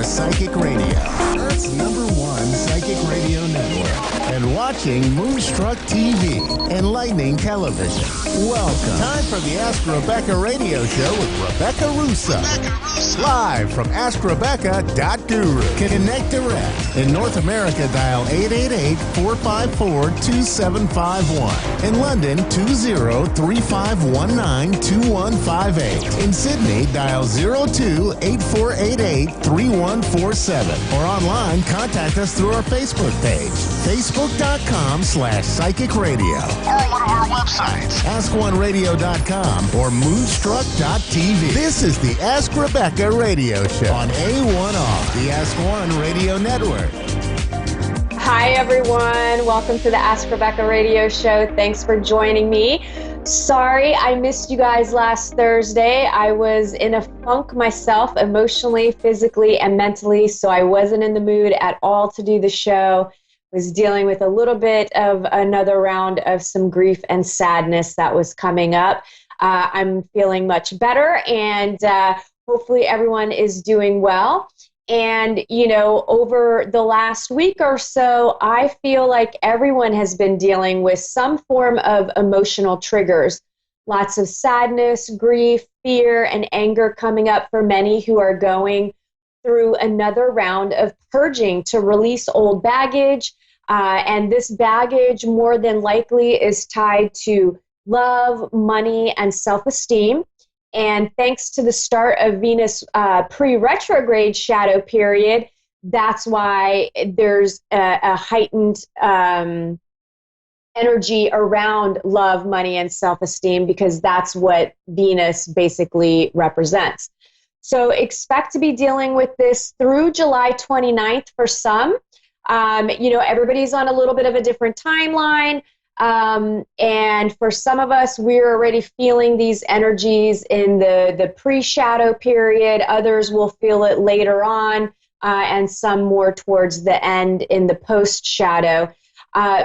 Psychic Radio, Earth's #1 psychic radio network, and watching Moonstruck TV, enlightening television. Welcome. Time for the Ask Rebecca radio show with Rebecca Russo. Live from AskRebecca.guru. Connect direct. In North America, dial 888-454-2751. In London, 20-3519-2158. In Sydney, dial 02-8488-3147. Or online, contact us through our Facebook page, facebook.com/psychic radio. Or one of our websites, askoneradio.com or moonstruck.tv. This is the Ask Rebecca radio show on A1R, the Ask One Radio Network. Hi, everyone. Welcome to the Ask Rebecca radio show. Thanks for joining me. Sorry, I missed you guys last Thursday. I was in a funk myself, emotionally, physically, and mentally, so I wasn't in the mood at all to do the show. Was dealing with a little bit of another round of some grief and sadness that was coming up. I'm feeling much better, and hopefully everyone is doing well. And, you know, over the last week or so, I feel like everyone has been dealing with some form of emotional triggers. Lots of sadness, grief, fear, and anger coming up for many who are going through another round of purging to release old baggage. And this baggage more than likely is tied to love, money, and self-esteem. And thanks to the start of Venus pre-retrograde shadow period, that's why there's a heightened energy around love, money, and self-esteem, because that's what Venus basically represents. So expect to be dealing with this through July 29th for some. You know, everybody's on a little bit of a different timeline. And for some of us, we're already feeling these energies in the pre-shadow period. Others will feel it later on, and some more towards the end in the post-shadow.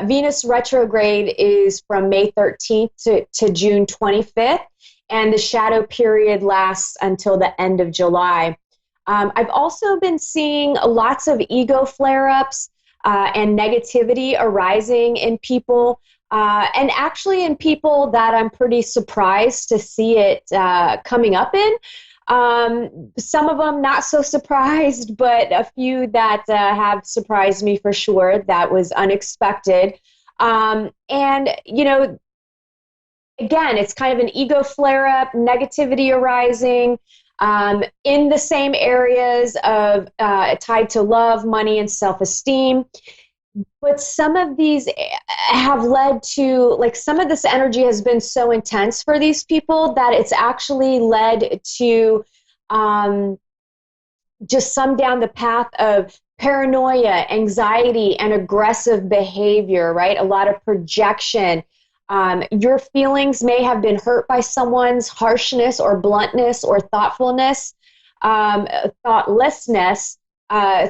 Venus retrograde is from May 13th to June 25th, and the shadow period lasts until the end of July. I've also been seeing lots of ego flare-ups and negativity arising in people. And actually in people that I'm pretty surprised to see it coming up in. Some of them not so surprised, but a few that have surprised me for sure. That was unexpected. And, you know, again, it's kind of an ego flare-up, negativity arising in the same areas of tied to love, money, and self-esteem. But some of these have led to, like, some of this energy has been so intense for these people that it's actually led to just some down the path of paranoia, anxiety, and aggressive behavior, right? A lot of projection. Your feelings may have been hurt by someone's harshness or bluntness or thoughtfulness, thoughtlessness.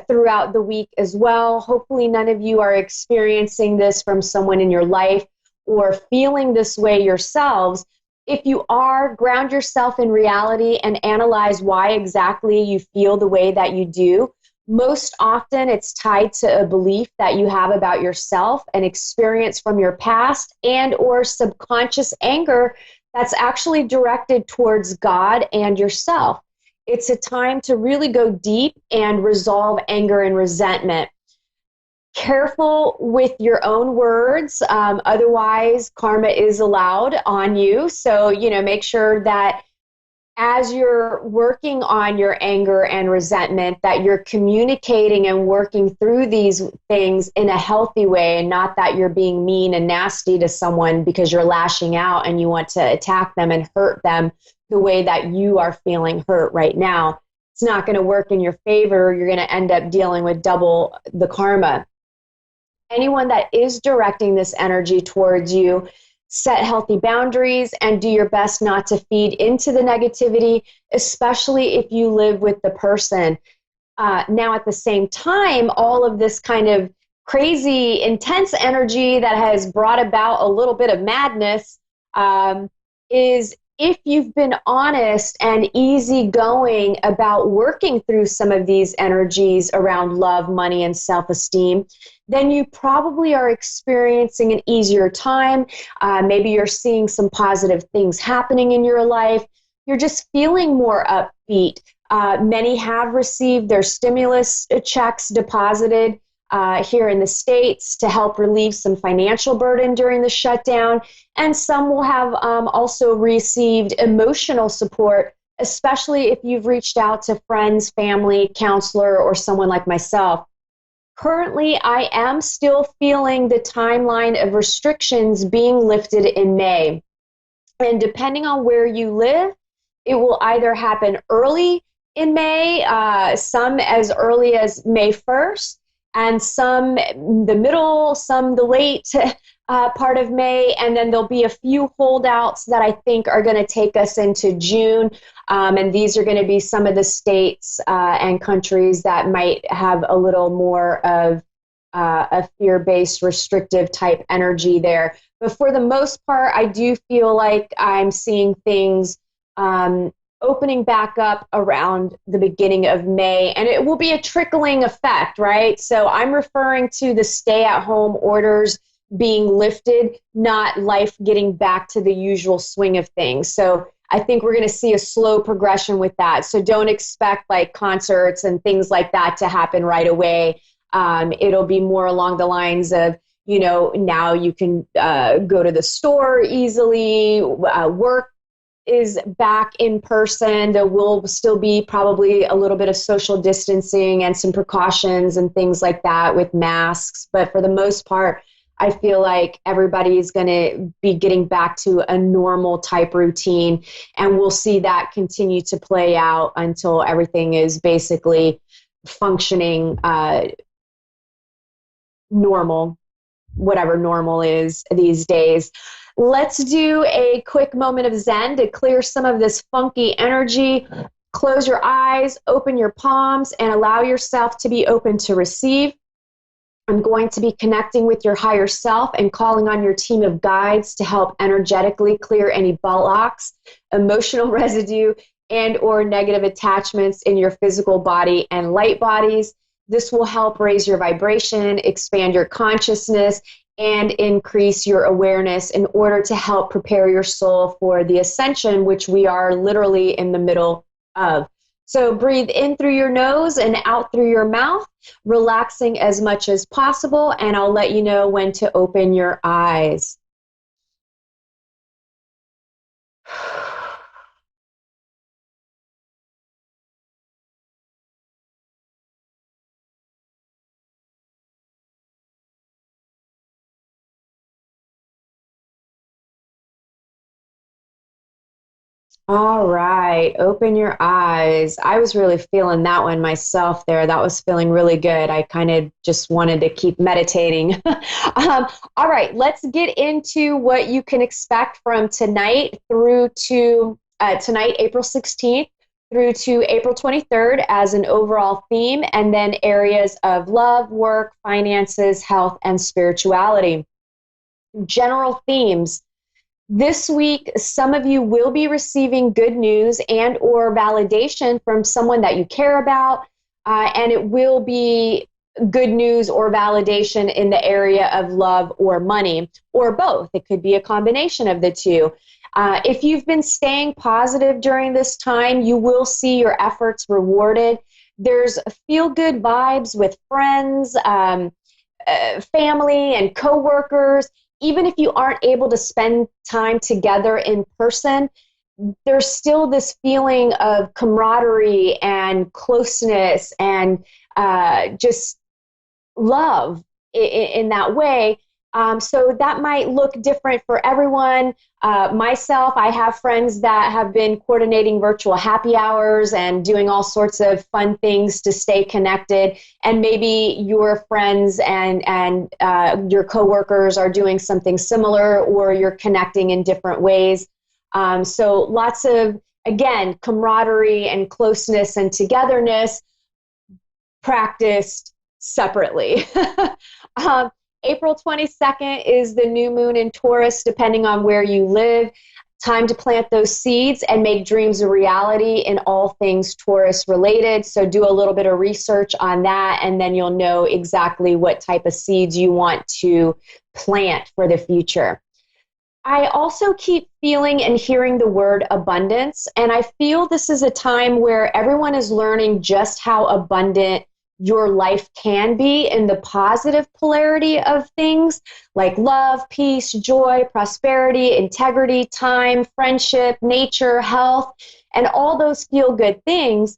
Throughout the week as well. Hopefully none of you are experiencing this from someone in your life or feeling this way yourselves. If you are, ground yourself in reality and analyze why exactly you feel the way that you do. Most often it's tied to a belief that you have about yourself, an experience from your past, and or subconscious anger that's actually directed towards God and yourself. It's a time to really go deep and resolve anger and resentment. Careful with your own words, otherwise karma is allowed on you. So, you know, make sure that as you're working on your anger and resentment, that you're communicating and working through these things in a healthy way, and not that you're being mean and nasty to someone because you're lashing out and you want to attack them and hurt them the way that you are feeling hurt right now. It's not going to work in your favor. You're going to end up dealing with double the karma. Anyone that is directing this energy towards you, set healthy boundaries and do your best not to feed into the negativity, especially if you live with the person. Now, at the same time, all of this kind of crazy, intense energy that has brought about a little bit of madness is if you've been honest and easygoing about working through some of these energies around love, money, and self-esteem, then you probably are experiencing an easier time. Maybe you're seeing some positive things happening in your life. You're just feeling more upbeat. Many have received their stimulus checks deposited here in the States to help relieve some financial burden during the shutdown. And some will have also received emotional support, especially if you've reached out to friends, family, counselor, or someone like myself. Currently, I am still feeling the timeline of restrictions being lifted in May. And depending on where you live, it will either happen early in May, some as early as May 1st, and some the middle, some the late part of May, and then there'll be a few holdouts that I think are going to take us into June, and these are going to be some of the states and countries that might have a little more of a fear-based, restrictive type energy there. But for the most part, I do feel like I'm seeing things opening back up around the beginning of May, and it will be a trickling effect, right? So I'm referring to the stay-at-home orders being lifted, not life getting back to the usual swing of things. So I think we're going to see a slow progression with that. So don't expect like concerts and things like that to happen right away. It'll be more along the lines of, you know, now you can go to the store easily, work is back in person. There will still be probably a little bit of social distancing and some precautions and things like that with masks. But for the most part, I feel like everybody's going to be getting back to a normal type routine. And we'll see that continue to play out until everything is basically functioning normal, whatever normal is these days. Let's do a quick moment of Zen to clear some of this funky energy. Close your eyes, open your palms, and allow yourself to be open to receive. I'm going to be connecting with your higher self and calling on your team of guides to help energetically clear any blocks, emotional residue, and or negative attachments in your physical body and light bodies. This will help raise your vibration, expand your consciousness, and increase your awareness in order to help prepare your soul for the ascension, which we are literally in the middle of. So breathe in through your nose and out through your mouth, relaxing as much as possible, and I'll let you know when to open your eyes. All right, open your eyes. I was really feeling that one myself there. That was feeling really good. I kind of just wanted to keep meditating. All right, let's get into what you can expect from tonight through to tonight, April 16th, through to April 23rd as an overall theme, and then areas of love, work, finances, health, and spirituality. General themes. This week, some of you will be receiving good news and or validation from someone that you care about, and it will be good news or validation in the area of love or money, or both. It could be a combination of the two. If you've been staying positive during this time, you will see your efforts rewarded. There's feel-good vibes with friends, family, and coworkers. Even if you aren't able to spend time together in person, there's still this feeling of camaraderie and closeness and just love in that way. So that might look different for everyone. Myself, I have friends that have been coordinating virtual happy hours and doing all sorts of fun things to stay connected. And maybe your friends and your coworkers are doing something similar, or you're connecting in different ways. So lots of, again, camaraderie and closeness and togetherness practiced separately. April 22nd is the new moon in Taurus, depending on where you live. Time to plant those seeds and make dreams a reality in all things Taurus related. So do a little bit of research on that, and then you'll know exactly what type of seeds you want to plant for the future. I also keep feeling and hearing the word abundance, and I feel this is a time where everyone is learning just how abundant your life can be in the positive polarity of things like love, peace, joy, prosperity, integrity, time, friendship, nature, health, and all those feel-good things.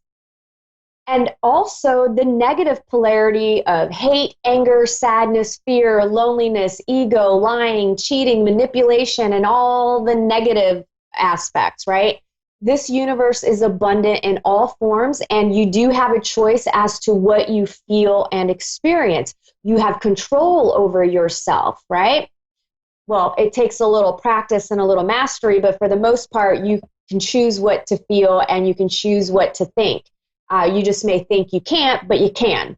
And also the negative polarity of hate, anger, sadness, fear, loneliness, ego, lying, cheating, manipulation, and all the negative aspects, right? This universe is abundant in all forms, and you do have a choice as to what you feel and experience. You have control over yourself, right? Well, it takes a little practice and a little mastery, but for the most part, you can choose what to feel and you can choose what to think. You just may think you can't, but you can.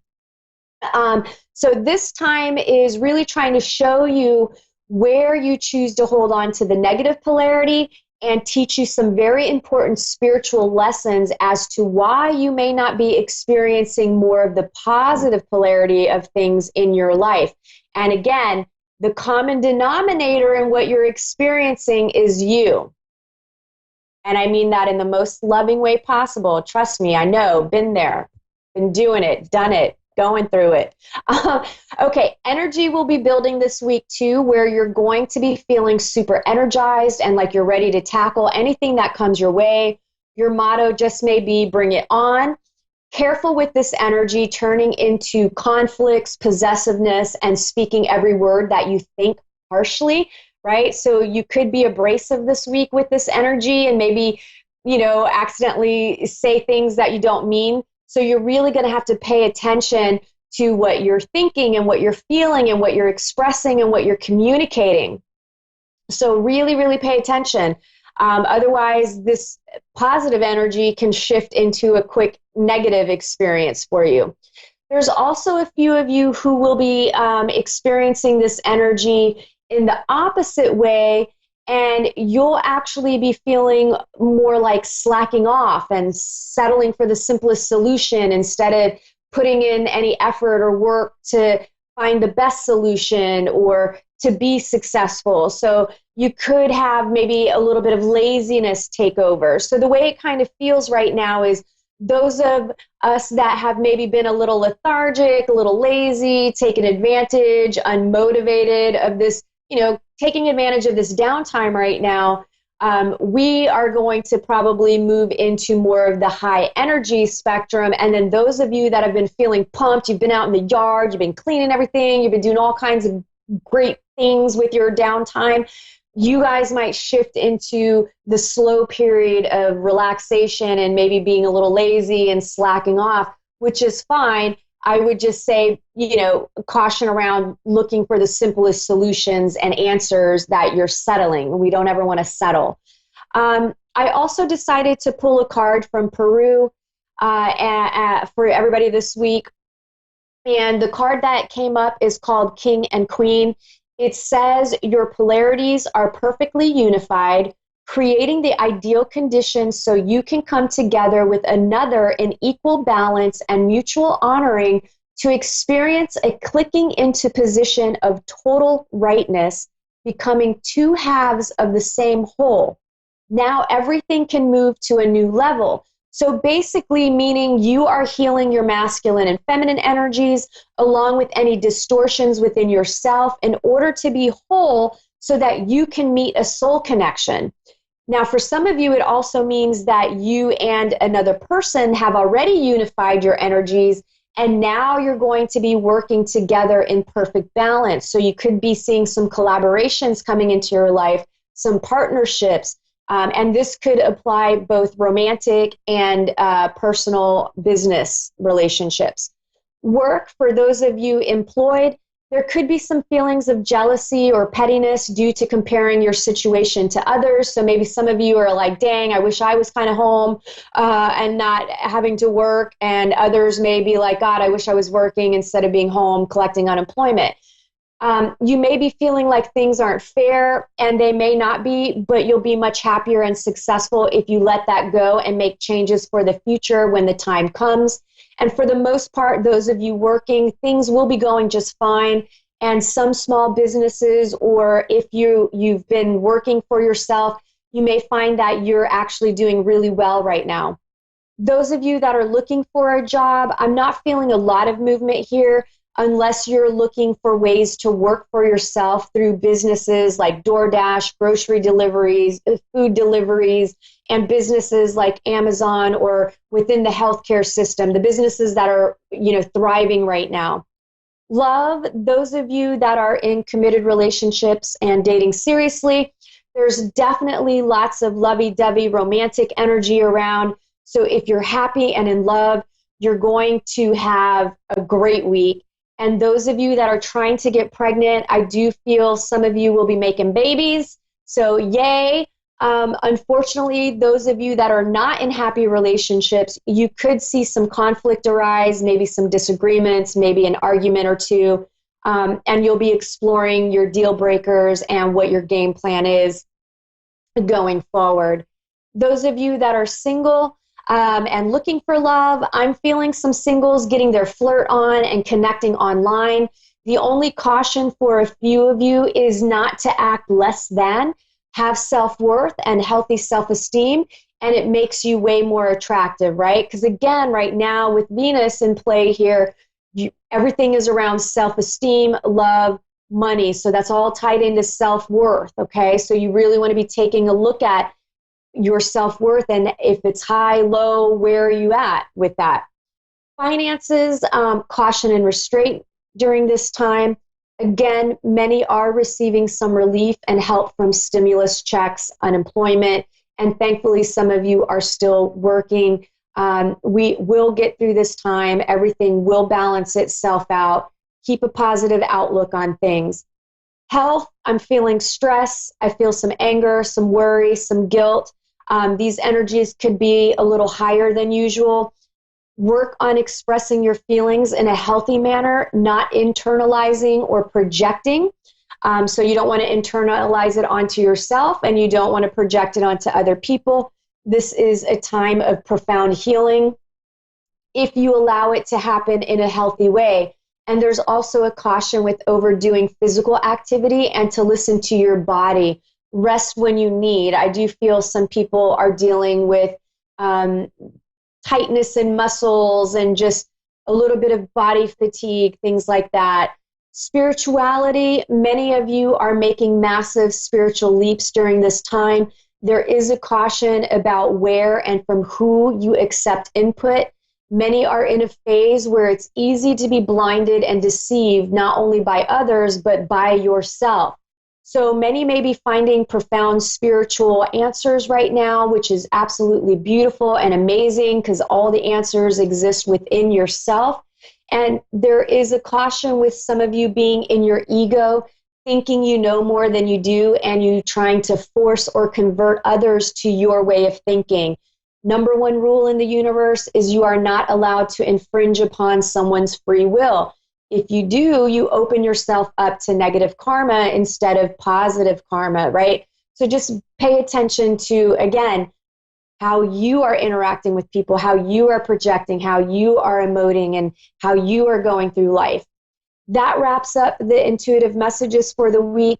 So this time is really trying to show you where you choose to hold on to the negative polarity and teach you some very important spiritual lessons as to why you may not be experiencing more of the positive polarity of things in your life. And again, the common denominator in what you're experiencing is you. And I mean that in the most loving way possible. Trust me, I know, been there, been doing it, done it, going through it. Okay, energy will be building this week too, where you're going to be feeling super energized and like you're ready to tackle anything that comes your way. Your motto just may be bring it on. Careful with this energy turning into conflicts, possessiveness, and speaking every word that you think harshly, right? So you could be abrasive this week with this energy and maybe, accidentally say things that you don't mean. So you're really going to have to pay attention to what you're thinking and what you're feeling and what you're expressing and what you're communicating. So really, really pay attention. Otherwise, this positive energy can shift into a quick negative experience for you. There's also a few of you who will be experiencing this energy in the opposite way, and you'll actually be feeling more like slacking off and settling for the simplest solution instead of putting in any effort or work to find the best solution or to be successful. So you could have maybe a little bit of laziness take over. So the way it kind of feels right now is those of us that have maybe been a little lethargic, a little lazy, taken advantage, unmotivated of this, taking advantage of this downtime right now, we are going to probably move into more of the high energy spectrum. And then those of you that have been feeling pumped, you've been out in the yard, you've been cleaning everything, you've been doing all kinds of great things with your downtime, you guys might shift into the slow period of relaxation and maybe being a little lazy and slacking off, which is fine. I would just say, caution around looking for the simplest solutions and answers that you're settling. We don't ever want to settle. I also decided to pull a card from Peru for everybody this week. And the card that came up is called King and Queen. It says your polarities are perfectly unified, creating the ideal conditions so you can come together with another in equal balance and mutual honoring to experience a clicking into position of total rightness, becoming two halves of the same whole. Now everything can move to a new level. So basically meaning you are healing your masculine and feminine energies along with any distortions within yourself in order to be whole so that you can meet a soul connection. Now, for some of you, it also means that you and another person have already unified your energies, and now you're going to be working together in perfect balance. So you could be seeing some collaborations coming into your life, some partnerships, and this could apply both romantic and personal business relationships. Work, for those of you employed, there could be some feelings of jealousy or pettiness due to comparing your situation to others. So maybe some of you are like, dang, I wish I was kind of home and not having to work. And others may be like, God, I wish I was working instead of being home collecting unemployment. You may be feeling like things aren't fair, and they may not be, but you'll be much happier and successful if you let that go and make changes for the future when the time comes. And for the most part, those of you working, things will be going just fine. And some small businesses, or if you've been working for yourself, you may find that you're actually doing really well right now. Those of you that are looking for a job, I'm not feeling a lot of movement here unless you're looking for ways to work for yourself through businesses like DoorDash, grocery deliveries, food deliveries, and businesses like Amazon, or within the healthcare system, the businesses that are, thriving right now. Love, those of you that are in committed relationships and dating seriously, there's definitely lots of lovey-dovey romantic energy around. So if you're happy and in love, you're going to have a great week. And those of you that are trying to get pregnant, I do feel some of you will be making babies. So yay. Unfortunately, those of you that are not in happy relationships, you could see some conflict arise, maybe some disagreements, maybe an argument or two. And you'll be exploring your deal breakers and what your game plan is going forward. Those of you that are single, and looking for love, I'm feeling some singles getting their flirt on and connecting online. The only caution for a few of you is not to act less than, have self-worth and healthy self-esteem, and it makes you way more attractive, right? Because again, right now with Venus in play here, everything is around self-esteem, love, money. So that's all tied into self-worth, okay? So you really want to be taking a look at your self-worth, and if it's high, low, where are you at with that? Finances, caution and restraint during this time. Again, many are receiving some relief and help from stimulus checks, unemployment, and thankfully some of you are still working. We will get through this time. Everything will balance itself out. Keep a positive outlook on things. Health, I'm feeling stress. I feel some anger, some worry, some guilt. These energies could be a little higher than usual. Work on expressing your feelings in a healthy manner, not internalizing or projecting. So you don't want to internalize it onto yourself, and you don't want to project it onto other people. This is a time of profound healing if you allow it to happen in a healthy way. And there's also a caution with overdoing physical activity and to listen to your body. Rest when you need. I do feel some people are dealing with tightness in muscles and just a little bit of body fatigue, things like that. Spirituality, many of you are making massive spiritual leaps during this time. There is a caution about where and from who you accept input. Many are in a phase where it's easy to be blinded and deceived, not only by others, but by yourself. So many may be finding profound spiritual answers right now, which is absolutely beautiful and amazing because all the answers exist within yourself. And there is a caution with some of you being in your ego, thinking you know more than you do, and you trying to force or convert others to your way of thinking. Number one rule in the universe is you are not allowed to infringe upon someone's free will. If you do, you open yourself up to negative karma instead of positive karma, right? So just pay attention to, again, how you are interacting with people, how you are projecting, how you are emoting, and how you are going through life. That wraps up the intuitive messages for the week.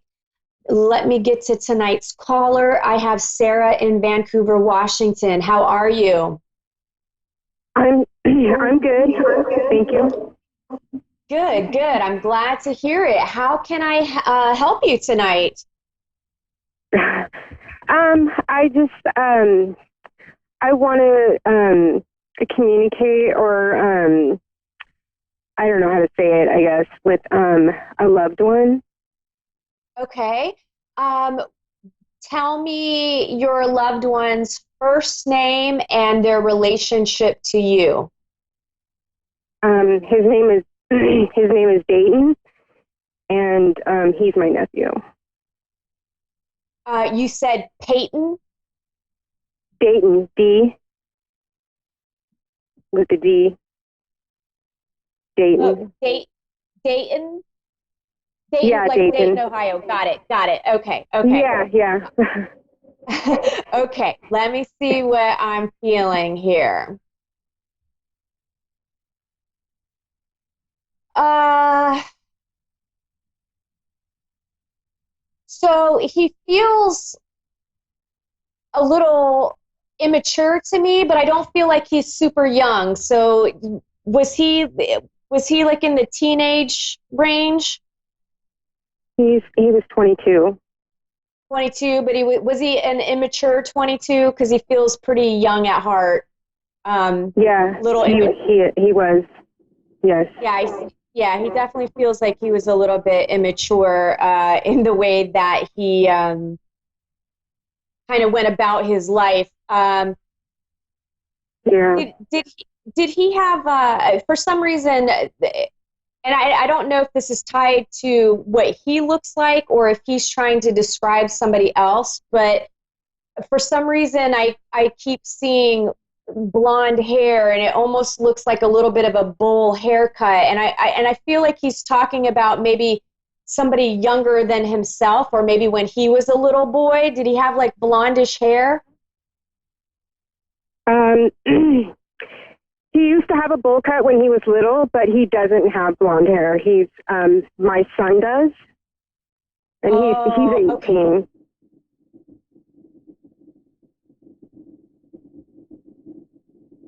Let me get to tonight's caller. I have Sarah in Vancouver, Washington. How are you? I'm good. Thank you. Good, good. I'm glad to hear it. How can I help you tonight? I just I want to communicate, or I don't know how to say it, I guess, with a loved one. Okay. Tell me your loved one's first name and their relationship to you. His name is Dayton, and he's my nephew. You said Peyton? Dayton, D with the D. Dayton. Dayton? Dayton. Ohio. Got it. Okay. Yeah. Okay, let me see what I'm feeling here. So he feels a little immature to me, but I don't feel like he's super young. So was he like in the teenage range? He was 22. 22, but was he an immature 22? Because he feels pretty young at heart. Yeah, Little he was. Yes. Yeah, he definitely feels like he was a little bit immature in the way that he kind of went about his life. Yeah. Did he have for some reason? And I don't know if this is tied to what he looks like or if he's trying to describe somebody else, but for some reason I keep seeing blonde hair and it almost looks like a little bit of a bowl haircut. And I feel like he's talking about maybe somebody younger than himself, or maybe when he was a little boy. Did he have like blondish hair? He used to have a bowl cut when he was little, but he doesn't have blonde hair. He's my son does, and he's 18. Okay.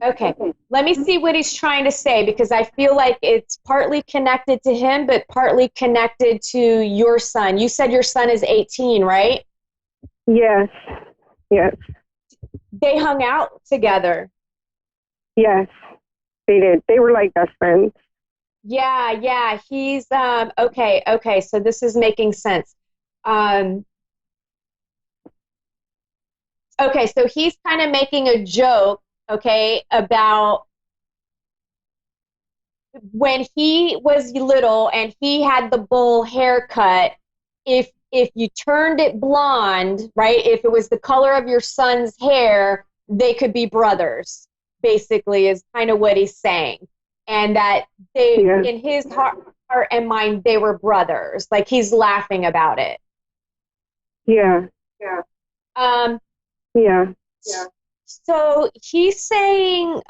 Okay, let me see what he's trying to say, because I feel like it's partly connected to him, but partly connected to your son. You said your son is 18, right? Yes. They hung out together. Yes, they did. They were like best friends. Yeah. He's okay. So this is making sense. Okay, so he's kind of making a joke, okay, about when he was little and he had the bowl haircut. If you turned it blonde, right? If it was the color of your son's hair, they could be brothers. Basically, is kind of what he's saying, and that in his heart and mind, they were brothers. Like he's laughing about it. Yeah. Yeah. So he's saying,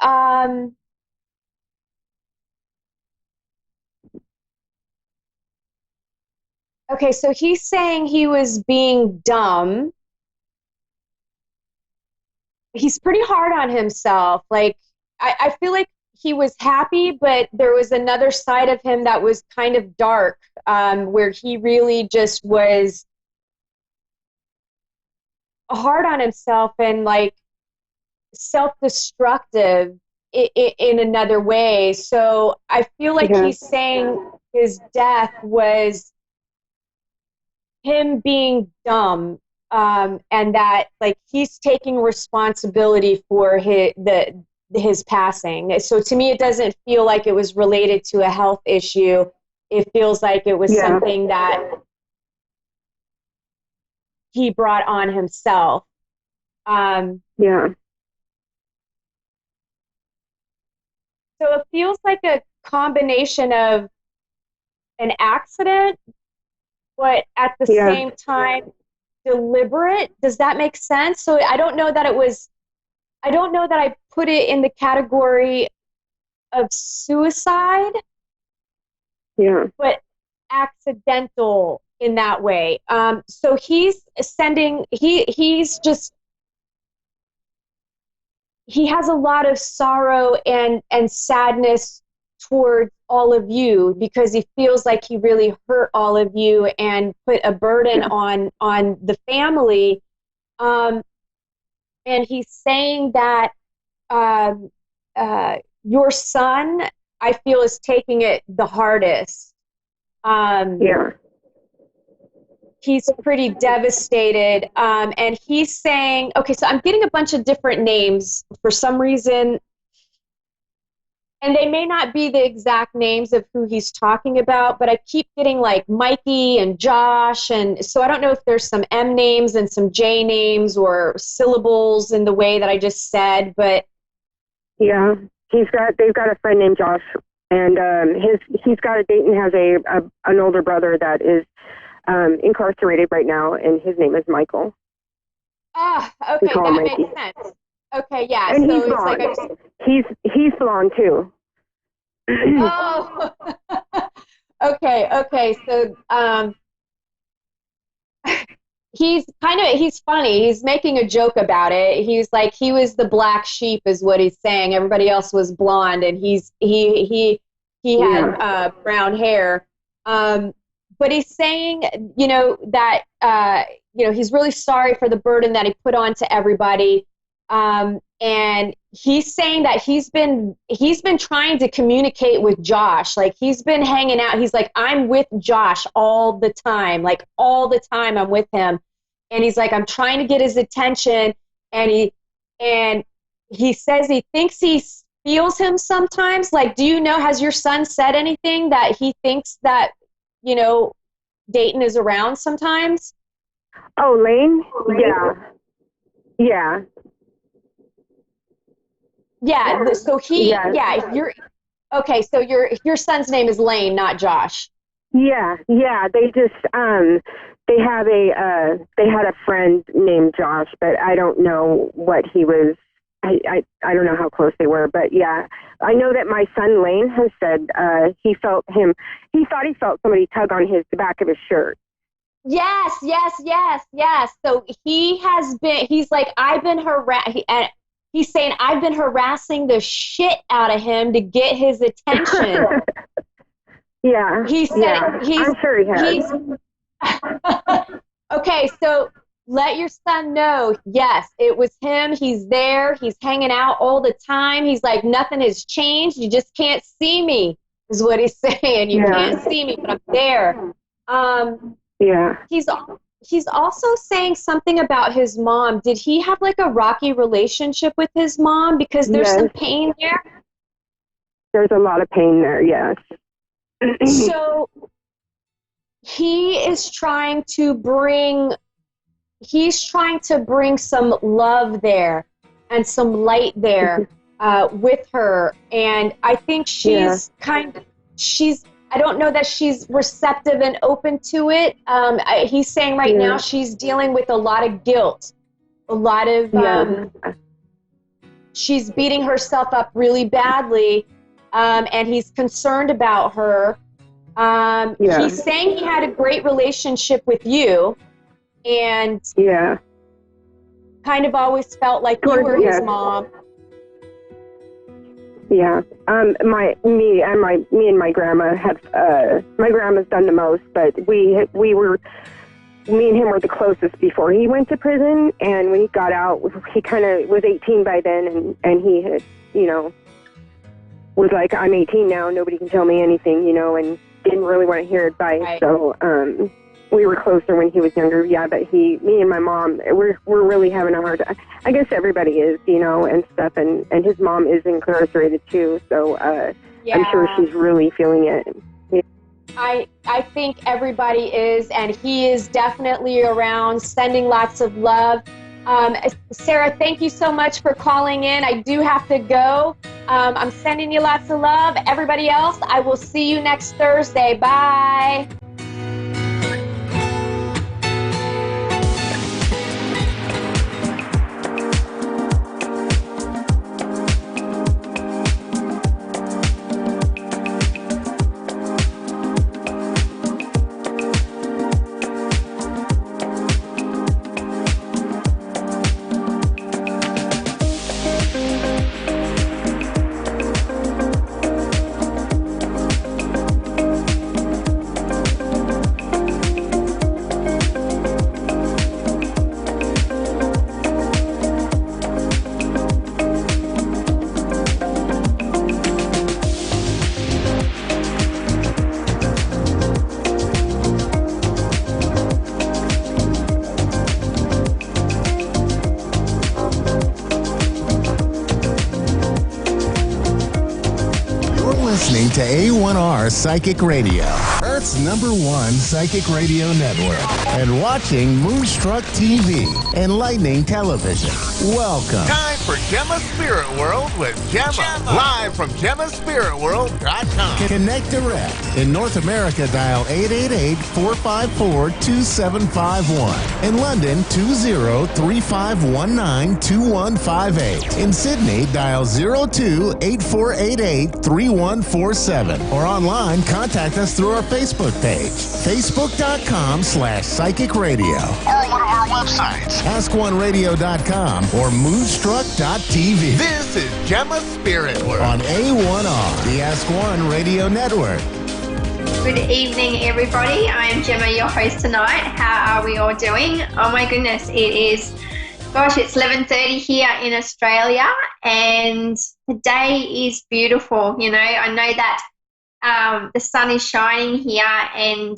okay, so he's saying he was being dumb. He's pretty hard on himself. Like, I feel like he was happy, but there was another side of him that was kind of dark, where he really just was hard on himself and like self-destructive in another way. So I feel like he's saying his death was him being dumb, and that like he's taking responsibility for his passing. So to me, it doesn't feel like it was related to a health issue. It feels like it was something that he brought on himself. So it feels like a combination of an accident, but at the same time, deliberate. Does that make sense? So I don't know that I put it in the category of suicide, but accidental in that way. So he has a lot of sorrow and sadness towards all of you, because he feels like he really hurt all of you and put a burden on the family. And he's saying that your son, I feel, is taking it the hardest. He's pretty devastated. And he's saying, okay, so I'm getting a bunch of different names for some reason, and they may not be the exact names of who he's talking about, but I keep getting like Mikey and Josh. And so I don't know if there's some M names and some J names or syllables in the way that I just said, but they've got a friend named Josh And he's got a date and has an older brother that is incarcerated right now, and his name is Michael. Ah, okay, that makes sense. Okay, yeah. And so he's it's blonde. He's blonde too. Oh, okay. So he's funny. He's making a joke about it. He's like, he was the black sheep is what he's saying. Everybody else was blonde, and he had brown hair. But he's saying, that he's really sorry for the burden that he put on to everybody. And he's saying that he's been trying to communicate with Josh. Like, he's been hanging out. He's like, I'm with Josh all the time. Like, all the time I'm with him. And he's like, I'm trying to get his attention. And he says he thinks he feels him sometimes. Like, do you know, has your son said anything that he thinks that, Dayton is around sometimes? Oh, Lane? Yeah. Yeah, so you're okay. So your son's name is Lane, not Josh. Yeah. They just they had a friend named Josh, but I don't know what he was. I don't know how close they were, but yeah, I know that my son Lane has said he thought he felt somebody tug on the back of his shirt. Yes. So he's like, I've been he's saying, I've been harassing the shit out of him to get his attention. Yeah. He said, I'm sure he has. Okay, so let your son know, yes, it was him. He's there. He's hanging out all the time. He's like, nothing has changed. You just can't see me, is what he's saying. You can't see me, but I'm there. Yeah. He's also saying something about his mom. Did he have like a rocky relationship with his mom? Because there's some pain there. There's a lot of pain there, yes. So he's trying to bring some love there and some light there with her. And I think I don't know that she's receptive and open to it. He's saying right now she's dealing with a lot of guilt, a lot of, she's beating herself up really badly, and he's concerned about her. He's saying he had a great relationship with you, and kind of always felt like you were his mom. Yeah. Me and my grandma have, my grandma's done the most, but me and him were the closest before he went to prison. And when he got out, he kind of was 18 by then, and he had, was like, I'm 18 now, nobody can tell me anything, and didn't really want to hear advice. Right. So, we were closer when he was younger, but me and my mom, we're really having a hard time. I guess everybody is, and stuff, and his mom is incarcerated too, so I'm sure she's really feeling it. Yeah. I think everybody is, and he is definitely around, sending lots of love. Sarah, thank you so much for calling in. I do have to go. I'm sending you lots of love. Everybody else, I will see you next Thursday. Bye. listening to A1R Psychic Radio, Earth's #1 psychic radio network, and watching Moonstruck TV, enlightening television. Welcome. Time for Gemma Spirit World with Gemma. Live from GemmaSpiritWorld.com. Connect direct. In North America, dial 888-454-2751. In London, 20-3519-2158. In Sydney, dial 02-8488-3147. Or online, contact us through our Facebook page, facebook.com/psychic radio. Or one of our websites, askoneradio.com or moonstruck.tv. This is Gemma Spirit World on A1R, the Ask One Radio Network. Good evening, everybody. I am Gemma, your host tonight. How are we all doing? Oh my goodness, it's 11:30 here in Australia, and the day is beautiful. You know, I know that the sun is shining here, and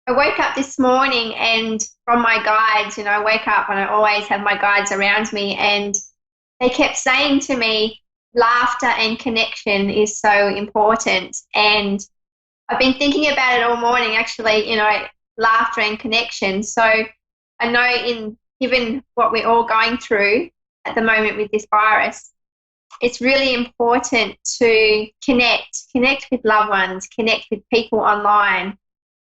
I woke up this morning and from my guides, you know, I wake up and I always have my guides around me, and they kept saying to me, laughter and connection is so important. And I've been thinking about it all morning, actually, you know, laughter and connection. So I know given what we're all going through at the moment with this virus, it's really important to connect with loved ones, connect with people online,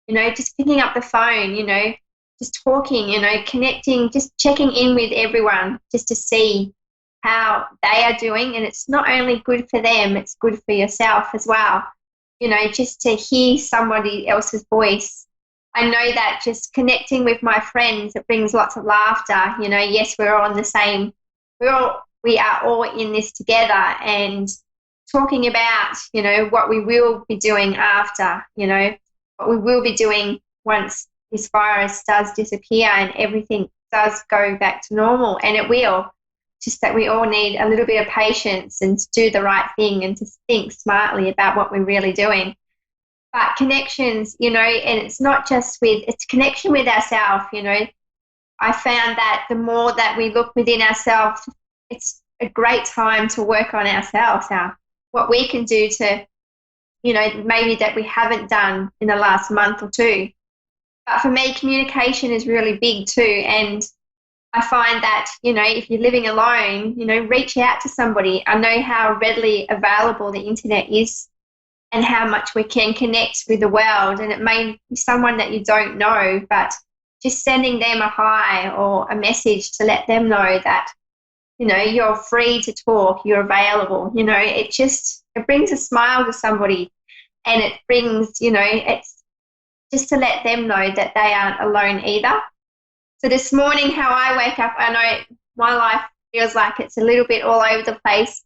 you know, just picking up the phone, you know, just talking, you know, connecting, just checking in with everyone just to see how they are doing. And it's not only good for them, it's good for yourself as well. You know, just to hear somebody else's voice. I know that just connecting with my friends, it brings lots of laughter. You know, yes, we're all on the same, we are all in this together, and talking about, you know, what we will be doing after, you know, what we will be doing once this virus does disappear and everything does go back to normal, and it will. Just that we all need a little bit of patience and to do the right thing and to think smartly about what we're really doing. But connections, you know, and it's not just it's connection with ourselves, you know. I found that the more that we look within ourselves, it's a great time to work on ourselves, what we can do to, you know, maybe that we haven't done in the last month or two. But for me, communication is really big too, and I find that, you know, if you're living alone, you know, reach out to somebody. I know how readily available the internet is and how much we can connect with the world. And it may be someone that you don't know, but just sending them a hi or a message to let them know that, you know, you're free to talk, you're available. You know, it brings a smile to somebody, and it brings, you know, it's just to let them know that they aren't alone either. So this morning, how I wake up, I know my life feels like it's a little bit all over the place.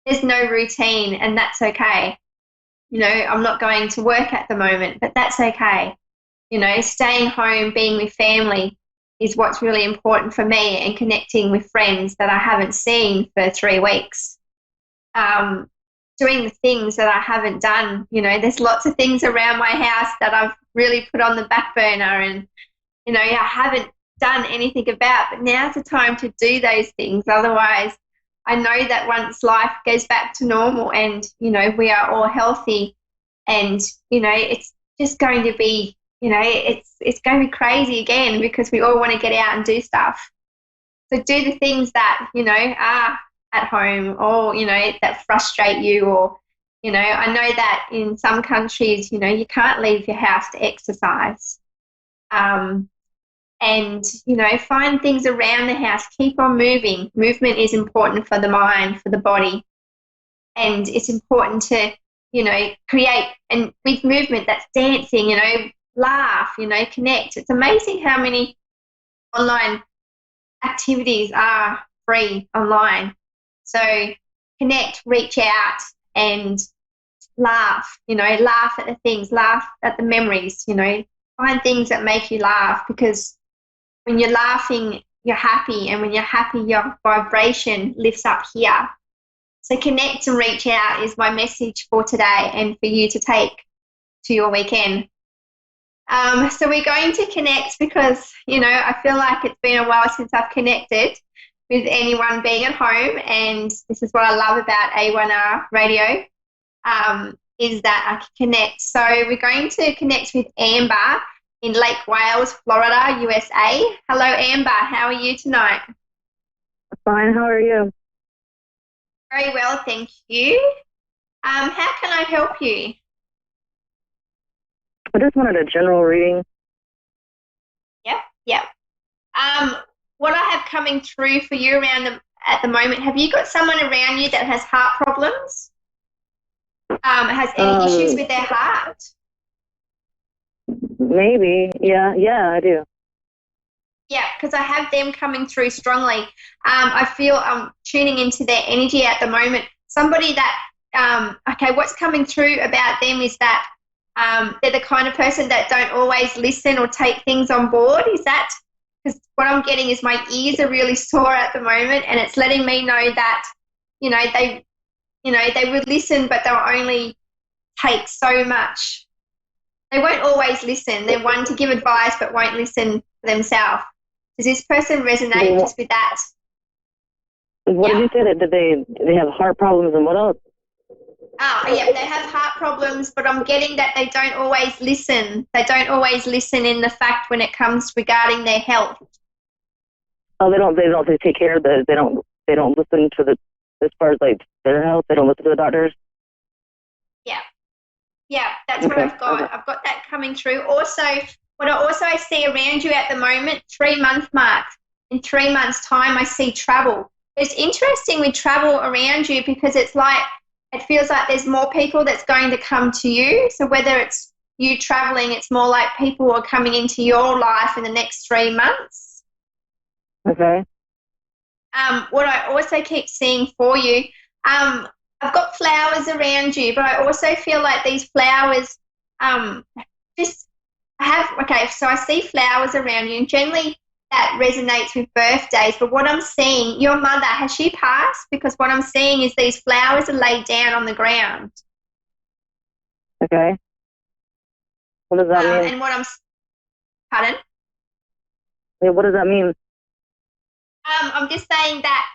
There's no routine, and that's okay. You know, I'm not going to work at the moment, but that's okay. You know, staying home, being with family is what's really important for me, and connecting with friends that I haven't seen for 3 weeks. Doing the things that I haven't done. You know, there's lots of things around my house that I've really put on the back burner, and, you know, I haven't done anything about, but now's the time to do those things. Otherwise, I know that once life goes back to normal and, you know, we are all healthy, and, you know, it's just going to be, you know, it's going to be crazy again, because we all want to get out and do stuff. So do the things that, you know, are at home, or, you know, that frustrate you, or, you know, I know that in some countries, you know, you can't leave your house to exercise. And, you know, find things around the house. Keep on moving. Movement is important for the mind, for the body. And it's important to, you know, create, and with movement, that's dancing, you know, laugh, you know, connect. It's amazing how many online activities are free online. So connect, reach out, and laugh, you know, laugh at the things, laugh at the memories, you know, find things that make you laugh, because when you're laughing, you're happy, and when you're happy, your vibration lifts up here. So connect and reach out is my message for today, and for you to take to your weekend. So we're going to connect because, you know, I feel like it's been a while since I've connected with anyone being at home, and this is what I love about A1R radio. is that I can connect. So we're going to connect with Amber in Lake Wales, Florida, USA. Hello, Amber. How are you tonight? Fine. How are you? Very well, thank you. How can I help you? I just wanted a general reading. Yep. What I have coming through for you at the moment, have you got someone around you that has heart problems? Has any issues with their heart? Maybe. Yeah, I do. Yeah, because I have them coming through strongly. I feel I'm tuning into their energy at the moment. Somebody that, what's coming through about them is that they're the kind of person that don't always listen or take things on board. Is that, because what I'm getting is my ears are really sore at the moment, and it's letting me know that, they would listen, but they'll only take so much. They won't always listen. They're one to give advice but won't listen for themselves. Does this person resonate just with that? What did you say? That they have heart problems and what else? Oh, yeah, they have heart problems, but I'm getting that they don't always listen. They don't always listen in the fact when it comes regarding their health. Oh, they take care of they don't listen to the, as far as like their health, they don't listen to the doctors? Yeah, that's what I've got. I've got that coming through. Also, what I see around you at the moment, 3-month mark. In 3 months' time, I see travel. It's interesting with travel around you because it's like, it feels like there's more people that's going to come to you. So whether it's you traveling, it's more like people are coming into your life in the next 3 months. Okay. What I also keep seeing for you, I've got flowers around you, but I also feel like these flowers so I see flowers around you, and generally that resonates with birthdays, but what I'm seeing, your mother, has she passed? Because what I'm seeing is these flowers are laid down on the ground. Okay. What does that mean? And pardon? Yeah, what does that mean? I'm just saying that,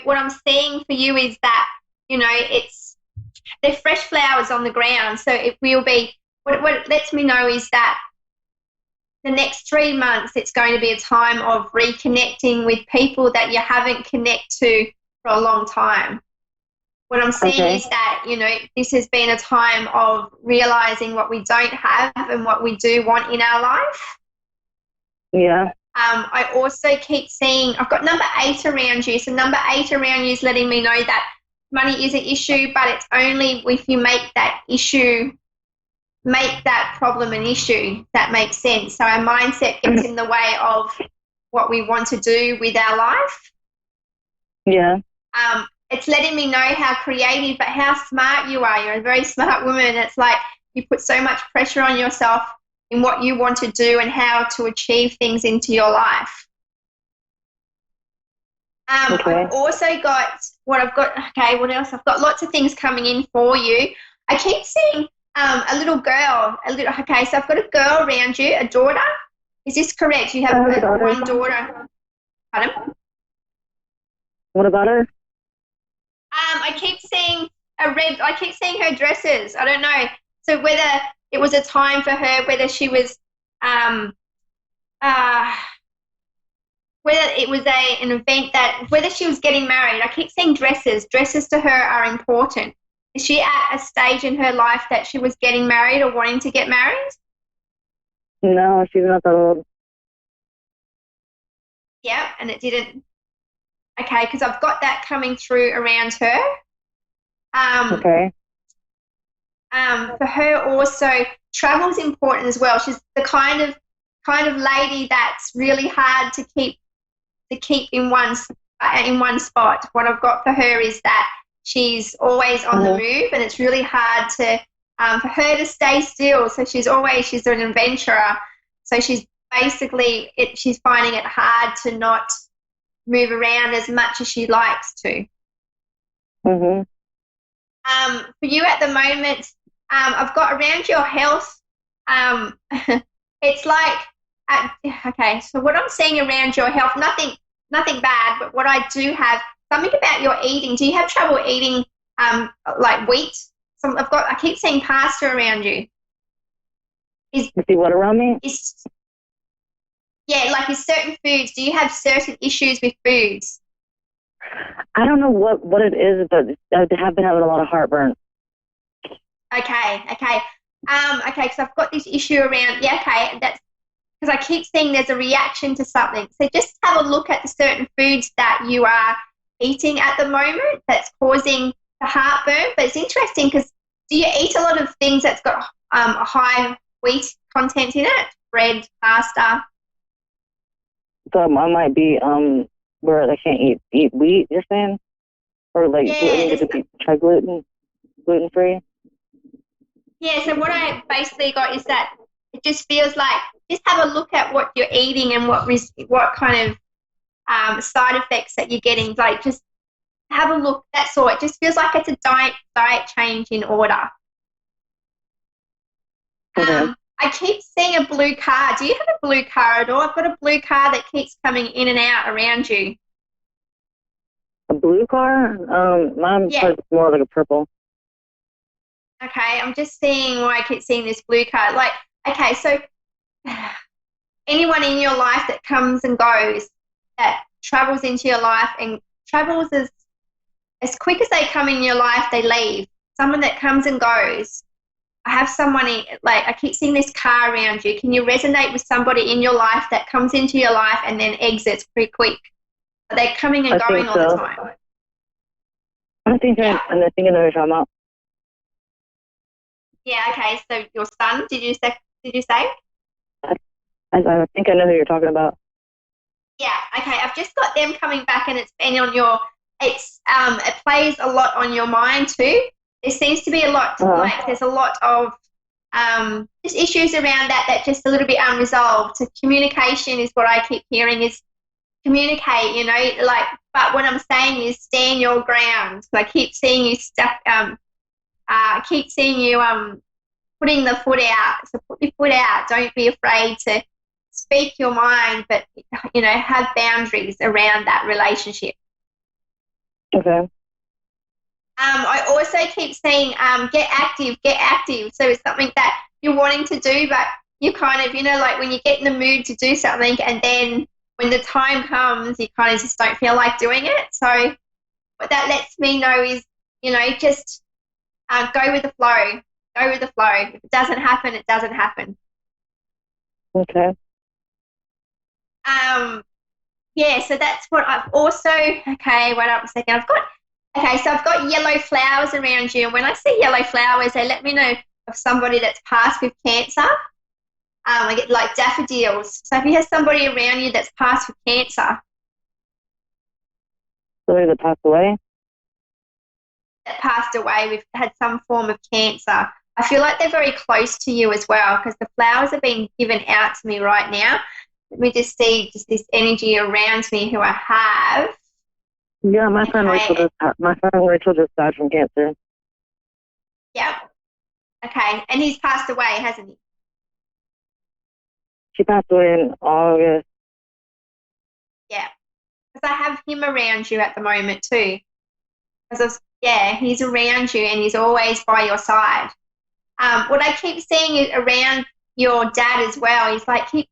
what I'm seeing for you is that, they're fresh flowers on the ground, so it will be, what it lets me know is that the next 3 months, it's going to be a time of reconnecting with people that you haven't connected to for a long time. What I'm seeing is that, this has been a time of realizing what we don't have and what we do want in our life. Yeah. I also keep seeing, I've got number 8 around you. So number 8 around you is letting me know that money is an issue, but it's only if you make that problem an issue. That makes sense. So our mindset gets in the way of what we want to do with our life. Yeah. It's letting me know how creative, but how smart you are. You're a very smart woman. It's like you put so much pressure on yourself in what you want to do and how to achieve things into your life. I've also got what else? I've got lots of things coming in for you. I keep seeing a little girl. So I've got a girl around you, a daughter. Is this correct? You have one daughter. Pardon? What about her? I keep seeing her dresses. I don't know. So whether it was a time for her, whether she was, whether it was an event whether she was getting married. I keep seeing dresses. Dresses to her are important. Is she at a stage in her life that she was getting married or wanting to get married? No, she's not that old. Yeah, and it didn't. Okay, because I've got that coming through around her. For her also, travel's important as well. She's the kind of lady that's really hard to keep in one spot. What I've got for her is that she's always on the move, and it's really hard for her to stay still. So she's an adventurer. So she's basically she's finding it hard to not move around as much as she likes to. Mm-hmm. For you at the moment, I've got around your health. It's like, so what I'm seeing around your health, nothing bad, but what I do have, something about your eating. Do you have trouble eating like wheat? I keep seeing pasta around you. You see what around me? Is certain foods. Do you have certain issues with foods? I don't know what it is, but I have been having a lot of heartburn. Okay. Because I've got this issue around. Yeah, okay, that's because I keep seeing there's a reaction to something. So just have a look at the certain foods that you are eating at the moment that's causing the heartburn. But it's interesting because do you eat a lot of things that's got a high wheat content in it? Bread, pasta? So I might be where I can't eat wheat, you're saying? Or like try gluten free? Yeah, so what I basically got is that it just feels like just have a look at what you're eating and what kind of side effects that you're getting. Like just have a look. That's all. It just feels like it's a diet change in order. Okay. I keep seeing a blue car. Do you have a blue car at all? I've got a blue car that keeps coming in and out around you. A blue car? Mine's more like a purple. Okay, I'm just seeing why I keep seeing this blue car. Like, okay, so anyone in your life that comes and goes, that travels into your life and travels as quick as they come in your life, they leave. Someone that comes and goes. I have someone I keep seeing this car around you. Can you resonate with somebody in your life that comes into your life and then exits pretty quick? Are they coming and going all the time? I think I know what you're talking about. Yeah, okay. So your son, did you say? I think I know who you're talking about. Yeah, okay. I've just got them coming back and it's been on it plays a lot on your mind too. There seems to be a lot, there's a lot of just issues around that just a little bit unresolved. So communication is what I keep hearing is communicate, but what I'm saying is stand your ground. So I keep seeing you putting the foot out. So put your foot out. Don't be afraid to speak your mind, but, have boundaries around that relationship. Okay. I also keep saying get active. So it's something that you're wanting to do, but you kind of, like when you get in the mood to do something and then when the time comes, you kind of just don't feel like doing it. So what that lets me know is, just go with the flow. Go with the flow. If it doesn't happen, it doesn't happen. Okay. So that's what I've also, okay, wait up a second. I've got yellow flowers around you. And when I see yellow flowers, they let me know of somebody that's passed with cancer. I get like daffodils. So if you have somebody around you that's passed with cancer. Somebody that passed away? That passed away, we've had some form of cancer. I feel like they're very close to you as well because the flowers are being given out to me right now. Let me just see this energy around me who I have. Yeah, my friend Rachel just died from cancer. Yep. Okay, and he's passed away, hasn't he? She passed away in August. Yeah, because I have him around you at the moment too. He's around you and he's always by your side. What I keep seeing is around your dad as well. He's like the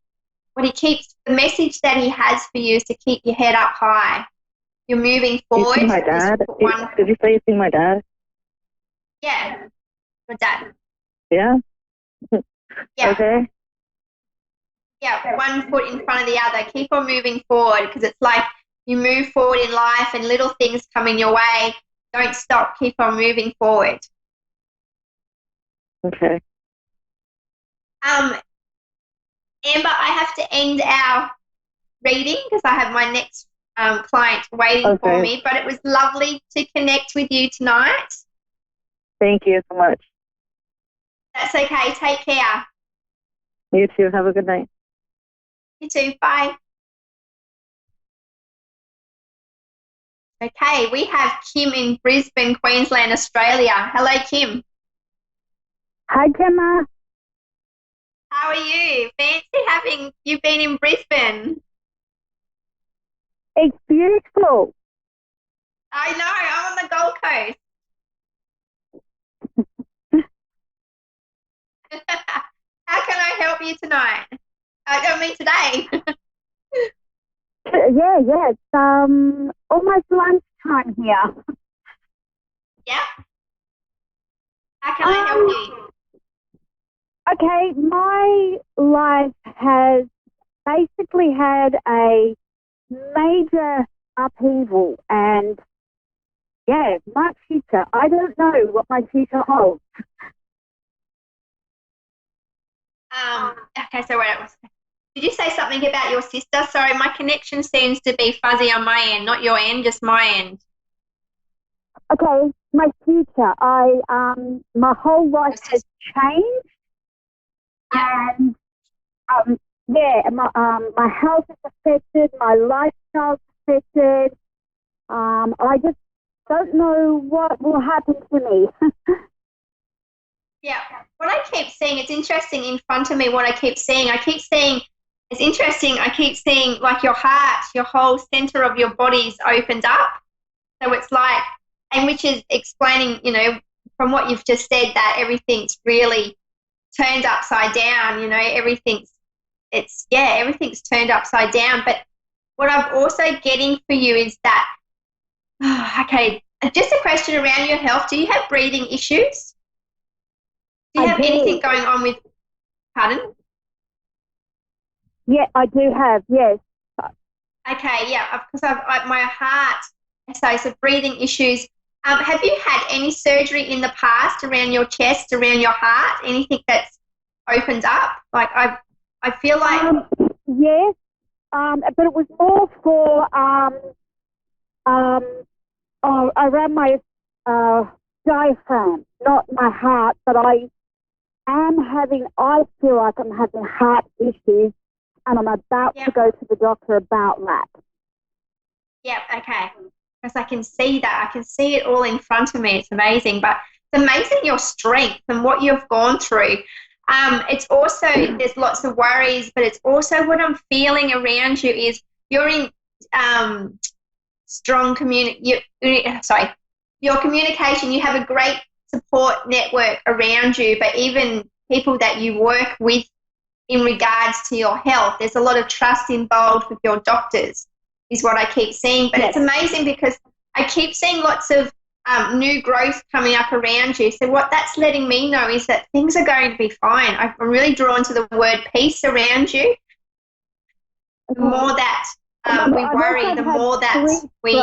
message that he has for you is to keep your head up high. You're moving forward. You see my dad? Did you say you see my dad? Yeah, your dad. Yeah? Yeah. Okay. Yeah, one foot in front of the other. Keep on moving forward because it's like you move forward in life and little things come in your way. Don't stop. Keep on moving forward. Okay. Amber, I have to end our reading because I have my next client waiting for me, but it was lovely to connect with you tonight. Thank you so much. That's okay. Take care. You too. Have a good night. You too. Bye. Okay, we have Kim in Brisbane, Queensland, Australia. Hello, Kim. Hi, Gemma. How are you? Fancy having you been in Brisbane. It's beautiful. I know. I'm on the Gold Coast. for you tonight? Today. Yeah, it's almost lunchtime here. Yeah. How can I help you? Okay, my life has basically had a major upheaval, and yeah, my future. I don't know what my future holds. Okay, so wait. Did you say something about your sister? Sorry, my connection seems to be fuzzy on my end, not your end, just my end. Okay, my future. My whole life has changed, and my health is affected, my lifestyle's affected. I just don't know what will happen to me. Yeah, what I keep seeing, it's interesting in front of me. What I keep seeing, it's interesting. I keep seeing like your heart, your whole center of your body's opened up. So it's like, and which is explaining, from what you've just said, that everything's really turned upside down. Everything's turned upside down. But what I'm also getting for you is that, okay, just a question around your health. Do you have breathing issues? Do you have anything going on with, pardon? Yeah, I do have, yes. Okay, yeah, because my heart, so breathing issues. Have you had any surgery in the past around your chest, around your heart, anything that's opened up? Like I feel like... Yes, but it was more for around my diaphragm, not my heart, but I feel like I'm having heart issues, and I'm about to go to the doctor about that. Yeah, okay. Because I can see that. I can see it all in front of me. It's amazing. But it's amazing your strength and what you've gone through. It's also, there's lots of worries, but it's also what I'm feeling around you is you're in strong your communication. You have a great support network around you, but even people that you work with in regards to your health, there's a lot of trust involved with your doctors is what I keep seeing. But it's amazing because I keep seeing lots of new growth coming up around you. So what that's letting me know is that things are going to be fine. I'm really drawn to the word peace around you. The more that we worry, the more that we...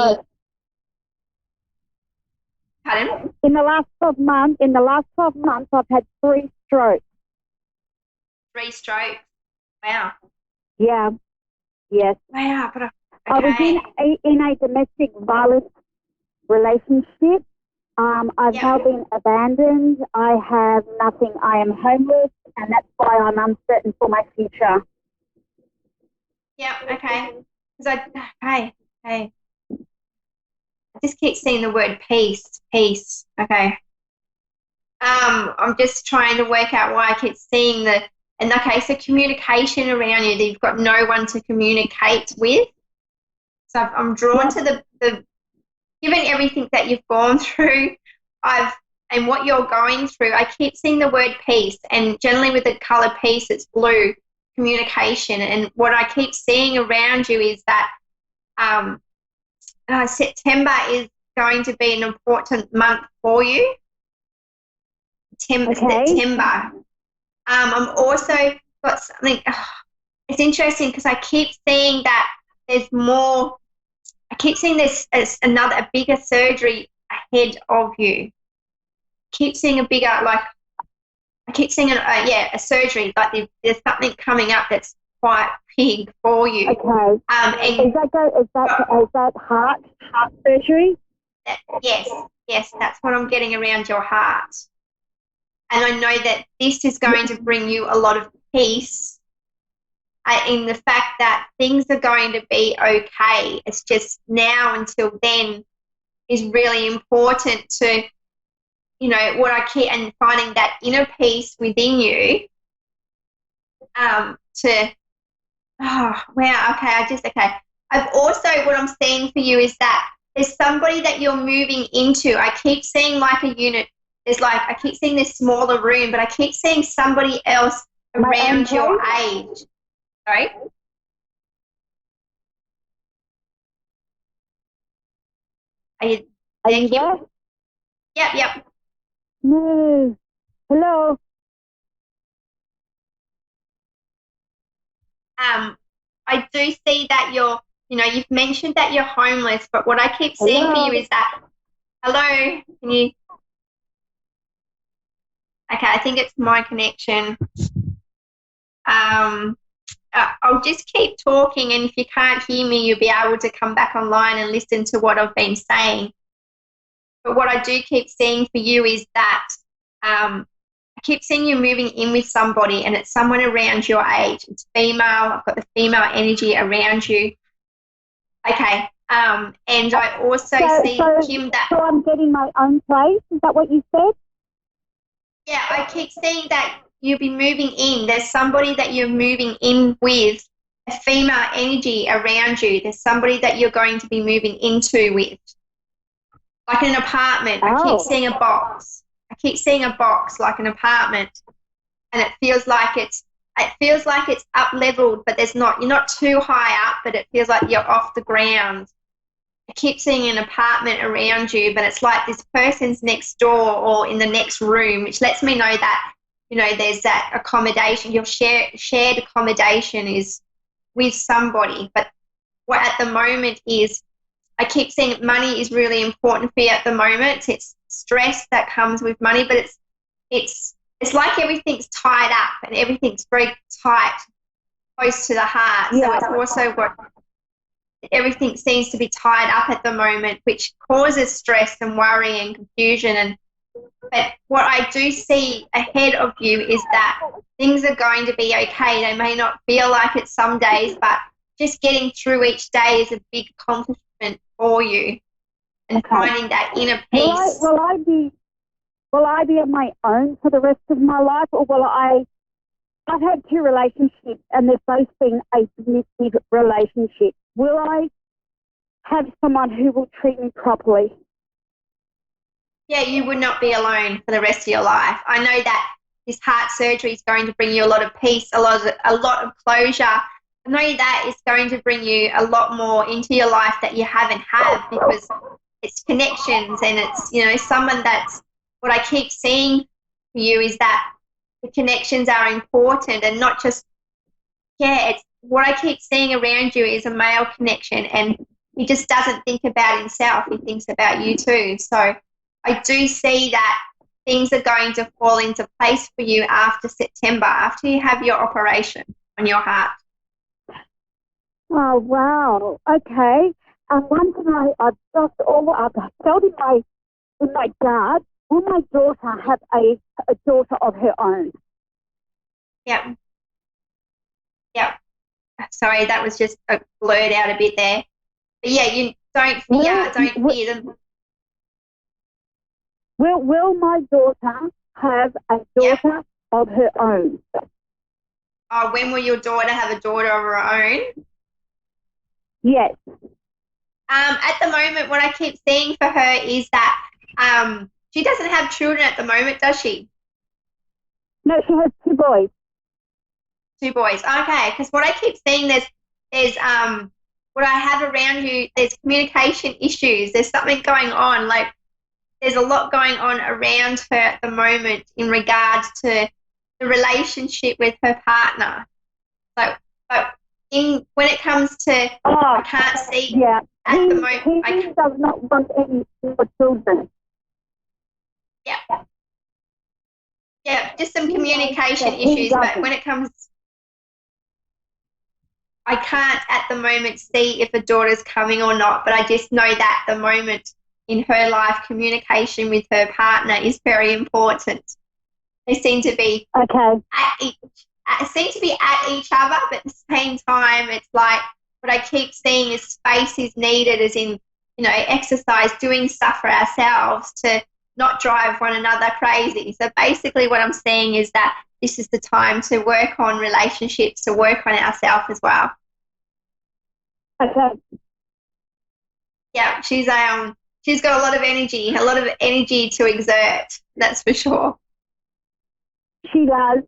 Pardon? In the last 12 months, I've had 3 strokes. 3 strokes. Wow. Yeah. Yes. Wow. But, okay. I was in a domestic violence relationship. I've now been abandoned. I have nothing. I am homeless, and that's why I'm uncertain for my future. Yeah. Okay. Okay. I just keep seeing the word peace. Peace. Okay. I'm just trying to work out why I keep seeing so communication around you, that you've got no one to communicate with. So I'm drawn to the given everything that you've gone through, and what you're going through, I keep seeing the word peace, and generally with the colour peace, it's blue, communication. And what I keep seeing around you is that September is going to be an important month for you. September. I'm also got something. It's interesting because I keep seeing that there's more. I keep seeing this as a bigger surgery ahead of you. Keep seeing a bigger, I keep seeing a surgery. Like there's something coming up that's quite big for you. Okay. And is that heart surgery? Yes, that's what I'm getting around your heart. And I know that this is going to bring you a lot of peace in the fact that things are going to be okay. It's just now until then is really important to, what I keep, and finding that inner peace within you I've also, what I'm seeing for you is that there's somebody that you're moving into. I keep seeing like a unit. I keep seeing this smaller room, but I keep seeing somebody else, around your age. Sorry? Are you there, Kim? Yep. No. Hello. I do see that you've mentioned that you're homeless, but what I keep seeing for you is that, hello, can you, okay, I think it's my connection. I'll just keep talking, and if you can't hear me, you'll be able to come back online and listen to what I've been saying. But what I do keep seeing for you is that I keep seeing you moving in with somebody, and it's someone around your age. It's female. I've got the female energy around you. Okay. And I also see, Kim, that... So I'm getting my own place? Is that what you said? Yeah, I keep seeing that you'll be moving in. There's somebody that you're moving in with, a female energy around you. There's somebody that you're going to be moving into with. Like an apartment. I keep seeing a box. I keep seeing a box like an apartment, and it feels like it's up leveled, but you're not too high up, but it feels like you're off the ground. I keep seeing an apartment around you, but it's like this person's next door or in the next room, which lets me know that, there's that accommodation. Your shared accommodation is with somebody. But what at the moment is, I keep saying money is really important for you at the moment. It's stress that comes with money, but it's like everything's tied up and everything's very tight, close to the heart. Yeah. So it's also what everything seems to be tied up at the moment, which causes stress and worry and confusion. But what I do see ahead of you is that things are going to be okay. They may not feel like it some days, but just getting through each day is a big accomplishment for you, and finding that inner peace. Will I be on my own for the rest of my life, or I've had 2 relationships and they've both been a submissive relationship. Will I have someone who will treat me properly? Yeah, you would not be alone for the rest of your life. I know that this heart surgery is going to bring you a lot of peace, a lot of closure. I know that it's going to bring you a lot more into your life that you haven't had, because it's connections, and it's, someone that's, what I keep seeing for you is that the connections are important, and not just, it's what I keep seeing around you is a male connection, and he just doesn't think about himself, he thinks about you too. So I do see that things are going to fall into place for you after September, after you have your operation on your heart. Oh, wow. Okay. And one thing I've felt in my gut, will my daughter have a daughter of her own? Yep. Sorry, that was just blurred out a bit there. But yeah, you don't fear them. Will my daughter have a daughter of her own? Oh, when will your daughter have a daughter of her own? Yes. At the moment, what I keep seeing for her is that she doesn't have children at the moment, does she? No, she has 2 boys. 2 boys. Okay, because what I keep seeing, there's what I have around you, there's communication issues. There's something going on, like there's a lot going on around her at the moment in regards to the relationship with her partner. But when it comes to, I can't see at the moment. He does not want any more children. Yeah, just some communication issues. But when it comes, I can't at the moment see if a daughter's coming or not. But I just know that at the moment in her life, communication with her partner is very important. They seem to be at each other, but at the same time, it's like what I keep seeing is space is needed, as in, exercise, doing stuff for ourselves to not drive one another crazy. So basically what I'm saying is that this is the time to work on relationships, to work on ourselves as well. Okay. Yeah, she's got a lot of energy to exert, that's for sure. She does.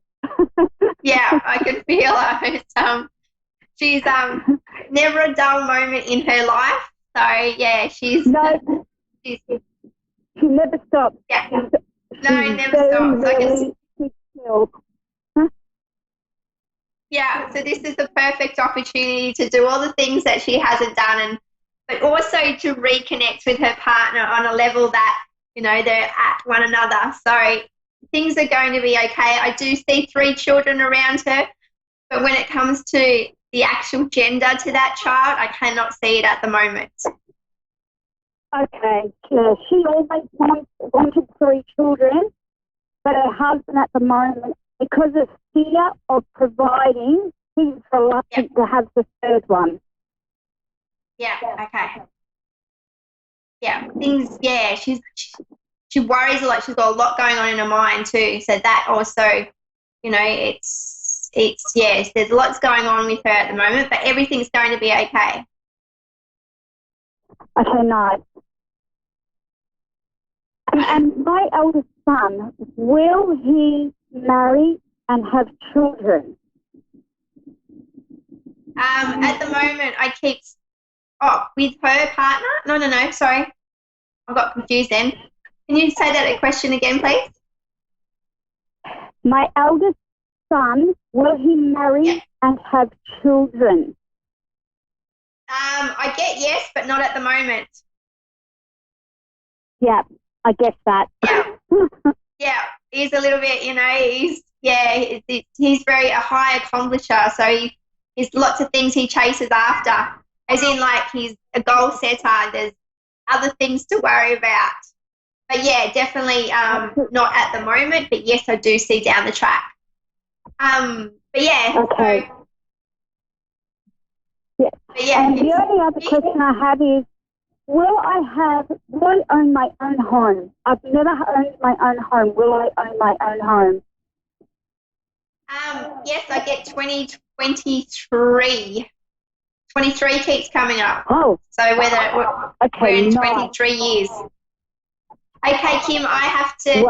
Yeah, I can feel her. She's never a dull moment in her life. So yeah, she's No, she's she never stops. yeah. She's Never very, stops. I can very skilled. Yeah, so this is the perfect opportunity to do all the things that she hasn't done, but also to reconnect with her partner on a level that, you know, they're at one another. So things are going to be okay. I do see 3 children around her, but when it comes to the actual gender to that child, I cannot see it at the moment. Okay, yeah, she always wanted 3 children, but her husband at the moment, because of fear of providing, he's reluctant to have the 3rd one. Yeah, okay. Yeah, she worries a lot. She's got a lot going on in her mind too. So that also, you know, it's yes, there's lots going on with her at the moment, but everything's going to be okay. Okay, nice. And my eldest son, will he marry and have children? At the moment, I keep with her partner. No. Sorry, I got confused then. Can you say that question again, please? My eldest son, will he marry and have children? I get yes, but not at the moment. Yeah, I guess that. Yeah, he's a little bit, you know, he's very a high accomplisher, so he's lots of things he chases after, as in like he's a goal setter. There's other things to worry about. But yeah, definitely not at the moment, but yes, I do see down the track. But yeah. Okay. So, Yeah. but yeah. And the only other question I have is, will I own my own home? I've never owned my own home. Will I own my own home? Yes, I get 2023. 23 keeps coming up. Oh. So we're in 23 years. Okay, Kim, I have to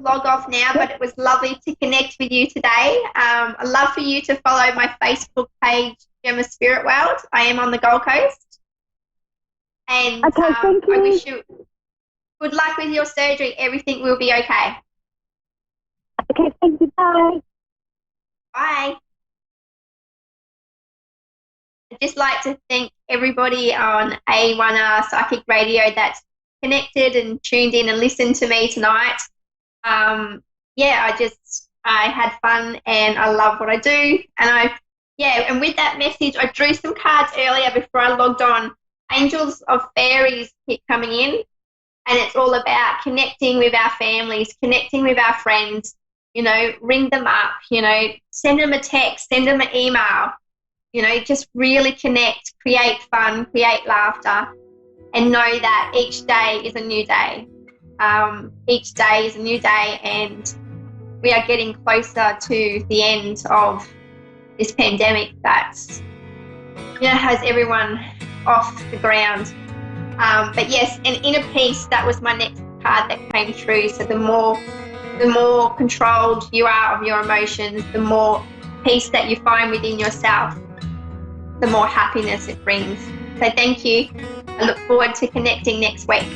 log off now, but it was lovely to connect with you today. I'd love for you to follow my Facebook page, Gemma Spirit World. I am on the Gold Coast. And thank you. I wish you good luck with your surgery. Everything will be okay. Okay, thank you. Bye. Bye. I'd just like to thank everybody on A1R Psychic Radio that's connected and tuned in and listened to me tonight. I had fun and I love what I do. And with that message, I drew some cards earlier before I logged on. Angels of Fairies keep coming in, and it's all about connecting with our families, connecting with our friends, you know, ring them up, you know, send them a text, send them an email, you know, just really connect, create fun, create laughter, and know that each day is a new day. Each day is a new day, and we are getting closer to the end of this pandemic that's, you know, has everyone off the ground. But yes, and inner peace, that was my next card that came through. So the more controlled you are of your emotions, the more peace that you find within yourself, the more happiness it brings. So thank you. I look forward to connecting next week.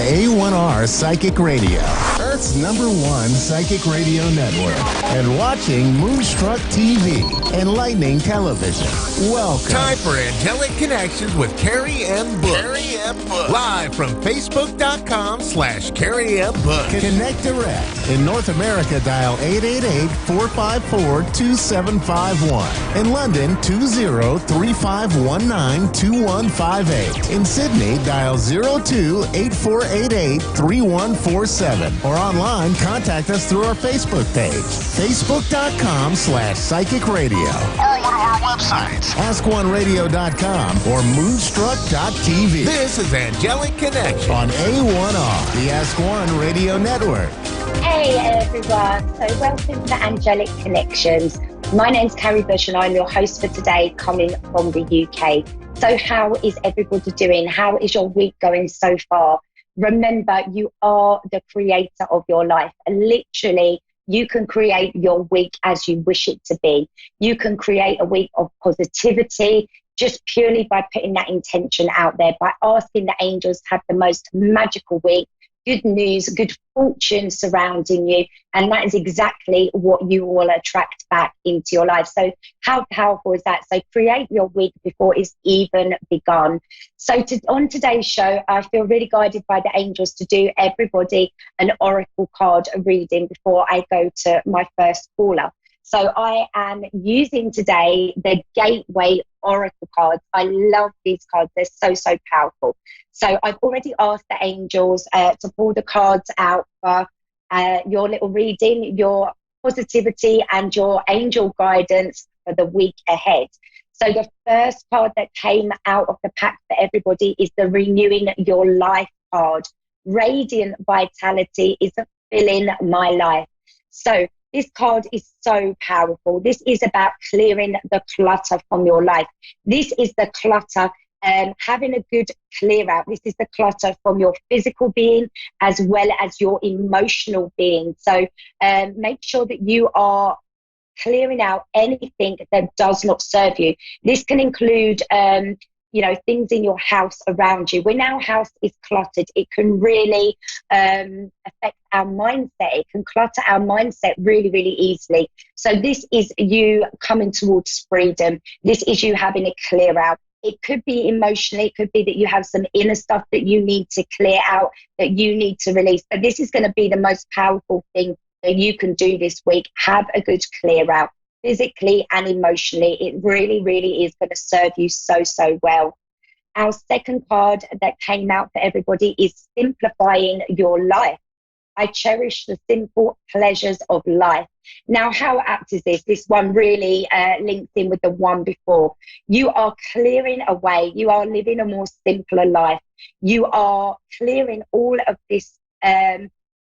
A1R Psychic Radio, Earth's #1 psychic radio network, and watching Moonstruck TV, enlightening television. Welcome. Time for Angelic Connections with Carrie M. Bush. Live from Facebook.com/Carrie M. Bush. Connect direct. In North America, dial 888-454-2751. In London, 20-3519-2158. In Sydney, dial 02-8488-3147. Or online, contact us through our Facebook page, Facebook.com/Psychic Radio. Or one of our websites, AskOneRadio.com or Moonstruck.tv. This is Angelic Connection on A1R, the Ask One Radio Network. Hey everyone, so welcome to Angelic Connections. My name's Carrie Bush and I'm your host for today, coming from the UK. So how is everybody doing? How is your week going so far? Remember, you are the creator of your life. And literally, you can create your week as you wish it to be. You can create a week of positivity just purely by putting that intention out there, by asking the angels to have the most magical week, good news, good fortune surrounding you. And that is exactly what you will attract back into your life. So how powerful is that? So create your week before it's even begun. So on today's show, I feel really guided by the angels to do everybody an oracle card reading before I go to my first caller. So I am using today the Gateway Oracle cards. I love these cards. They're so, so powerful. So I've already asked the angels to pull the cards out for your little reading, your positivity and your angel guidance for the week ahead. So the first card that came out of the pack for everybody is the Renewing Your Life card. Radiant vitality is filling my life. So this card is so powerful. This is about clearing the clutter from your life. This is the clutter, having a good clear out. This is the clutter from your physical being as well as your emotional being. So make sure that you are clearing out anything that does not serve you. This can include things in your house around you. When our house is cluttered, it can really affect our mindset. It can clutter our mindset really, really easily. So this is you coming towards freedom. This is you having a clear out. It could be emotionally. It could be that you have some inner stuff that you need to clear out, that you need to release. But this is going to be the most powerful thing that you can do this week. Have a good clear out. Physically and emotionally, it really, really is going to serve you so, so well. Our second card that came out for everybody is Simplifying Your Life. I cherish the simple pleasures of life. Now, how apt is this? This one really links in with the one before. You are clearing away. You are living a more simpler life. You are clearing all of this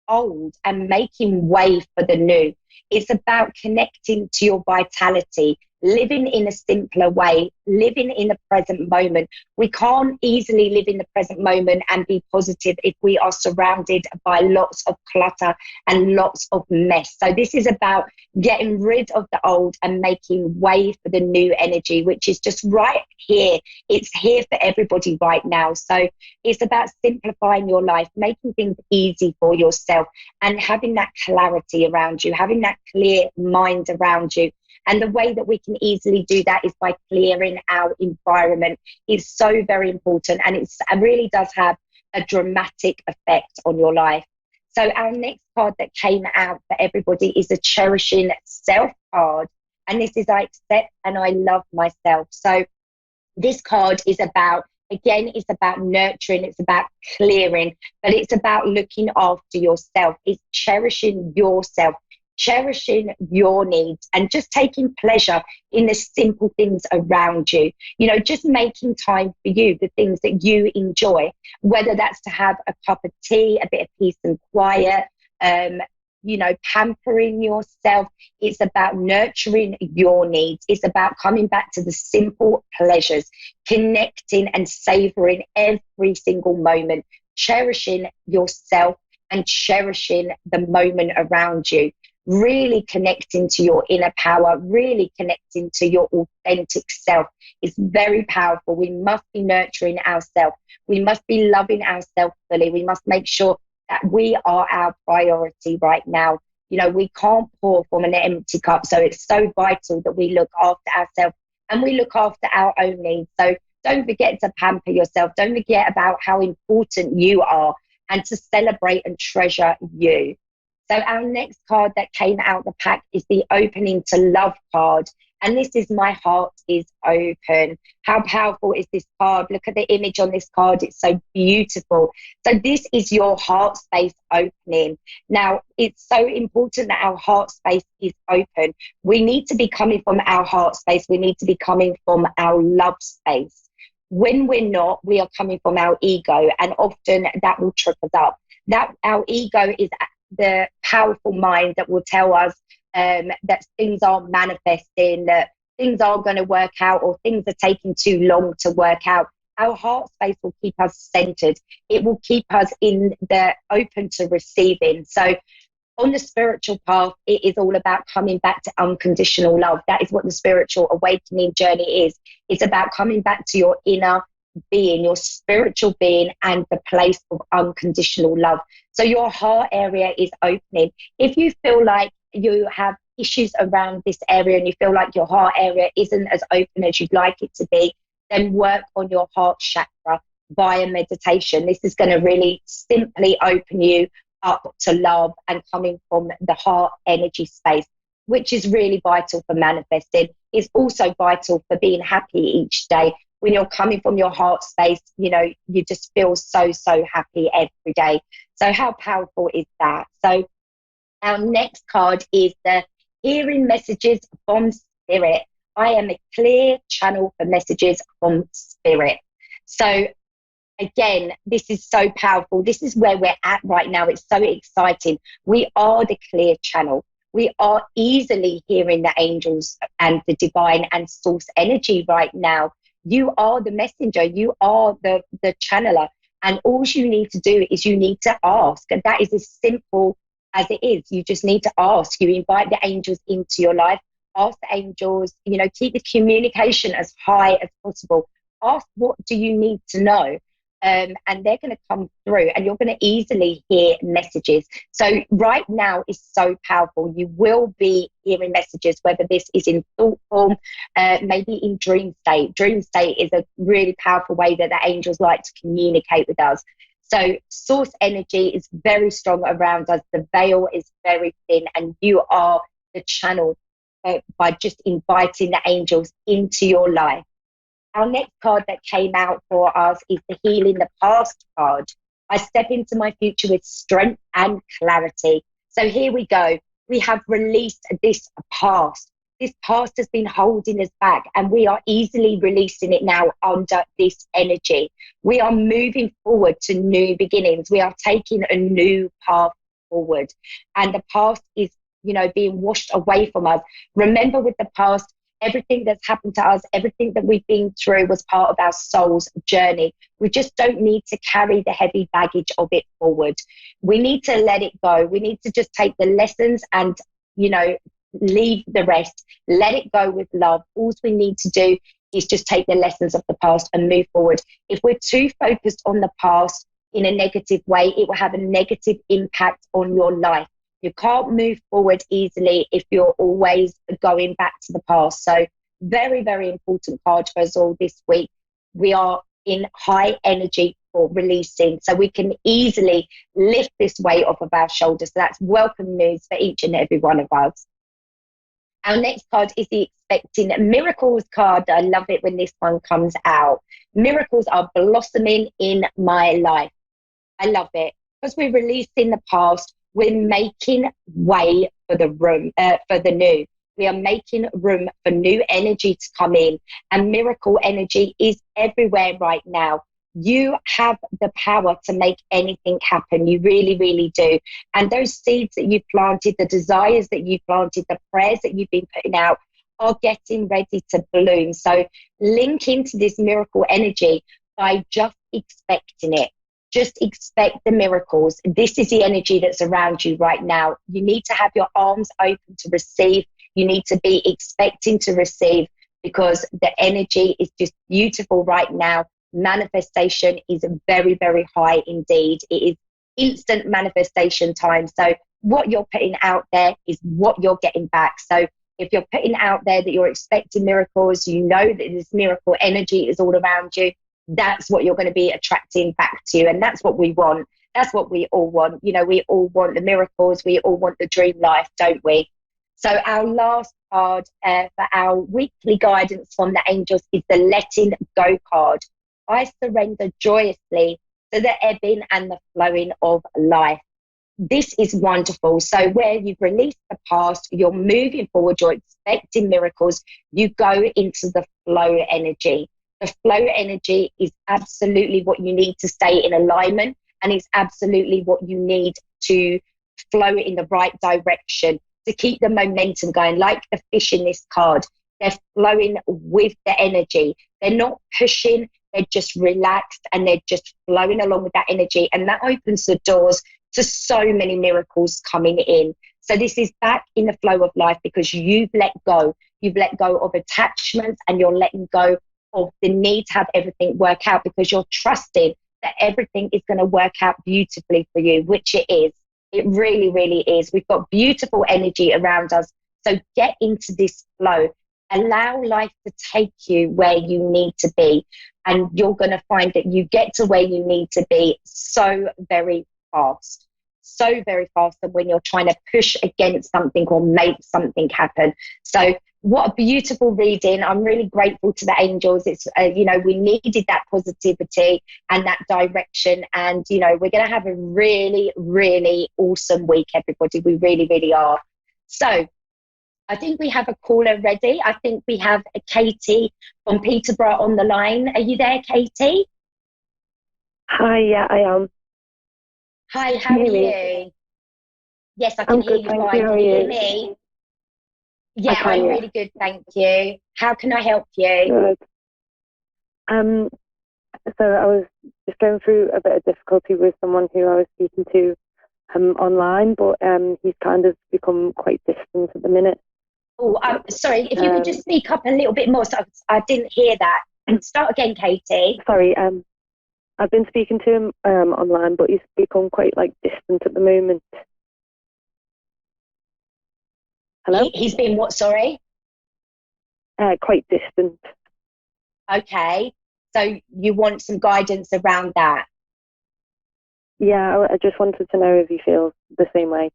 old and making way for the new. It's about connecting to your vitality, living in a simpler way, living in the present moment. We can't easily live in the present moment and be positive if we are surrounded by lots of clutter and lots of mess. So this is about getting rid of the old and making way for the new energy, which is just right here. It's here for everybody right now. So it's about simplifying your life, making things easy for yourself and having that clarity around you, having that clear mind around you. And the way that we can easily do that is by clearing our environment. It's so very important, and it really does have a dramatic effect on your life. So our next card that came out for everybody is a Cherishing Self card. And this is I accept and I love myself. So this card is about, again, it's about nurturing, it's about clearing, but it's about looking after yourself. It's cherishing yourself, cherishing your needs, and just taking pleasure in the simple things around you. You know, just making time for you, the things that you enjoy, whether that's to have a cup of tea, a bit of peace and quiet, pampering yourself. It's about nurturing your needs. It's about coming back to the simple pleasures, connecting and savoring every single moment, cherishing yourself and cherishing the moment around you. really connecting to your inner power, really connecting to your authentic self is very powerful. We must be nurturing ourselves. We must be loving ourselves fully. We must make sure that we are our priority right now. You know, we can't pour from an empty cup. So it's so vital that we look after ourselves and we look after our own needs. So don't forget to pamper yourself. Don't forget about how important you are and to celebrate and treasure you. So our next card that came out the pack is the Opening to Love card. And this is My Heart is Open. How powerful is this card? Look at the image on this card. It's so beautiful. So this is your heart space opening. Now, it's so important that our heart space is open. We need to be coming from our heart space. We need to be coming from our love space. When we're not, we are coming from our ego, and often that will trip us up. That our ego is the powerful mind that will tell us that things aren't manifesting, that things aren't going to work out, or things are taking too long to work out. Our heart space will keep us centered. It will keep us in the open to receiving. So on the spiritual path, it is all about coming back to unconditional love. That is what the spiritual awakening journey is. It's about coming back to your inner being, your spiritual being, and the place of unconditional love. So your heart area is opening. If you feel like you have issues around this area and you feel like your heart area isn't as open as you'd like it to be, then work on your heart chakra via meditation. This is going to really simply open you up to love and coming from the heart energy space, which is really vital for manifesting. It's also vital for being happy each day. When you're coming from your heart space, you know, you just feel so, so happy every day. So how powerful is that? So our next card is the Hearing Messages from Spirit. I am a clear channel for messages from Spirit. So again, this is so powerful. This is where we're at right now. It's so exciting. We are the clear channel. We are easily hearing the angels and the divine and source energy right now. You are the messenger. You are the channeler. And all you need to do is you need to ask. And that is as simple as it is. You just need to ask. You invite the angels into your life. Ask the angels, you know, keep the communication as high as possible. Ask, what do you need to know? And they're going to come through and you're going to easily hear messages. So right now is so powerful. You will be hearing messages, whether this is in thought form, maybe in dream state. Dream state is a really powerful way that the angels like to communicate with us. So source energy is very strong around us. The veil is very thin and you are the channel by just inviting the angels into your life. Our next card that came out for us is the Healing the Past card. I step into my future with strength and clarity. So here we go. We have released this past. This past has been holding us back and we are easily releasing it now under this energy. We are moving forward to new beginnings. We are taking a new path forward. And the past is, you know, being washed away from us. Remember, with the past, everything that's happened to us, everything that we've been through was part of our soul's journey. We just don't need to carry the heavy baggage of it forward. We need to let it go. We need to just take the lessons and, you know, leave the rest. Let it go with love. All we need to do is just take the lessons of the past and move forward. If we're too focused on the past in a negative way, it will have a negative impact on your life. You can't move forward easily if you're always going back to the past. So very, very important card for us all this week. We are in high energy for releasing, so we can easily lift this weight off of our shoulders. So that's welcome news for each and every one of us. Our next card is the Expecting Miracles card. I love it when this one comes out. Miracles are blossoming in my life. I love it because we're releasing the past. We're making way for the room, for the new. We are making room for new energy to come in, and miracle energy is everywhere right now. You have the power to make anything happen. You really, really do. And those seeds that you've planted, the desires that you've planted, the prayers that you've been putting out are getting ready to bloom. So link into this miracle energy by just expecting it. Just expect the miracles. This is the energy that's around you right now. You need to have your arms open to receive. You need to be expecting to receive, because the energy is just beautiful right now. Manifestation is very, very high indeed. It is instant manifestation time. So what you're putting out there is what you're getting back. So if you're putting out there that you're expecting miracles, you know that this miracle energy is all around you, that's what you're going to be attracting back to you. And that's what we want. That's what we all want. You know, we all want the miracles. We all want the dream life, don't we? So our last card for our weekly guidance from the angels is the letting go card. I surrender joyously to the ebbing and the flowing of life. This is wonderful. So where you've released the past, you're moving forward, you're expecting miracles, you go into the flow energy. The flow energy is absolutely what you need to stay in alignment, and it's absolutely what you need to flow in the right direction, to keep the momentum going, like the fish in this card. They're flowing with the energy. They're not pushing, they're just relaxed, and they're just flowing along with that energy. And that opens the doors to so many miracles coming in. So this is back in the flow of life, because you've let go. You've let go of attachments, and you're letting go of the need to have everything work out, because you're trusting that everything is going to work out beautifully for you, which it is. It really, really is. We've got beautiful energy around us. So get into this flow. Allow life to take you where you need to be. And you're going to find that you get to where you need to be so very fast. So very fast than when you're trying to push against something or make something happen. So what a beautiful reading. I'm really grateful to the angels. It's, you know, we needed that positivity and that direction. And, you know, we're going to have a really, really awesome week, everybody. We really, really are. So I think we have a caller ready. I think we have a Katie from Peterborough on the line. Are you there, Katie? Hi, yeah, I am. Hi, how are you? Yes, I can I'm hear good, you thank fine. you. How are Can you hear you? me? Yeah, I can, I'm yeah. really good, thank you. How can I help you? Good. So I was just going through a bit of difficulty with someone who I was speaking to online, but he's kind of become quite distant at the minute. Oh, I'm sorry, if you could just speak up a little bit more. So I didn't hear that. Start again, Katie. Sorry, I've been speaking to him online, but he's become quite like distant at the moment. Hello? He's been what, sorry? Quite distant. Okay. So you want some guidance around that? Yeah, I just wanted to know if he feels the same way.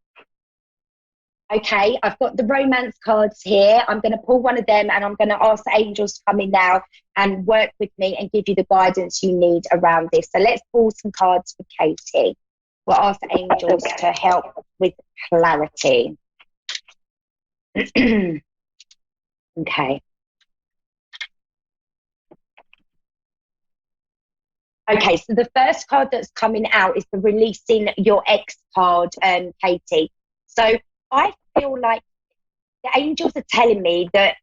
Okay, I've got the romance cards here. I'm going to pull one of them, and I'm going to ask the angels to come in now and work with me and give you the guidance you need around this. So let's pull some cards for Katie. We'll ask the angels to help with clarity. Okay. Okay, so the first card that's coming out is the releasing your ex card, Katie. So I feel like the angels are telling me that,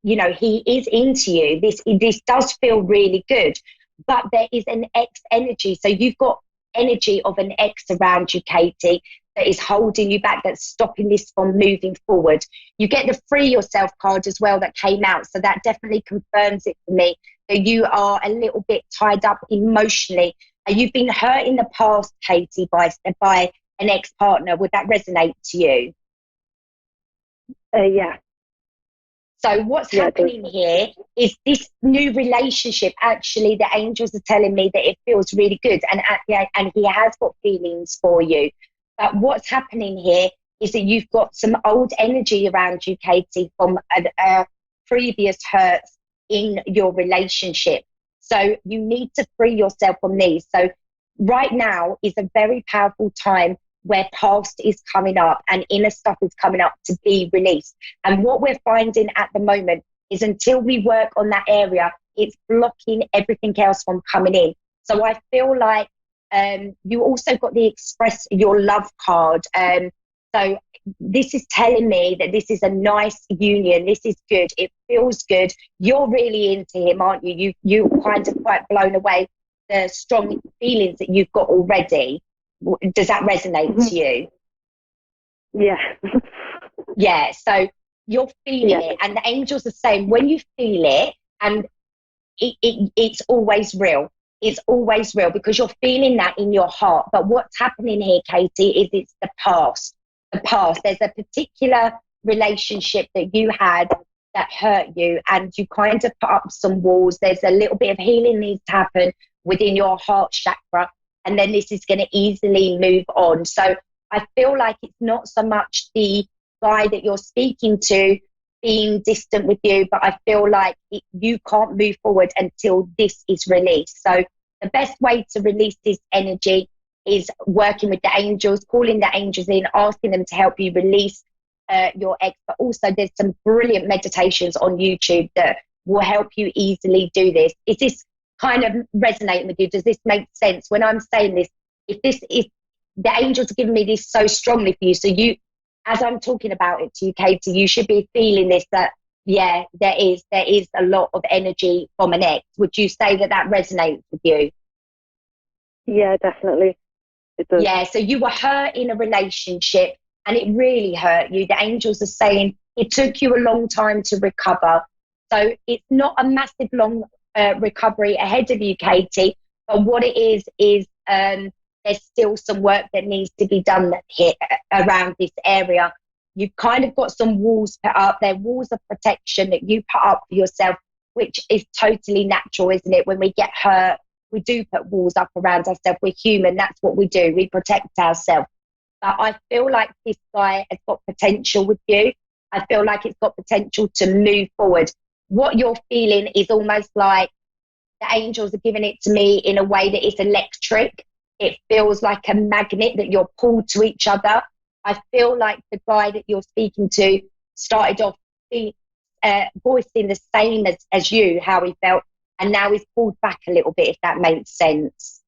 you know, he is into you. This does feel really good, but there is an ex energy. So you've got energy of an ex around you, Katie, that is holding you back, that's stopping this from moving forward. You get the free yourself card as well that came out. So that definitely confirms it for me, that you are a little bit tied up emotionally. And you've been hurt in the past, Katie, by an ex-partner. Would that resonate to you? Yeah. So what's happening here is this new relationship, actually, the angels are telling me that it feels really good, and he has got feelings for you. But what's happening here is that you've got some old energy around you, Katie, from a previous hurts in your relationship. So you need to free yourself from these. So right now is a very powerful time where past is coming up and inner stuff is coming up to be released. And what we're finding at the moment is until we work on that area, it's blocking everything else from coming in. So I feel like you also got the express your love card. So this is telling me that this is a nice union. This is good. It feels good. You're really into him, aren't you? You're kind of quite blown away the strong feelings that you've got already. Does that resonate to you? Yeah. Yeah, so you're feeling it, and the angels are saying when you feel it, and it's always real. It's always real because you're feeling that in your heart. But what's happening here, Katie, is it's the past. The past. There's a particular relationship that you had that hurt you, and you kind of put up some walls. There's a little bit of healing needs to happen within your heart chakra, and then this is going to easily move on. So I feel like it's not so much the guy that you're speaking to being distant with you, but I feel like you can't move forward until this is released. So the best way to release this energy is working with the angels, calling the angels in, asking them to help you release your ex. But also there's some brilliant meditations on YouTube that will help you easily do this. Is this kind of resonating with you? Does this make sense when I'm saying this? If the angels are giving me this so strongly for you, so you, as I'm talking about it to you, Katie, you should be feeling this, that, yeah, there is a lot of energy from an ex. Would you say that resonates with you? Yeah, definitely. It does. Yeah, so you were hurt in a relationship and it really hurt you. The angels are saying it took you a long time to recover. So it's not a massive long recovery ahead of you, Katie, but what it is there's still some work that needs to be done here around this area. You've kind of got some walls put up. They're walls of protection that you put up for yourself, which is totally natural, isn't it? When we get hurt, we do put walls up around ourselves. We're human. That's what we do. We protect ourselves. But I feel like this guy has got potential with you. I feel like it's got potential to move forward. What you're feeling is almost like the angels are giving it to me in a way that it's electric. It feels like a magnet that you're pulled to each other. I feel like the guy that you're speaking to started off voicing the same as you, how he felt, and now he's pulled back a little bit, if that makes sense.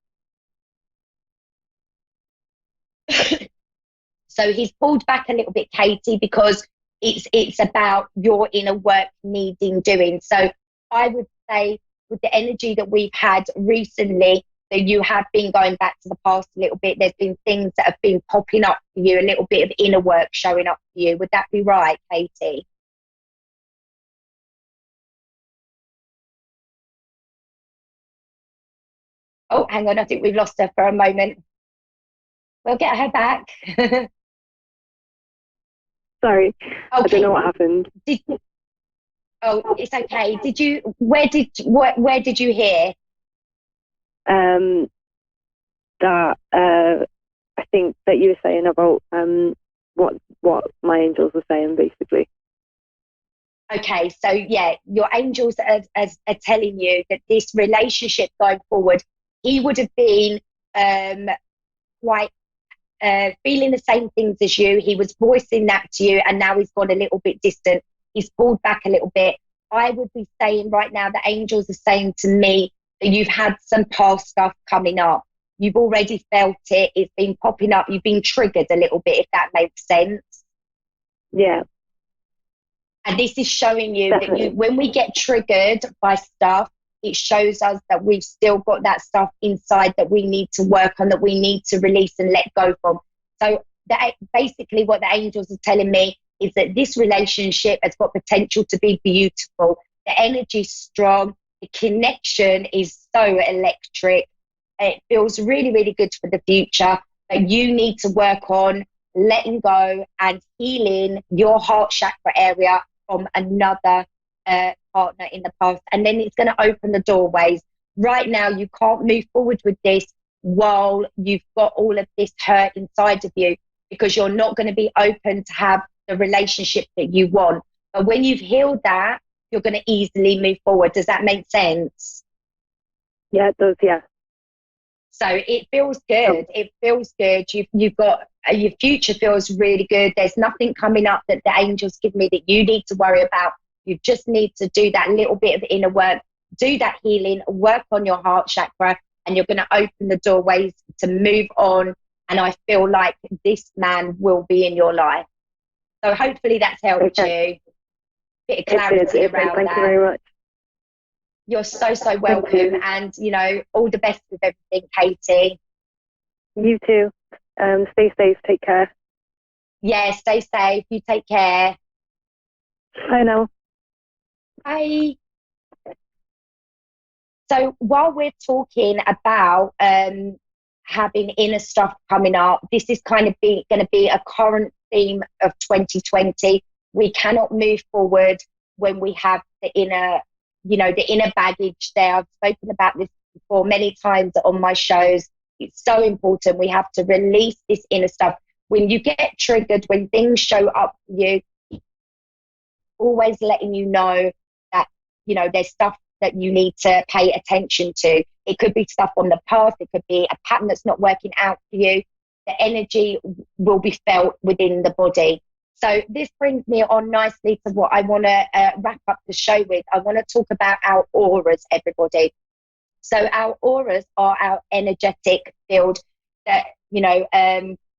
So he's pulled back a little bit, Katie, because it's about your inner work needing doing. So I would say with the energy that we've had recently, that you have been going back to the past a little bit. There's been things that have been popping up for you, a little bit of inner work showing up for you. Would that be right, Katie? Oh, hang on. I think we've lost her for a moment. We'll get her back. Sorry, Okay. I don't know what happened. Oh, it's okay. Where did you hear? That I think that you were saying about what my angels were saying, basically. Okay, so yeah, your angels are telling you that this relationship going forward, he would have been quite feeling the same things as you. He was voicing that to you, and now he's gone a little bit distant. He's pulled back a little bit. I would be saying right now, the angels are saying to me that you've had some past stuff coming up. You've already felt it. It's been popping up. You've been triggered a little bit, if that makes sense. Yeah. And this is showing you Definitely. that when we get triggered by stuff, it shows us that we've still got that stuff inside that we need to work on, that we need to release and let go from. So basically what the angels are telling me is that this relationship has got potential to be beautiful. The energy's strong. The connection is so electric. It feels really, really good for the future. But you need to work on letting go and healing your heart chakra area from another partner in the past. And then it's going to open the doorways. Right now, you can't move forward with this while you've got all of this hurt inside of you, because you're not going to be open to have the relationship that you want. But when you've healed that, you're going to easily move forward. Does that make sense? Yeah, it does, yeah. So it feels good. It feels good. You've got your future feels really good. There's nothing coming up that the angels give me that you need to worry about. You just need to do that little bit of inner work, do that healing, work on your heart chakra, and you're going to open the doorways to move on. And I feel like this man will be in your life. So hopefully that's helped you. Bit of clarity around Thank that. you very much. You're so, so welcome. And, you know, all the best with everything, Katie. You too. Stay safe. Take care. Yeah, stay safe. You take care. I know. Bye. So while we're talking about having inner stuff coming up, this is kind of going to be a current theme of 2020. We cannot move forward when we have the inner, you know, the inner baggage there. I've spoken about this before many times on my shows. It's so important. We have to release this inner stuff. When you get triggered, when things show up for you, always letting you know that, you know, there's stuff that you need to pay attention to. It could be stuff on the past. It could be a pattern that's not working out for you. The energy will be felt within the body. So this brings me on nicely to what I want to wrap up the show with. I want to talk about our auras, everybody. So our auras are our energetic field that, you know,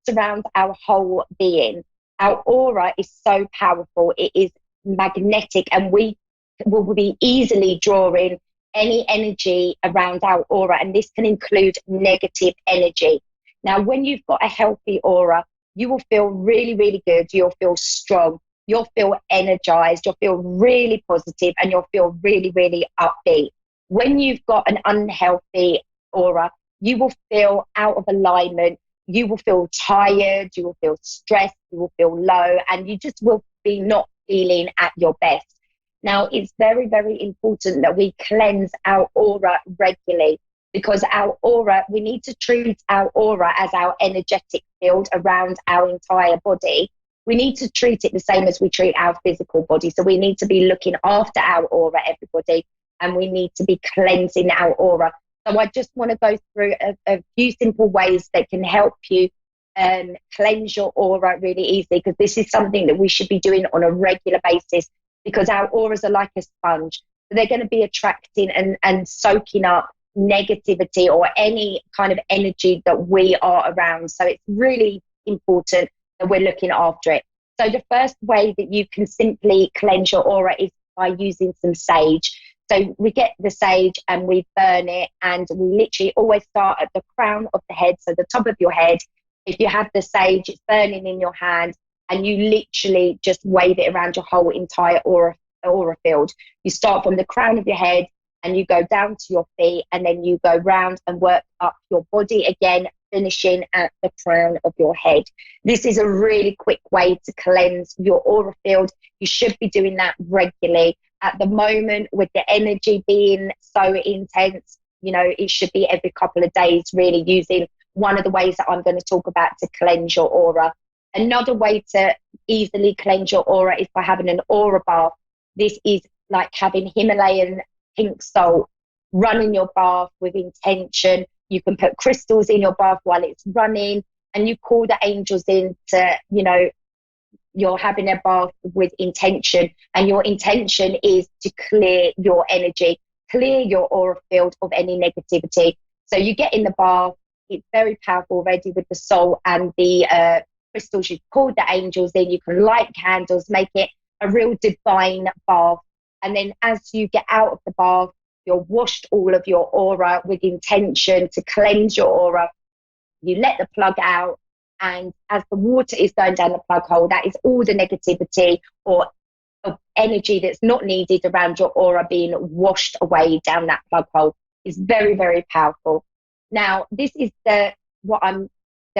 surrounds our whole being. Our aura is so powerful. It is magnetic, and we will be easily drawing any energy around our aura, and this can include negative energy. Now, when you've got a healthy aura, you will feel really, really good. You'll feel strong. You'll feel energized. You'll feel really positive, and you'll feel really, really upbeat. When you've got an unhealthy aura, you will feel out of alignment. You will feel tired. You will feel stressed. You will feel low, and you just will be not feeling at your best. Now, it's very, very important that we cleanse our aura regularly, because our aura, we need to treat our aura as our energetic field around our entire body. We need to treat it the same as we treat our physical body. So we need to be looking after our aura, everybody, and we need to be cleansing our aura. So I just want to go through a few simple ways that can help you cleanse your aura really easily, because this is something that we should be doing on a regular basis, because our auras are like a sponge. So they're going to be attracting and soaking up negativity or any kind of energy that we are around. So it's really important that we're looking after it. So the first way that you can simply cleanse your aura is by using some sage. So we get the sage and we burn it, and we literally always start at the crown of the head, so the top of your head. If you have the sage, it's burning in your hand, and you literally just wave it around your whole entire aura field. You start from the crown of your head and you go down to your feet, and then you go round and work up your body again, finishing at the crown of your head. This is a really quick way to cleanse your aura field. You should be doing that regularly. At the moment, with the energy being so intense, you know, it should be every couple of days, really using one of the ways that I'm going to talk about to cleanse your aura. Another way to easily cleanse your aura is by having an aura bath. This is like having Himalayan pink salt, run in your bath with intention. You can put crystals in your bath while it's running, and you call the angels in to, you know, you're having a bath with intention, and your intention is to clear your energy, clear your aura field of any negativity. So you get in the bath, it's very powerful already with the salt and the crystals. You've called the angels in, you can light candles, make it a real divine bath. And then as you get out of the bath, you're washed all of your aura with intention to cleanse your aura. You let the plug out, and as the water is going down the plug hole, that is all the negativity or energy that's not needed around your aura being washed away down that plug hole. It's very, very powerful. Now, this is the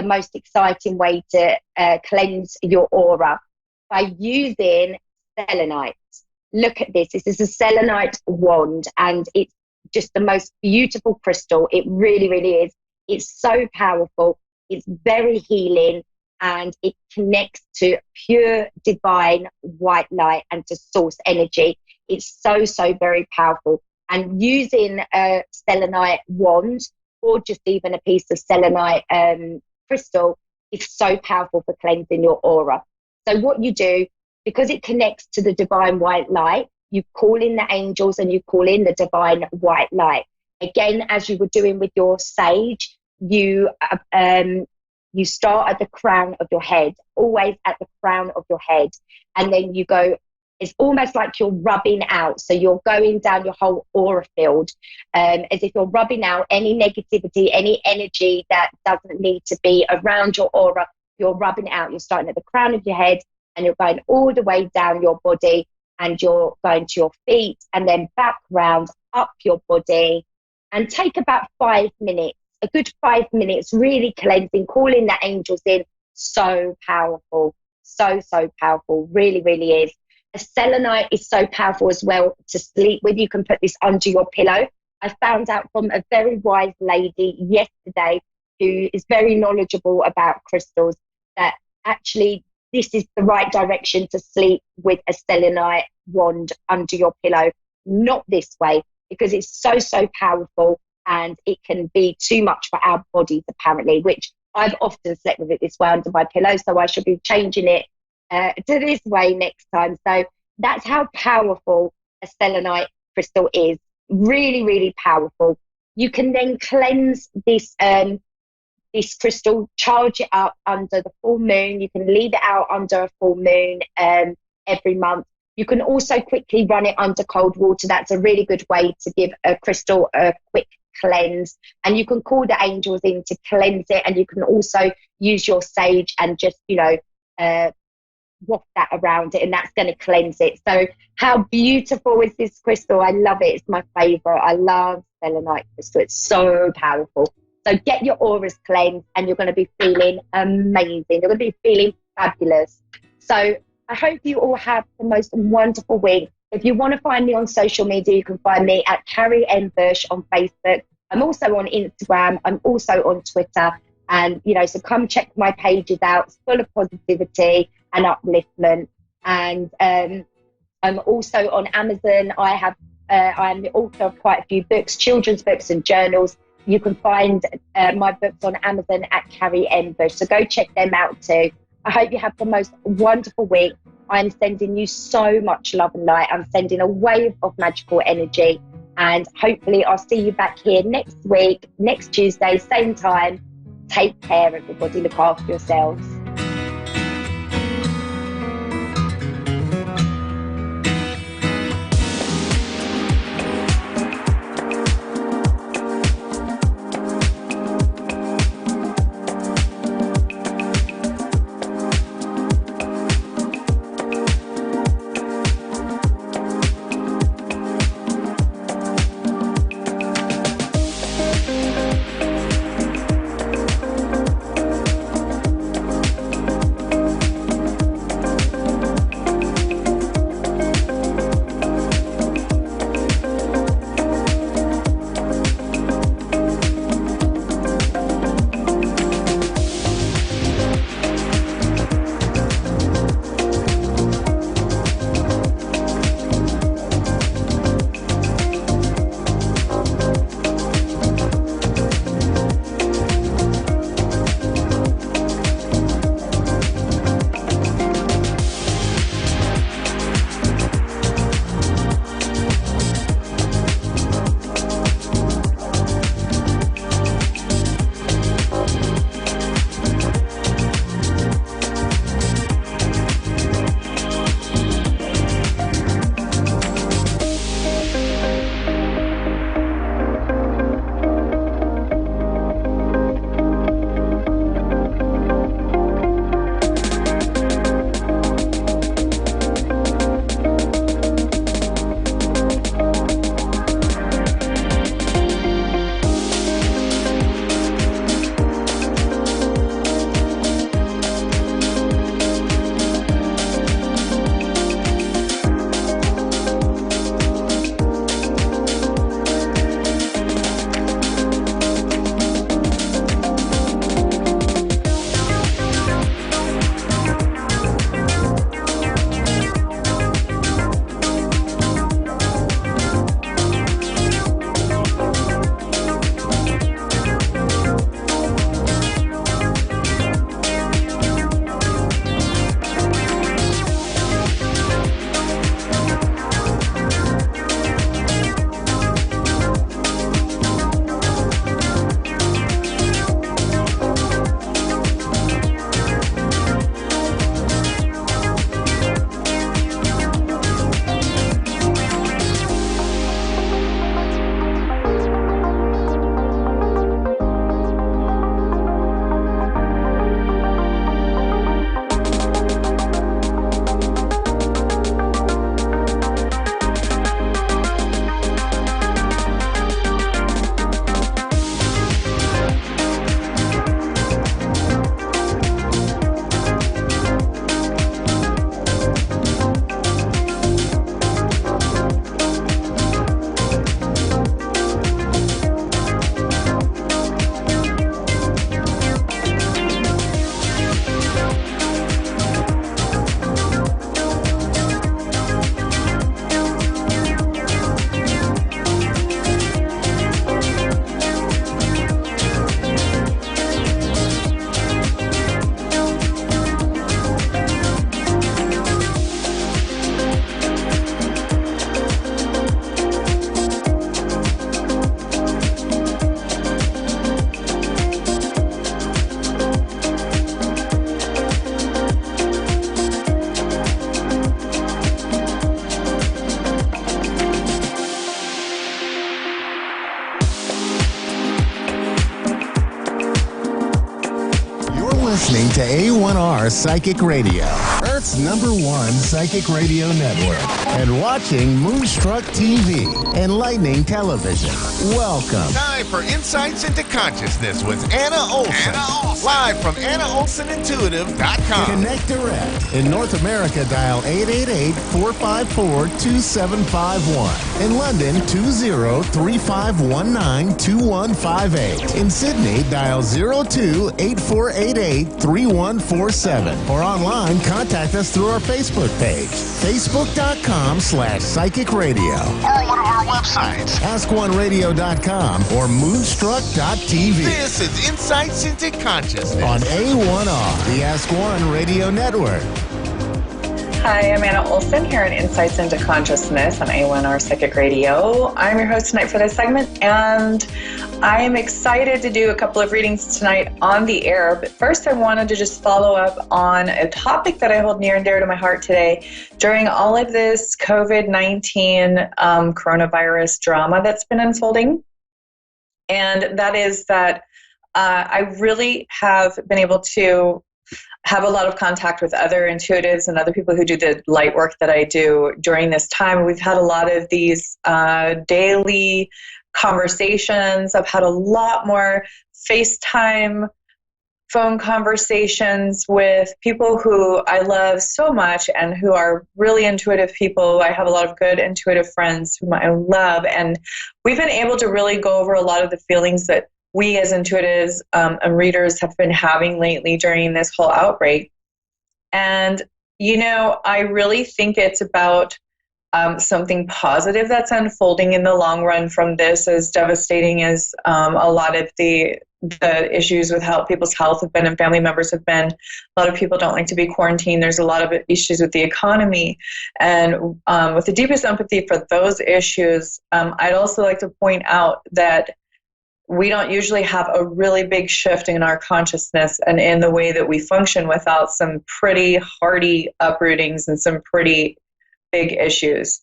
most exciting way to cleanse your aura, by using selenite. Look at this. This is a selenite wand, and it's just the most beautiful crystal. It really, really is. It's so powerful. It's very healing, and it connects to pure divine white light and to source energy. It's so, so very powerful. And using a selenite wand, or just even a piece of selenite crystal, is so powerful for cleansing your aura. So what you do, because it connects to the divine white light, you call in the angels and you call in the divine white light. Again, as you were doing with your sage, you start at the crown of your head, always at the crown of your head, and then you go It's almost like you're rubbing out. So you're going down your whole aura field, as if you're rubbing out any negativity, any energy that doesn't need to be around your aura. You're rubbing it out. You're starting at the crown of your head and you're going all the way down your body, and you're going to your feet and then back round up your body, and take about 5 minutes, a good 5 minutes, really cleansing, calling the angels in. So powerful, so powerful, really, really is. A selenite is so powerful as well to sleep with. You can put this under your pillow. I found out from a very wise lady yesterday who is very knowledgeable about crystals that actually this is the right direction to sleep with a selenite wand under your pillow, not this way, because it's so powerful and it can be too much for our bodies apparently, which I've often slept with it this way under my pillow, so I should be changing it to this way next time. So that's how powerful a selenite crystal is. Really, really powerful. You can then cleanse this this crystal, charge it up under the full moon. You can leave it out under a full moon every month. You can also quickly run it under cold water. That's a really good way to give a crystal a quick cleanse. And you can call the angels in to cleanse it. And you can also use your sage and just, waft that around it, and that's going to cleanse it. So how beautiful is this crystal? I love it. It's my favorite. I love selenite crystal. It's so powerful. So get your auras cleansed and you're going to be feeling amazing. You're going to be feeling fabulous. So I hope you all have the most wonderful week. If you want to find me on social media, you can find me at Carrie M. Bush on Facebook. I'm also on Instagram. I'm also on Twitter. And, so come check my pages out. It's full of positivity and upliftment. And I'm also on Amazon. I'm the author of quite a few books, children's books and journals. You can find my books on Amazon at Carrie M. Bush. So go check them out too. I hope you have the most wonderful week. I'm sending you so much love and light. I'm sending a wave of magical energy. And hopefully I'll see you back here next week, next Tuesday, same time. Take care, everybody. Look after yourselves. listening to A1R Psychic Radio, Earth's #1 psychic radio network, and watching Moonstruck TV, Enlightening Television. Welcome. Time for Insights into Consciousness with Anna Olson. Live from AnnaOlsonIntuitive.com. Connect direct. In North America, dial 888-454-2751. In London, 20-3519-2158. In Sydney, dial 02-8488-3147. Or online, contact us through our Facebook page, facebook.com/psychic radio. Or one of our websites, AskOneRadio.com or Moonstruck.tv. This is Insights into Consciousness On A1R, the Ask One Radio Network. Hi, I'm Anna Olson here on Insights into Consciousness on A1R Psychic Radio. I'm your host tonight for this segment, and I am excited to do a couple of readings tonight on the air. But first, I wanted to just follow up on a topic that I hold near and dear to my heart today. During all of this COVID-19 coronavirus drama that's been unfolding, and that is that I really have been able to have a lot of contact with other intuitives and other people who do the light work that I do during this time. We've had a lot of these daily conversations. I've had a lot more FaceTime phone conversations with people who I love so much and who are really intuitive people. I have a lot of good intuitive friends whom I love, and we've been able to really go over a lot of the feelings that we as intuitives and readers have been having lately during this whole outbreak. And, you know, I really think it's about something positive that's unfolding in the long run from this, as devastating as a lot of the issues with how people's health have been and family members have been. A lot of people don't like to be quarantined. There's a lot of issues with the economy. And with the deepest empathy for those issues, I'd also like to point out that we don't usually have a really big shift in our consciousness and in the way that we function without some pretty hardy uprootings and some pretty big issues.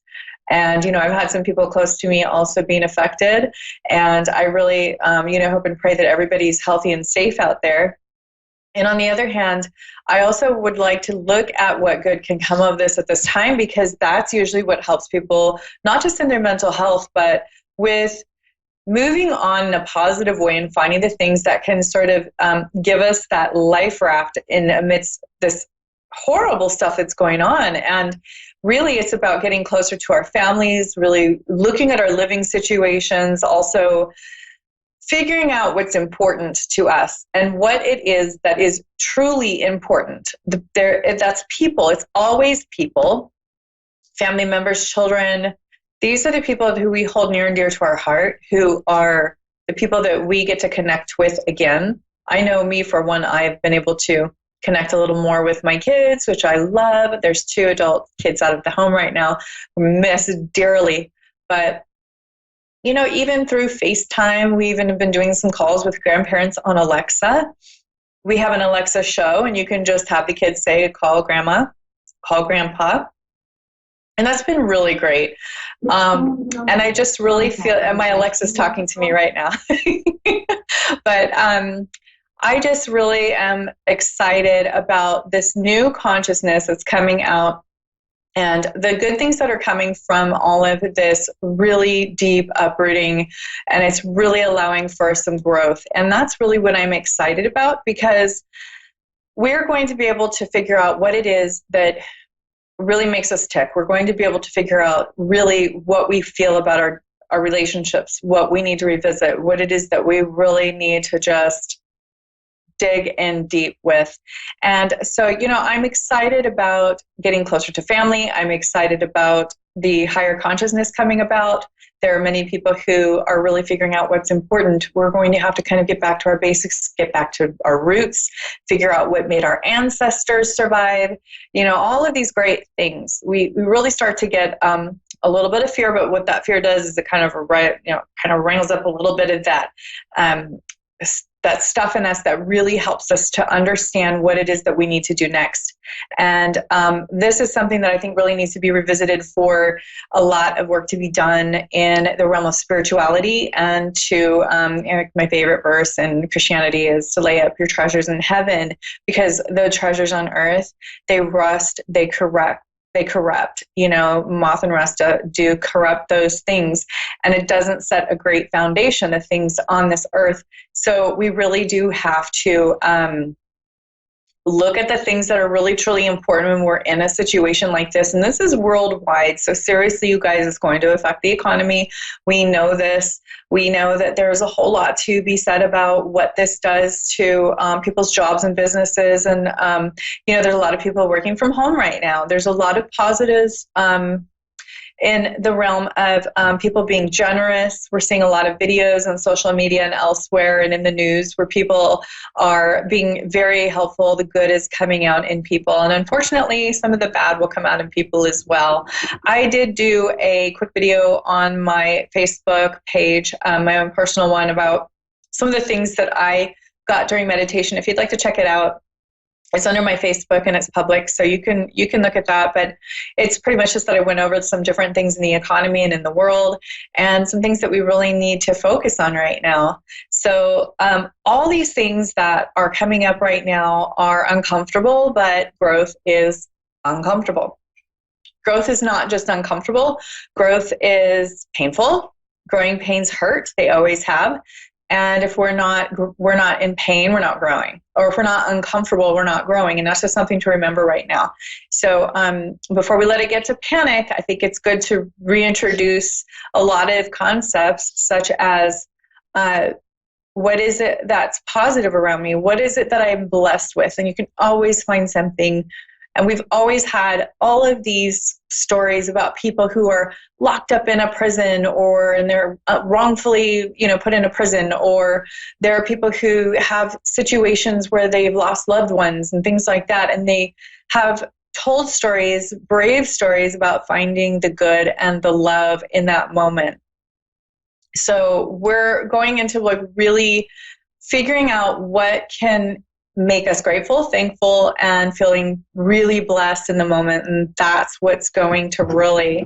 And, you know, I've had some people close to me also being affected. And I really, hope and pray that everybody's healthy and safe out there. And on the other hand, I also would like to look at what good can come of this at this time, because that's usually what helps people, not just in their mental health, but with moving on in a positive way and finding the things that can sort of give us that life raft in amidst this horrible stuff that's going on. And really, it's about getting closer to our families, really looking at our living situations, also figuring out what's important to us and what it is that is truly important. That's people. It's always people, family members, children. These are the people who we hold near and dear to our heart, who are the people that we get to connect with again. I know me, for one, I've been able to connect a little more with my kids, which I love. There's 2 adult kids out of the home right now, miss dearly. But, you know, even through FaceTime, we even have been doing some calls with grandparents on Alexa. We have an Alexa show, and you can just have the kids say, call grandma, call grandpa. And that's been really great. And I just really feel, and my Alexa's talking to me right now. But I just really am excited about this new consciousness that's coming out and the good things that are coming from all of this really deep uprooting. And it's really allowing for some growth. And that's really what I'm excited about, because we're going to be able to figure out what it is that really makes us tick. We're going to be able to figure out really what we feel about our relationships, what we need to revisit, what it is that we really need to just dig in deep with. And so, you know, I'm excited about getting closer to family. I'm excited about the higher consciousness coming about. There are many people who are really figuring out what's important. We're going to have to kind of get back to our basics, get back to our roots, figure out what made our ancestors survive. You know, all of these great things. We really start to get a little bit of fear, but what that fear does is it kind of wrangles up a little bit of that that stuff in us that really helps us to understand what it is that we need to do next. And this is something that I think really needs to be revisited for a lot of work to be done in the realm of spirituality. And to, my favorite verse in Christianity is to lay up your treasures in heaven, because the treasures on earth, they rust, they corrupt. Moth and rust do corrupt those things, and it doesn't set a great foundation of things on this earth. So we really do have to look at the things that are really, truly important when we're in a situation like this. And this is worldwide. So seriously, you guys, it's going to affect the economy. We know this. We know that there's a whole lot to be said about what this does to people's jobs and businesses. And, there's a lot of people working from home right now. There's a lot of positives in the realm of people being generous. We're seeing a lot of videos on social media and elsewhere and in the news where people are being very helpful. The good is coming out in people. And unfortunately, some of the bad will come out in people as well. I did do a quick video on my Facebook page, my own personal one, about some of the things that I got during meditation. If you'd like to check it out, it's under my Facebook and it's public, so you can look at that. But it's pretty much just that I went over some different things in the economy and in the world, and some things that we really need to focus on right now. So all these things that are coming up right now are uncomfortable, but growth is uncomfortable. Growth is not just uncomfortable. Growth is painful. Growing pains hurt. They always have. And if we're not in pain, we're not growing. Or if we're not uncomfortable, we're not growing. And that's just something to remember right now. So before we let it get to panic, I think it's good to reintroduce a lot of concepts such as what is it that's positive around me? What is it that I'm blessed with? And you can always find something. And we've always had all of these stories about people who are locked up in a prison, and they're wrongfully, put in a prison, or there are people who have situations where they've lost loved ones and things like that. And they have told stories, brave stories about finding the good and the love in that moment. So we're going into really figuring out what can make us grateful, thankful, and feeling really blessed in the moment. And that's what's going to really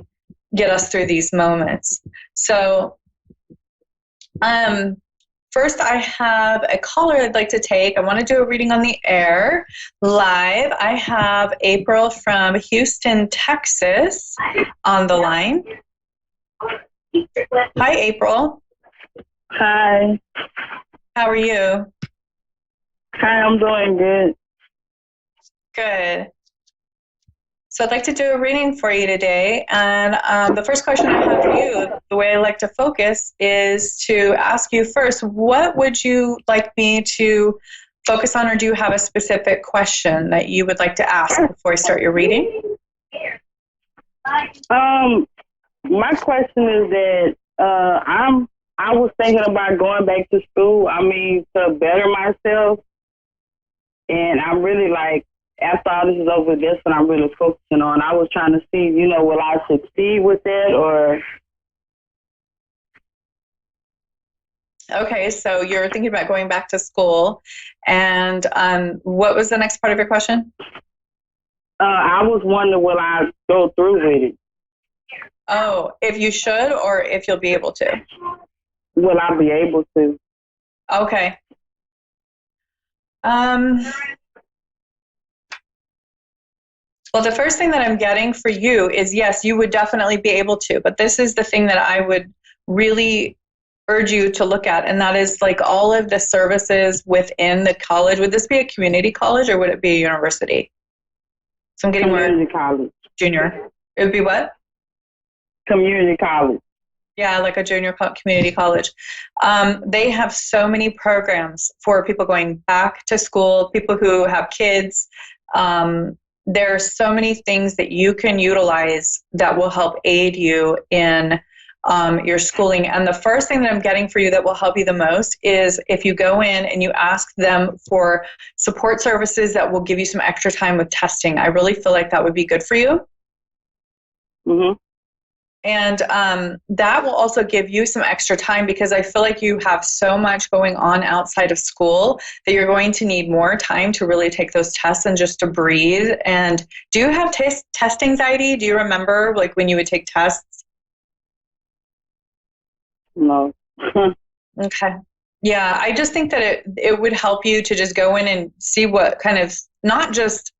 get us through these moments. So first I have a caller I'd like to take. I want to do a reading on the air live. I have April from Houston, Texas on the line. Hi, April. Hi. How are you? Hi, I'm doing good. Good. So I'd like to do a reading for you today. And the first question I have for you, the way I like to focus, is to ask you first, what would you like me to focus on, or do you have a specific question that you would like to ask before I start your reading? My question is that I was thinking about going back to school, to better myself. And I'm really after all this is over, that's what I'm really focusing on. I was trying to see, will I succeed with that or? Okay, so you're thinking about going back to school. And what was the next part of your question? I was wondering, will I go through with it? Oh, if you should, or if you'll be able to? Will I be able to? Okay. Well, the first thing that I'm getting for you is, yes, you would definitely be able to, but this is the thing that I would really urge you to look at, and that is all of the services within the college. Would this be a community college, or would it be a university? So I'm getting community college. Junior. It would be what? Community college. Yeah, like a junior community college. They have so many programs for people going back to school, people who have kids. There are so many things that you can utilize that will help aid you in your schooling. And the first thing that I'm getting for you that will help you the most is if you go in and you ask them for support services that will give you some extra time with testing. I really feel like that would be good for you. Mm-hmm. And that will also give you some extra time, because I feel like you have so much going on outside of school that you're going to need more time to really take those tests and just to breathe. And do you have test anxiety? Do you remember like when you would take tests? No. Okay. Yeah, I just think that it would help you to just go in and see what kind of, not just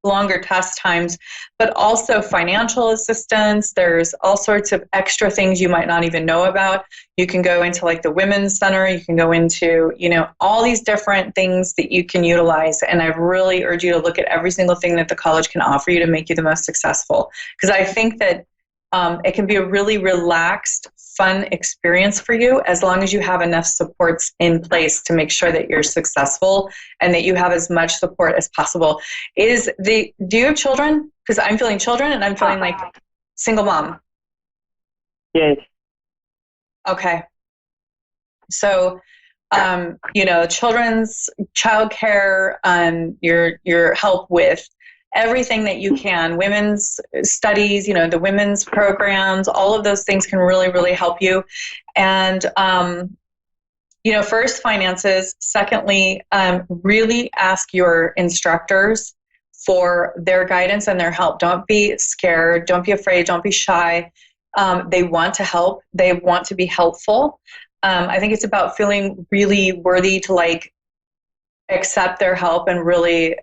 longer test times, but also financial assistance. There's all sorts of extra things you might not even know about. You can go into like the women's center. You can go into, all these different things that you can utilize. And I really urge you to look at every single thing that the college can offer you to make you the most successful. Because I think that it can be a really relaxed, fun experience for you, as long as you have enough supports in place to make sure that you're successful and that you have as much support as possible. Do you have children? Because I'm feeling children and I'm feeling like single mom. Yes. Okay. So, children's childcare, your help with everything that you can, women's studies, the women's programs, all of those things can really, really help you. And, first, finances. Secondly, really ask your instructors for their guidance and their help. Don't be scared. Don't be afraid. Don't be shy. They want to help. They want to be helpful. I think it's about feeling really worthy to accept their help and really,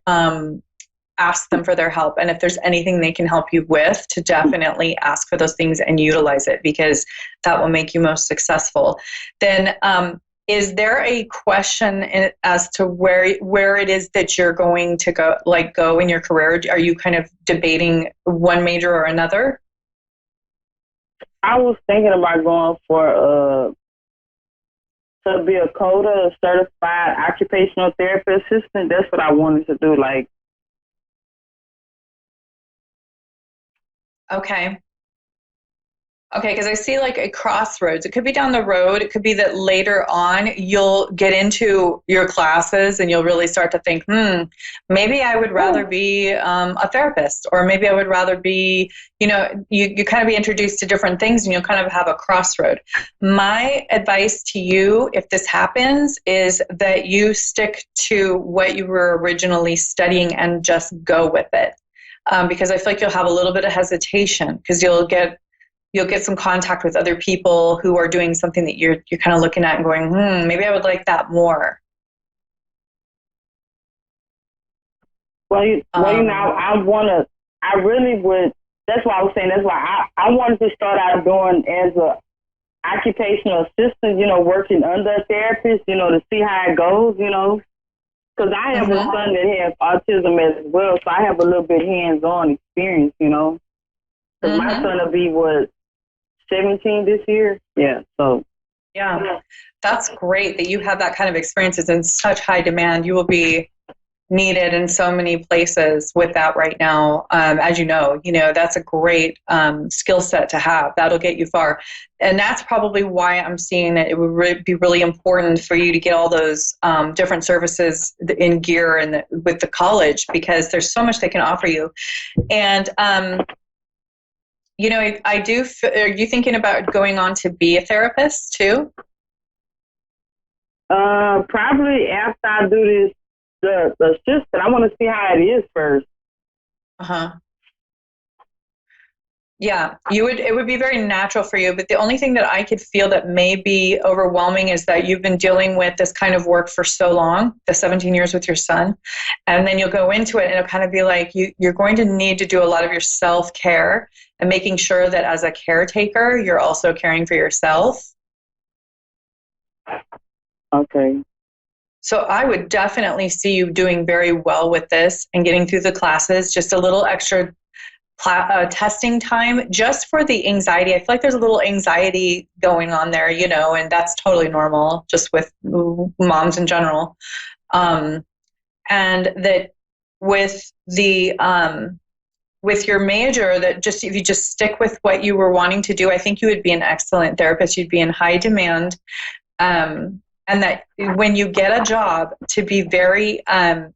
ask them for their help. And if there's anything they can help you with, to definitely ask for those things and utilize it, because that will make you most successful. Then, is there a question as to where it is that you're going to go in your career? Are you kind of debating one major or another? I was thinking about going for to be a CODA, a certified occupational therapy assistant. That's what I wanted to do. Okay, because I see a crossroads. It could be down the road. It could be that later on you'll get into your classes and you'll really start to think, maybe I would rather be a therapist, or maybe I would rather be, you kind of be introduced to different things and you'll kind of have a crossroad. My advice to you, if this happens, is that you stick to what you were originally studying and just go with it. Because I feel like you'll have a little bit of hesitation, because you'll get some contact with other people who are doing something that you're kind of looking at and going, maybe I would like that more. Well, I really would. That's why I was saying. That's why I wanted to start out doing as a occupational assistant. Working under a therapist. To see how it goes. Because I have a son that has autism as well, so I have a little bit hands-on experience, Because my son will be, 17 this year? Yeah, so. Yeah, that's great that you have that kind of experience. It's in such high demand. You will be needed in so many places with that right now. As you know, that's a great skill set to have. That'll get you far. And that's probably why I'm seeing that it would be really important for you to get all those different services in gear and with the college, because there's so much they can offer you. And, are you thinking about going on to be a therapist too? Probably after I do this, the assistant. I want to see how it is first. Yeah, it would be very natural for you, but the only thing that I could feel that may be overwhelming is that you've been dealing with this kind of work for so long, the 17 years with your son, and then you'll go into it and it'll kind of be like you're going to need to do a lot of your self-care and making sure that as a caretaker, you're also caring for yourself. Okay. So I would definitely see you doing very well with this and getting through the classes, just a little extra testing time just for the anxiety. I feel like there's a little anxiety going on there, and that's totally normal just with moms in general. And that with with your major, that if you just stick with what you were wanting to do, I think you would be an excellent therapist. You'd be in high demand. And that when you get a job, to be very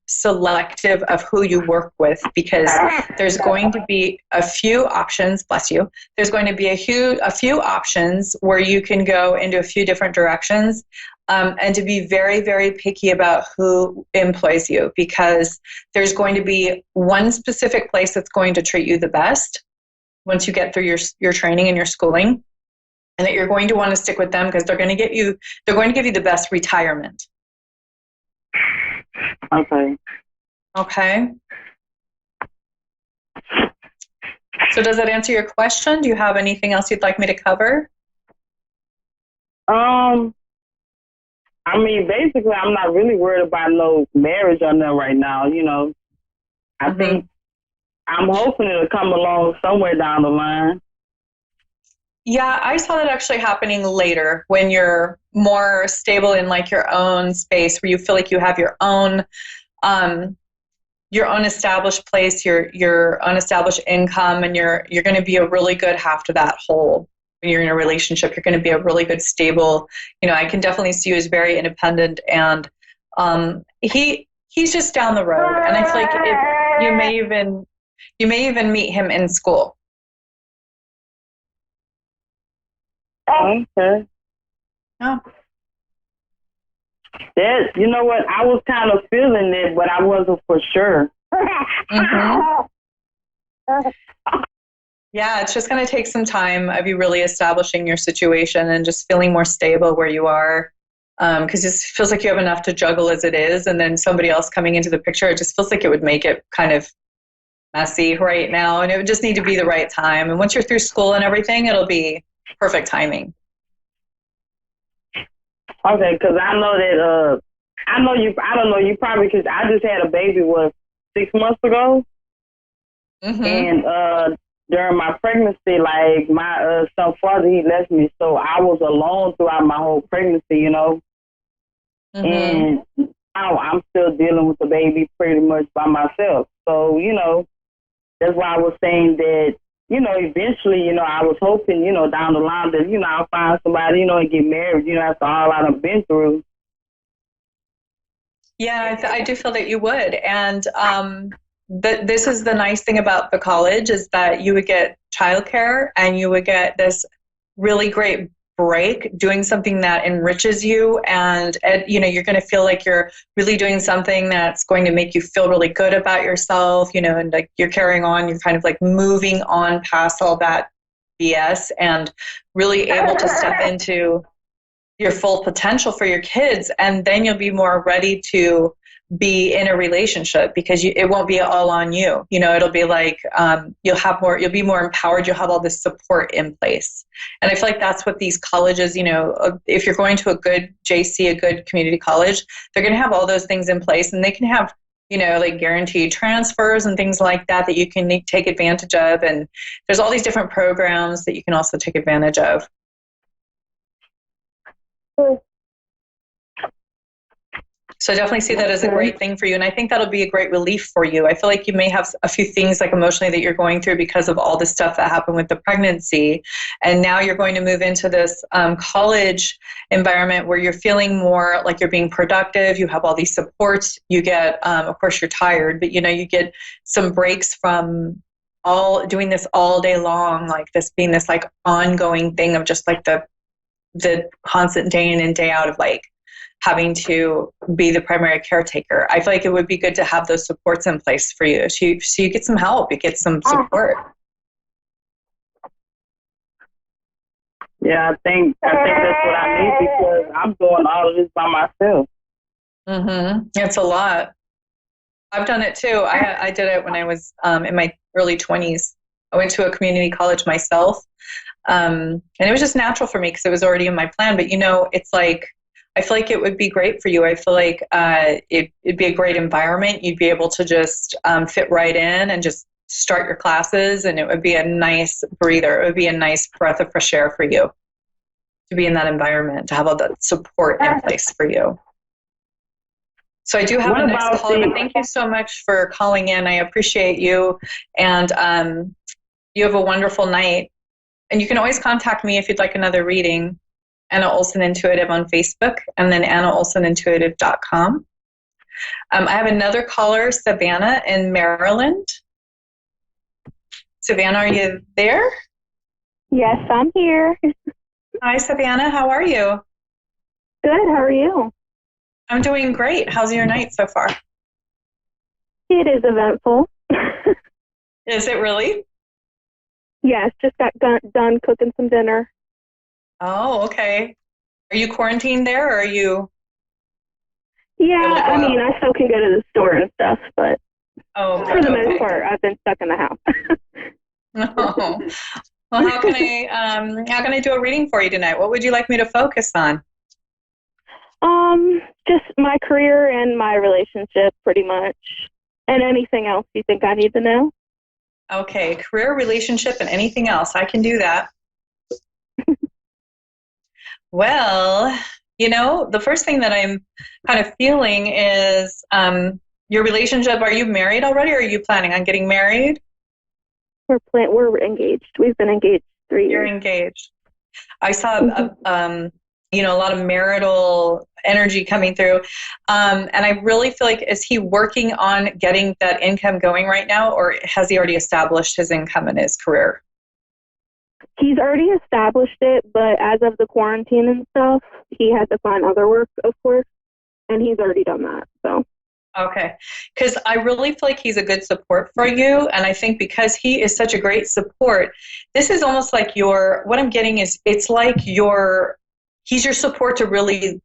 selective of who you work with, because there's going to be a few options, bless you, there's going to be a few options where you can go into a few different directions, and to be very, very picky about who employs you, because there's going to be one specific place that's going to treat you the best once you get through your training and your schooling. And that you're going to want to stick with them because they're going to give you the best retirement. Okay. Okay. So does that answer your question? Do you have anything else you'd like me to cover? I mean, basically, I'm not really worried about no marriage or nothing right now. You know, I think I'm hoping it'll come along somewhere down the line. Yeah, I saw that actually happening later when you're more stable in like your own space, where you feel like you have your own established place, your own established income, and you're going to be a really good half to that whole. When you're in a relationship, you're going to be a really good stable. You know, I can definitely see you as very independent, and he's just down the road, and I feel like you may even meet him in school. Okay. Oh. That, you know what? I was kind of feeling it, but I wasn't for sure. Yeah, it's just going to take some time of you really establishing your situation and just feeling more stable where you are. Because it feels like you have enough to juggle as it is, and then somebody else coming into the picture, it just feels like it would make it kind of messy right now, and it would just need to be the right time. And once you're through school and everything, it'll be perfect timing. Okay, because I know that, I don't know, you probably, because I just had a baby, 6 months ago? And during my pregnancy, like, my son father, he left me, so I was alone throughout my whole pregnancy, you know? And now I'm still dealing with the baby pretty much by myself. So, you know, that's why I was saying that, you know, eventually, you know, I was hoping, you know, down the line that, you know, I'll find somebody, you know, and get married, you know, after all I've been through. Yeah, I do feel that you would. And this is the nice thing about the college, is that you would get childcare and you would get this really great break doing something that enriches you, and you know, you're going to feel like you're really doing something that's going to make you feel really good about yourself, you know, and like you're carrying on, you're kind of like moving on past all that BS and really able to step into your full potential for your kids. And then you'll be more ready to be in a relationship, because it won't be all on you. You know, it'll be like you'll be more empowered. You'll have all this support in place. And I feel like that's what these colleges, you know, if you're going to a good JC, a good community college, they're going to have all those things in place, and they can have, you know, like guaranteed transfers and things like that you can take advantage of. And there's all these different programs that you can also take advantage of. So I definitely see that as a great thing for you. And I think that'll be a great relief for you. I feel like you may have a few things like emotionally that you're going through because of all the stuff that happened with the pregnancy. And now you're going to move into this college environment where you're feeling more like you're being productive. You have all these supports. You get, of course, you're tired, but, you know, you get some breaks from doing this all day long, like this being this like ongoing thing of just like the constant day in and day out of like having to be the primary caretaker. I feel like it would be good to have those supports in place for you. So you get some help, you get some support. Yeah, I think that's what I need, because I'm doing all of this by myself. It's a lot. I've done it too. I did it when I was in my early 20s. I went to a community college myself. And it was just natural for me because it was already in my plan. But, you know, it's like, I feel like it would be great for you. I feel like it'd be a great environment. You'd be able to just fit right in and just start your classes, and it would be a nice breather. It would be a nice breath of fresh air for you to be in that environment, to have all that support in place for you. So I do have a next caller, but thank you so much for calling in. I appreciate you, and you have a wonderful night. And you can always contact me if you'd like another reading. Anna Olson Intuitive on Facebook, and then AnnaOlsonIntuitive.com. I have another caller, Savannah in Maryland. Savannah, are you there? Yes, I'm here. Hi, Savannah. How are you? Good. How are you? I'm doing great. How's your night so far? It is eventful. Is it really? Yes, just got done cooking some dinner. Oh, okay. Are you quarantined there, or are you? Yeah, I mean, I still can go to the store and stuff, but for the most part, I've been stuck in the house. Oh. Well, how can I do a reading for you tonight? What would you like me to focus on? Just my career and my relationship, pretty much, and anything else you think I need to know. Okay, career, relationship, and anything else. I can do that. Well, the first thing that I'm kind of feeling is your relationship. Are you married already, or are you planning on getting married? We're engaged. We've been engaged 3 years. You're engaged. I saw a lot of marital energy coming through, and I really feel like, is he working on getting that income going right now, or has he already established his income and his career? He's already established it, but as of the quarantine and stuff, he had to find other work, of course, and he's already done that. So. Okay, because I really feel like he's a good support for you, and I think because he is such a great support, this is almost like what I'm getting is, it's like he's your support to really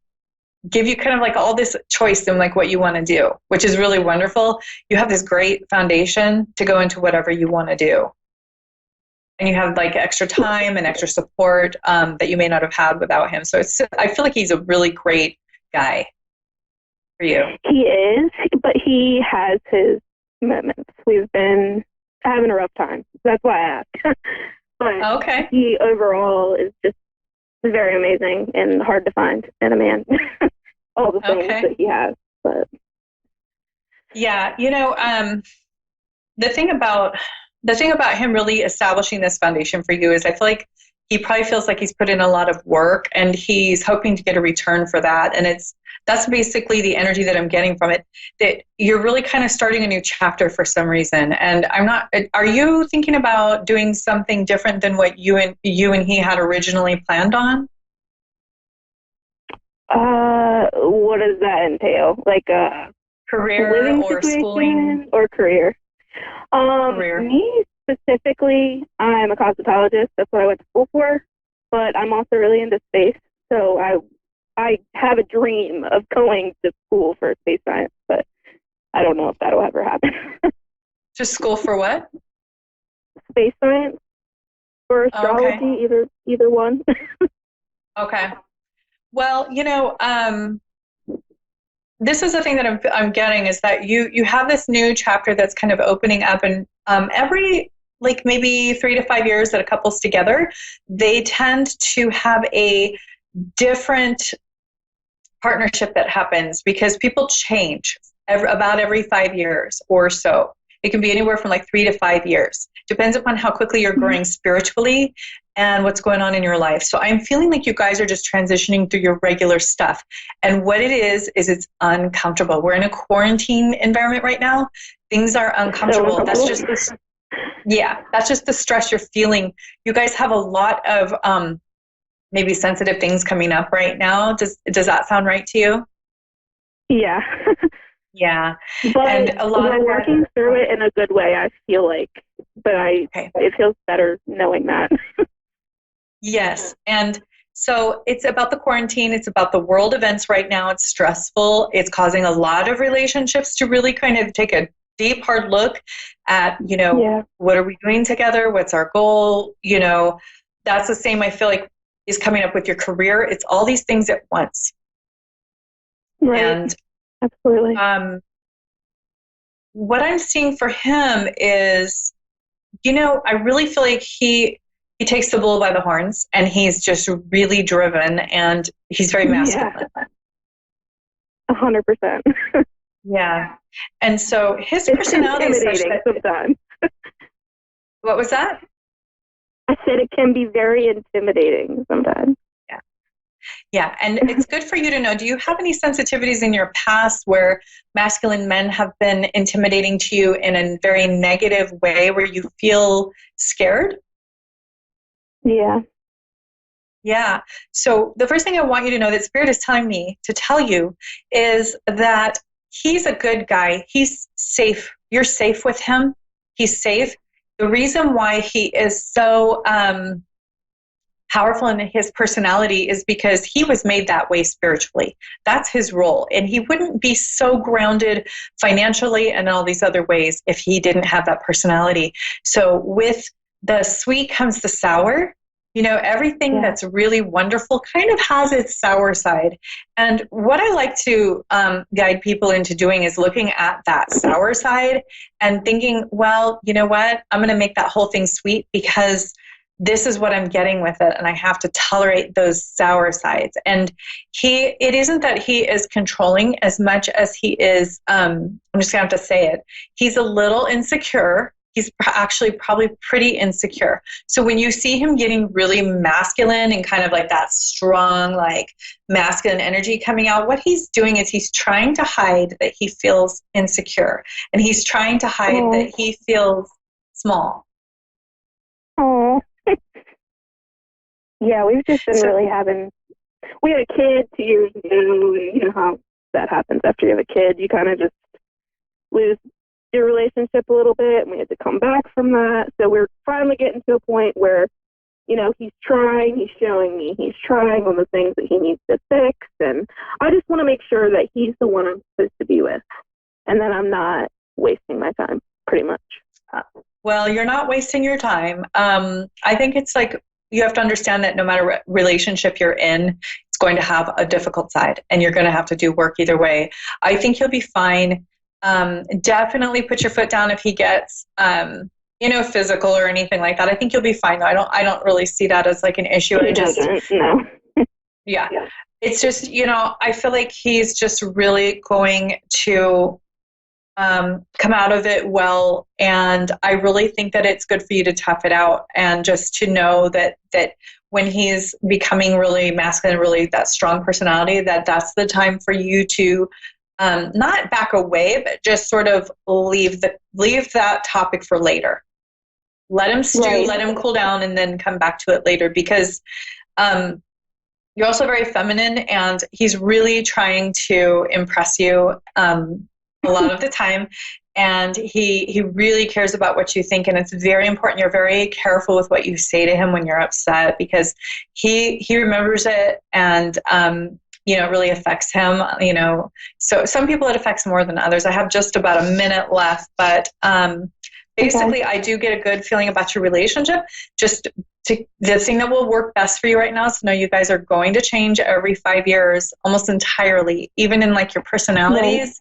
give you kind of like all this choice in like what you want to do, which is really wonderful. You have this great foundation to go into whatever you want to do. And you have like extra time and extra support that you may not have had without him. So I feel like he's a really great guy for you. He is, but he has his commitments. We've been having a rough time. That's why I asked. But he overall is just very amazing and hard to find in a man. All the things that he has. But yeah, the thing about him really establishing this foundation for you is, I feel like he probably feels like he's put in a lot of work and he's hoping to get a return for that. And that's basically the energy that I'm getting from it, that you're really kind of starting a new chapter for some reason. And are you thinking about doing something different than what you and he had originally planned on? What does that entail? Like a career or schooling or career? Career. Me specifically, I'm a cosmetologist. That's what I went to school for. But I'm also really into space, so I have a dream of going to school for space science, but I don't know if that'll ever happen. Just school for what? Space science or astrology, either one. Okay. Well, this is the thing that I'm getting, is that you have this new chapter that's kind of opening up, and every like maybe 3 to 5 years that a couple's together, they tend to have a different partnership that happens because people change about every 5 years or so. It can be anywhere from like 3 to 5 years. Depends upon how quickly you're growing spiritually and what's going on in your life. So I'm feeling like you guys are just transitioning through your regular stuff. And what it is it's uncomfortable. We're in a quarantine environment right now. Things are uncomfortable. That's just the stress you're feeling. You guys have a lot of maybe sensitive things coming up right now. Does that sound right to you? Yeah. Yeah. But and a lot we're working through it in a good way, I feel like. But it feels better knowing that. Yes. And so it's about the quarantine. It's about the world events right now. It's stressful. It's causing a lot of relationships to really kind of take a deep, hard look at, what are we doing together? What's our goal? That's the same, I feel like, is coming up with your career. It's all these things at once. Right. And absolutely. What I'm seeing for him is, I really feel like he takes the bull by the horns, and he's just really driven, and he's very masculine. 100%. Yeah. And so his personality is such that sometimes. What was that? I said it can be very intimidating sometimes. Yeah. Yeah, and it's good for you to know. Do you have any sensitivities in your past where masculine men have been intimidating to you in a very negative way where you feel scared? Yeah. Yeah. So the first thing I want you to know that Spirit is telling me to tell you is that he's a good guy. He's safe. You're safe with him. He's safe. The reason why he is so powerful in his personality is because he was made that way spiritually. That's his role. And he wouldn't be so grounded financially and all these other ways if he didn't have that personality. So with the sweet comes the sour. You know, everything that's really wonderful kind of has its sour side. And what I like to guide people into doing is looking at that sour side and thinking, well, you know what? I'm going to make that whole thing sweet because this is what I'm getting with it, and I have to tolerate those sour sides. And it isn't that he is controlling as much as he is, I'm just going to have to say it, he's a little insecure. He's actually probably pretty insecure. So when you see him getting really masculine and kind of like that strong, like masculine energy coming out, what he's doing is he's trying to hide that he feels insecure. And he's trying to hide that he feels small. Oh. Yeah, we've just been we had a kid 2 years ago, and you know how that happens after you have a kid. You kind of just lose your relationship a little bit, and we had to come back from that. So we're finally getting to a point where, you know, he's showing me, he's trying on the things that he needs to fix, and I just want to make sure that he's the one I'm supposed to be with, and that I'm not wasting my time, pretty much. Well, you're not wasting your time. I think it's like, you have to understand that no matter what relationship you're in, it's going to have a difficult side, and you're going to have to do work either way. I think you'll be fine. Definitely put your foot down if he gets, physical or anything like that. I think you'll be fine. I don't really see that as like an issue. No. Yeah. It's just, I feel like he's just really going to come out of it well. And I really think that it's good for you to tough it out and just to know that when he's becoming really masculine, really that strong personality, that's the time for you to not back away, but just sort of leave that topic for later. Let him stew, let him cool down, and then come back to it later, because you're also very feminine, and he's really trying to impress you a lot of the time, and he really cares about what you think, and it's very important you're very careful with what you say to him when you're upset, because he remembers it, and it really affects him, so some people it affects more than others. I have just about a minute left, but basically I do get a good feeling about your relationship. The thing that will work best for you right now is to know you guys are going to change every 5 years, almost entirely, even in like your personalities.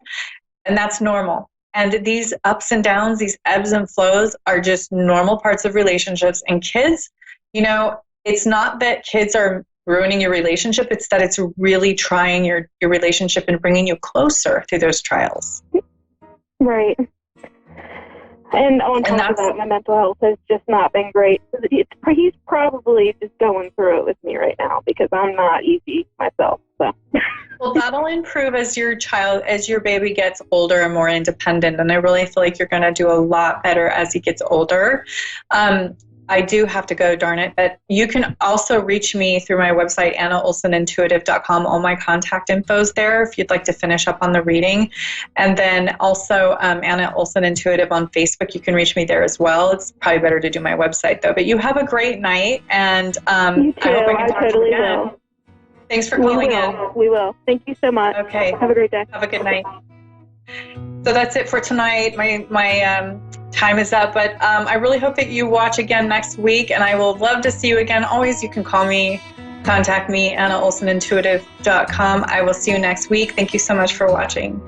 And that's normal. And these ups and downs, these ebbs and flows are just normal parts of relationships. And kids, it's not that kids are ruining your relationship. It's that it's really trying your relationship and bringing you closer through those trials. Right. And on top of that, my mental health has just not been great. He's probably just going through it with me right now because I'm not easy myself. So. Well, that'll improve as your baby gets older and more independent. And I really feel like you're going to do a lot better as he gets older. I do have to go, darn it. But you can also reach me through my website, AnnaOlsenIntuitive.com. All my contact info is there if you'd like to finish up on the reading. And then also Anna Olsen Intuitive on Facebook. You can reach me there as well. It's probably better to do my website, though. But you have a great night. And you too. I hope I can talk totally to you again. will. Thanks for calling in. We will. Thank you so much. Okay. Have a great day. Have a good night. So that's it for tonight. My time is up, but I really hope that you watch again next week, and I will love to see you again. Always, you can call me, contact me, AnnaOlsenIntuitive.com. I will see you next week. Thank you so much for watching.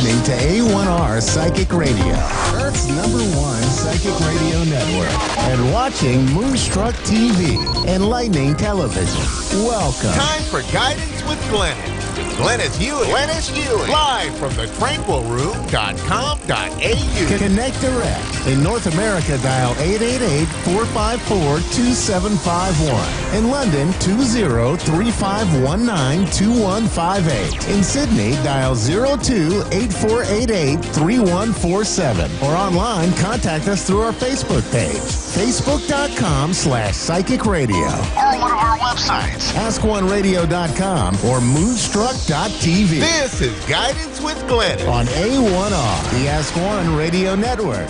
listening to A1R Psychic Radio, Earth's #1 psychic radio network, and watching Moonstruck TV, enlightening television. Welcome. Time for Guidance with Glennis. Glennis Hewitt. Live from the tranquilroom.com.au. Connect direct. In North America, dial 888-454-2751. In London, 20-3519-2158. In Sydney, dial 02-8488-3147. Or online, contact us through our Facebook page, facebook.com/psychic radio. Or one of our websites, askoneradio.com or moonstruck.tv. This is Guidance with Glennis on A1R, the Ask One Radio Network.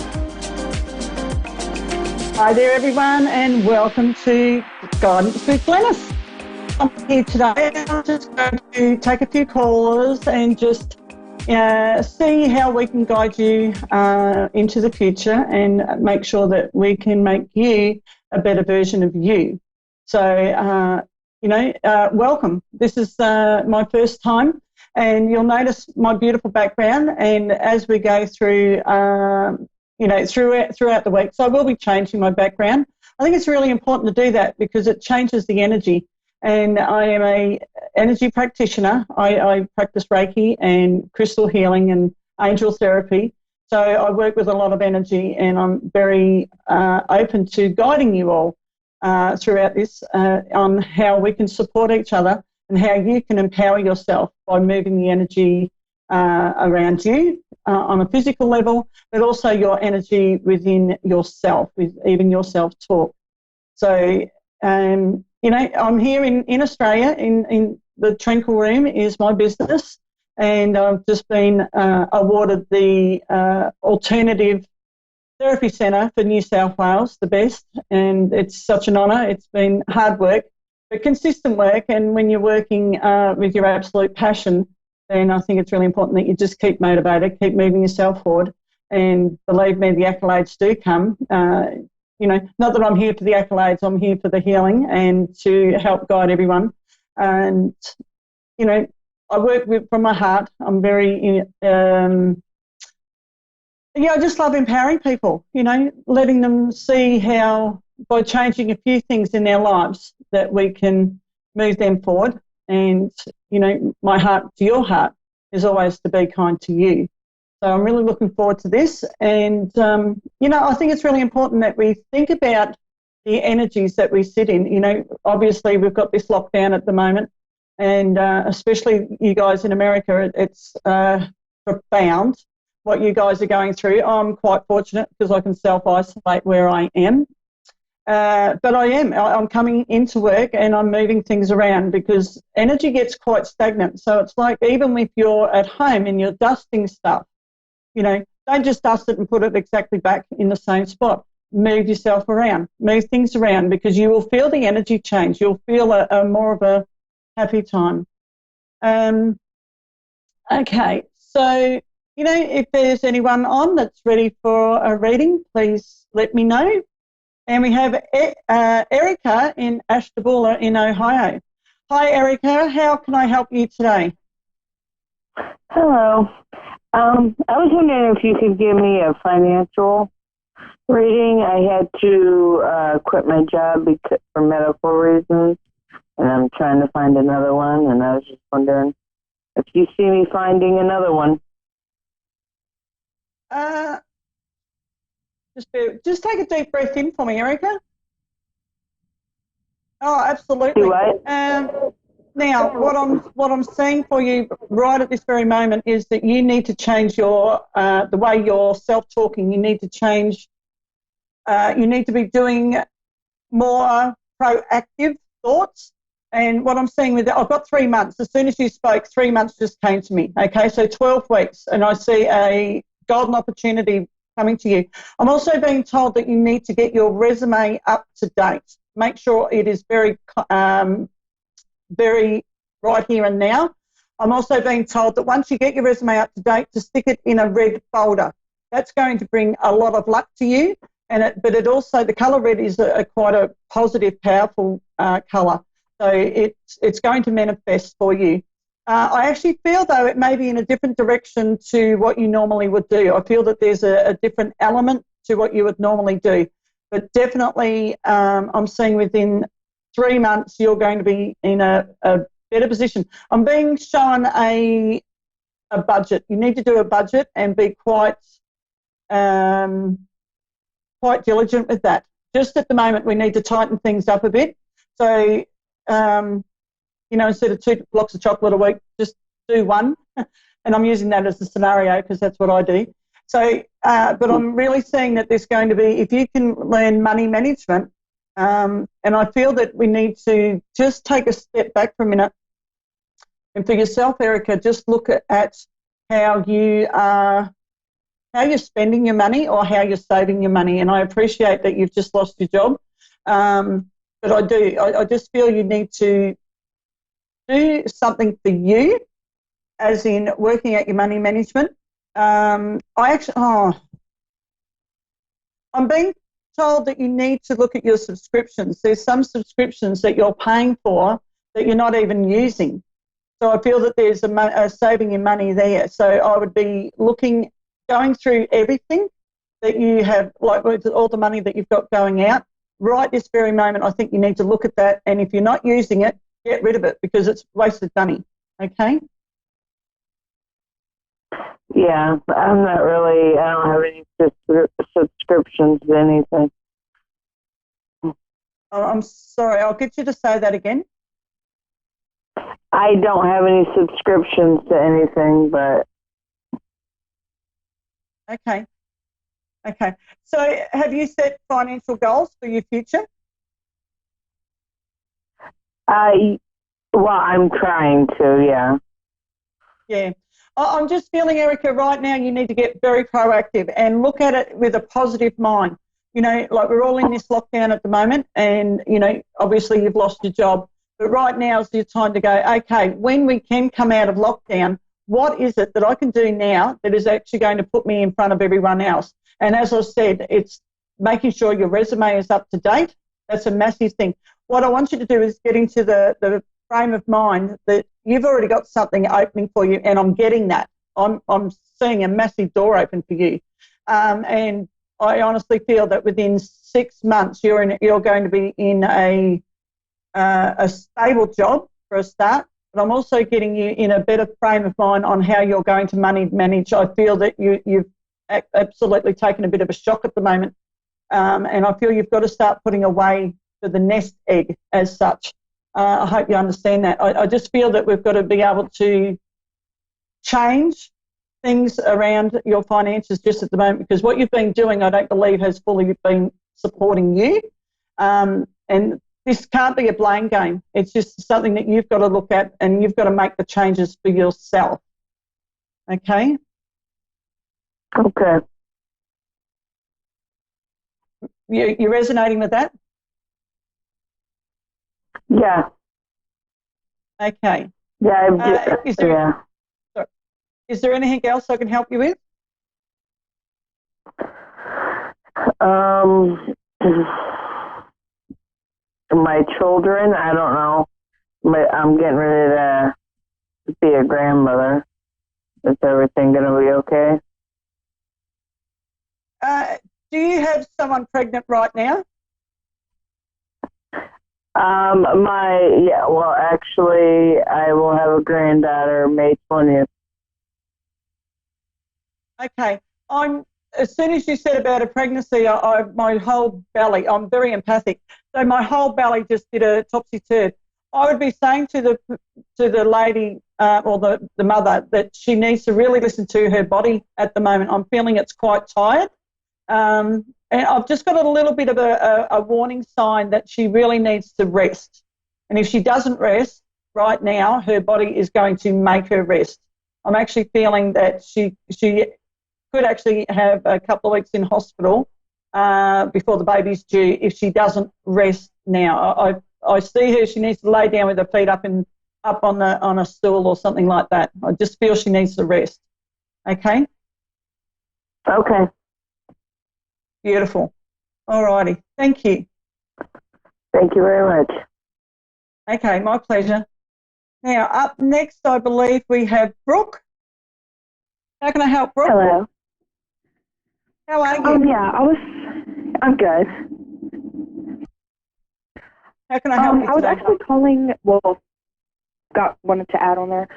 Hi there, everyone, and welcome to Guidance with Glennis. I'm here today. I'm just going to take a few callers and just see how we can guide you into the future and make sure that we can make you a better version of you. So, welcome. This is my first time, and you'll notice my beautiful background. And as we go through, throughout the week, so I will be changing my background. I think it's really important to do that because it changes the energy. And I am a energy practitioner. I practice Reiki and crystal healing and angel therapy. So I work with a lot of energy, and I'm very open to guiding you all throughout this on how we can support each other and how you can empower yourself by moving the energy around you on a physical level, but also your energy within yourself, with even your self-talk. So, I'm here in Australia, in the Tranquil Room is my business, and I've just been awarded the Alternative Therapy Centre for New South Wales, the best, and it's such an honour. It's been hard work, but consistent work, and when you're working with your absolute passion, then I think it's really important that you just keep motivated, keep moving yourself forward, and believe me, the accolades do come. Not that I'm here for the accolades, I'm here for the healing and to help guide everyone. And, I work from my heart. I'm very, I just love empowering people, letting them see how by changing a few things in their lives that we can move them forward. And, my heart to your heart is always to be kind to you. So I'm really looking forward to this. And, I think it's really important that we think about the energies that we sit in. Obviously we've got this lockdown at the moment, and especially you guys in America, it's profound what you guys are going through. I'm quite fortunate because I can self-isolate where I am. But I'm coming into work and I'm moving things around because energy gets quite stagnant. So it's like even if you're at home and you're dusting stuff, don't just dust it and put it exactly back in the same spot. Move yourself around, move things around, because you will feel the energy change. You'll feel a more of a happy time. Okay, so, if there's anyone on that's ready for a reading, please let me know. And we have Erica in Ashtabula in Ohio. Hi, Erica. How can I help you today? Hello. I was wondering if you could give me a financial reading. I had to quit my job for medical reasons, and I'm trying to find another one, and I was just wondering if you see me finding another one. Just take a deep breath in for me, Erica. Oh, absolutely. Do I? Now, what I'm seeing for you right at this very moment is that you need to change the way you're self-talking. You need to change. You need to be doing more proactive thoughts. And what I'm seeing with that, I've got 3 months. As soon as you spoke, 3 months just came to me. Okay, so 12 weeks, and I see a golden opportunity coming to you. I'm also being told that you need to get your resume up to date. Make sure it is very right here and now. I'm also being told that once you get your resume up to date, to stick it in a red folder. That's going to bring a lot of luck to you. But it also, the colour red is quite a positive, powerful colour. So it's going to manifest for you. I actually feel, though, it may be in a different direction to what you normally would do. I feel that there's a different element to what you would normally do. But definitely I'm seeing within 3 months you're going to be in a better position. I'm being shown a budget. You need to do a budget and be quite diligent with that. Just at the moment, we need to tighten things up a bit. So, instead of 2 blocks of chocolate a week, just do 1. And I'm using that as a scenario because that's what I do. So, but I'm really seeing that there's going to be, if you can learn money management, and I feel that we need to just take a step back for a minute. And for yourself, Erica, just look at how you're spending your money or how you're saving your money. And I appreciate that you've just lost your job. But I just feel you need to do something for you, as in working out your money management. I'm being told that you need to look at your subscriptions. There's some subscriptions that you're paying for that you're not even using. So I feel that there's a saving in money there. So I would be going through everything that you have, like with all the money that you've got going out. Right this very moment, I think you need to look at that. And if you're not using it, get rid of it because it's wasted money. Okay? Yeah, I don't have any subscriptions to anything. Oh, I'm sorry. I'll get you to say that again. I don't have any subscriptions to anything, but... Okay. So have you set financial goals for your future? I'm trying to, yeah. Yeah. I'm just feeling, Erica, right now you need to get very proactive and look at it with a positive mind. Like we're all in this lockdown at the moment and, obviously you've lost your job. But right now is your time to go, okay, when we can come out of lockdown, what is it that I can do now that is actually going to put me in front of everyone else? And as I said, it's making sure your resume is up to date. That's a massive thing. What I want you to do is get into the frame of mind that you've already got something opening for you, and I'm getting that. I'm seeing a massive door open for you. And I honestly feel that within 6 months you're going to be in a stable job for a start, but I'm also getting you in a better frame of mind on how you're going to money manage. I feel that you've absolutely taken a bit of a shock at the moment, and I feel you've got to start putting away for the nest egg as such. I hope you understand that. I just feel that we've got to be able to change things around your finances just at the moment, because what you've been doing I don't believe has fully been supporting you, and this can't be a blame game. It's just something that you've got to look at and you've got to make the changes for yourself. Okay? Okay. You're resonating with that? Yeah. Okay. Yeah. Is there anything else I can help you with? My children, I don't know. I'm getting ready to be a grandmother. Is everything going to be okay? Do you have someone pregnant right now? Actually, I will have a granddaughter May 20th. Okay. As soon as you said about a pregnancy, my whole belly, I'm very empathic, so my whole belly just did a topsy-turvy. I would be saying to the lady or the mother that she needs to really listen to her body at the moment. I'm feeling it's quite tired. And I've just got a little bit of a warning sign that she really needs to rest. And if she doesn't rest right now, her body is going to make her rest. I'm actually feeling that she could actually have a couple of weeks in hospital before the baby's due if she doesn't rest now. I see her, she needs to lay down with her feet up on a stool or something like that. I just feel she needs to rest. Okay? Okay. Beautiful. All righty. Thank you. Thank you very much. Okay, my pleasure. Now, up next, I believe we have Brooke. How can I help, Brooke? Hello. How are you? Yeah, I'm good. How can I help you I was today? actually calling, wanted to add on there,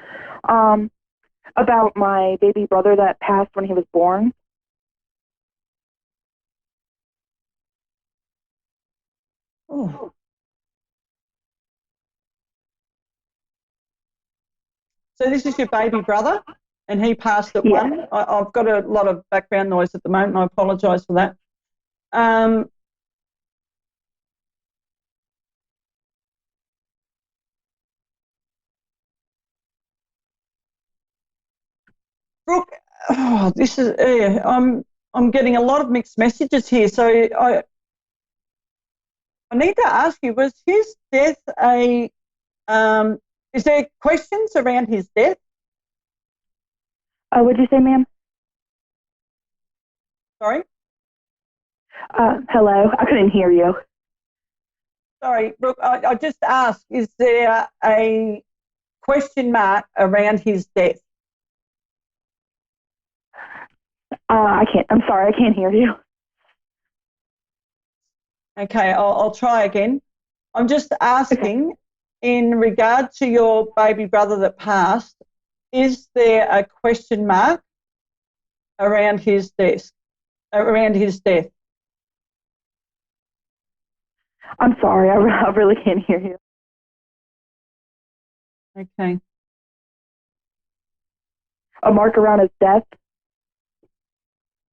about my baby brother that passed when he was born. Oh. So this is your baby brother, and he passed at 1. I've got a lot of background noise at the moment. I apologise for that. Brooke, this is I'm getting a lot of mixed messages here. So I need to ask you: was his death a? Is there questions around his death? What'd you say, ma'am? Sorry. Hello, I couldn't hear you. Sorry, Brooke. I just asked: is there a question mark around his death? I'm sorry, I can't hear you. Okay, I'll try again. I'm just asking, in regard to your baby brother that passed, is there a question mark around his death? I'm sorry, I really can't hear you. Okay. A mark around his death?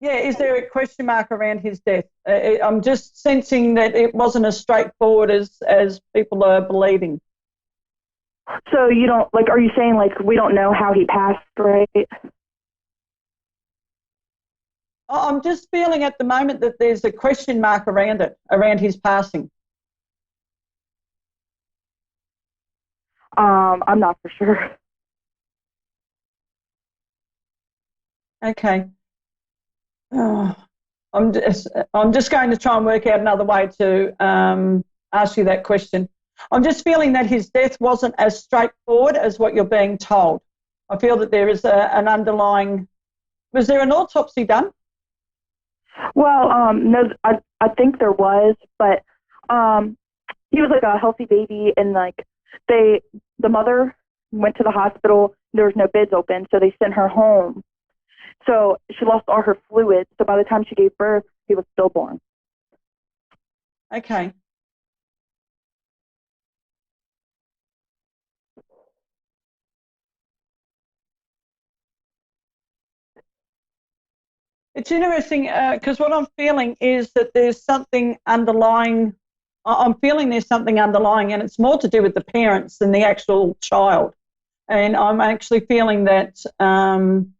Yeah, is there a question mark around his death? I'm just sensing that it wasn't as straightforward as people are believing. So you don't, are you saying, we don't know how he passed, right? I'm just feeling at the moment that there's a question mark around it, around his passing. I'm not for sure. Okay. Oh, I'm just going to try and work out another way to ask you that question. I'm just feeling that his death wasn't as straightforward as what you're being told. I feel that there is an underlying. Was there an autopsy done? Well, no, I think there was, but he was a healthy baby, and the mother went to the hospital. There was no beds open, so they sent her home. So she lost all her fluids. So by the time she gave birth, he was stillborn. Okay. It's interesting because what I'm feeling is that there's something underlying. I'm feeling there's something underlying, and it's more to do with the parents than the actual child. And I'm actually feeling that I'm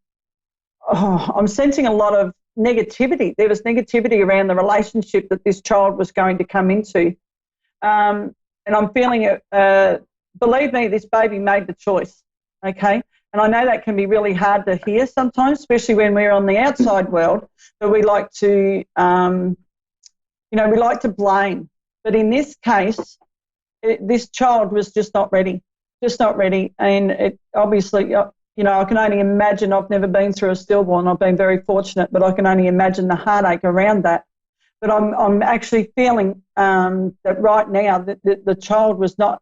sensing a lot of negativity. There was negativity around the relationship that this child was going to come into. And I'm feeling it. Believe me, this baby made the choice, okay? And I know that can be really hard to hear sometimes, especially when we're on the outside world, but we like to, we like to blame. But in this case, this child was just not ready. And it obviously, I can only imagine. I've never been through a stillborn. I've been very fortunate, but I can only imagine the heartache around that. But I'm actually feeling that right now that the child was not,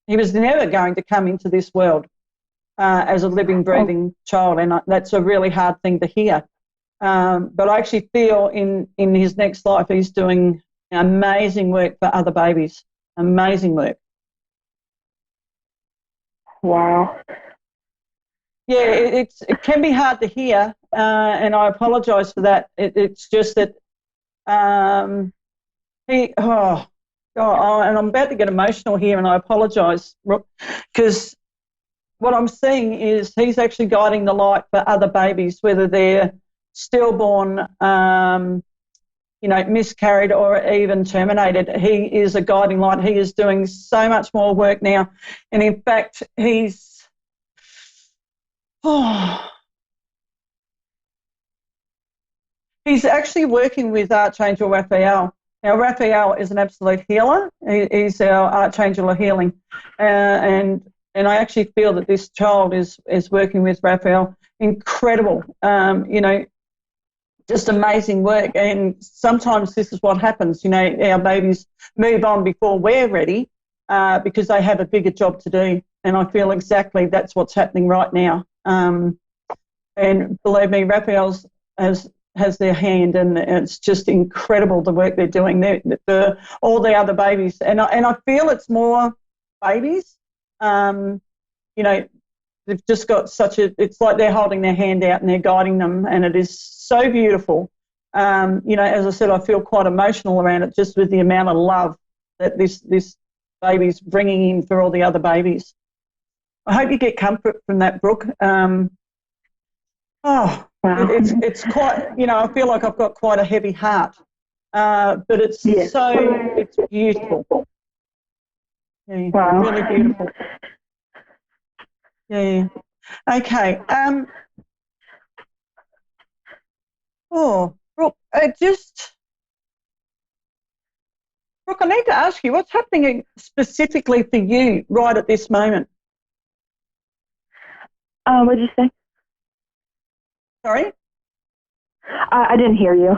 he was never going to come into this world as a living, breathing child, and that's a really hard thing to hear. But I actually feel in his next life he's doing amazing work for other babies, amazing work. Wow. Yeah, it can be hard to hear, and I apologise for that. It's just that and I'm about to get emotional here, and I apologise because what I'm seeing is he's actually guiding the light for other babies, whether they're stillborn, miscarried or even terminated. He is a guiding light. He is doing so much more work now, and in fact, he's actually working with Archangel Raphael, Now, Raphael is an absolute healer. He's our archangel of healing. And I actually feel that this child is working with Raphael. Incredible, just amazing work. And sometimes this is what happens. Our babies move on before we're ready because they have a bigger job to do. And I feel exactly that's what's happening right now. And believe me, Raphael's has their hand, and it's just incredible the work they're doing. All the other babies, and I feel it's more babies. They've just got it's like they're holding their hand out and they're guiding them, and it is so beautiful. As I said, I feel quite emotional around it just with the amount of love that this baby's bringing in for all the other babies. I hope you get comfort from that, Brooke. Wow. It's quite, I feel like I've got quite a heavy heart, but it's it's beautiful. Yeah, wow. Really beautiful. Yeah. Okay. Brooke, Brooke, I need to ask you, what's happening specifically for you right at this moment? What did you say? Sorry? I didn't hear you.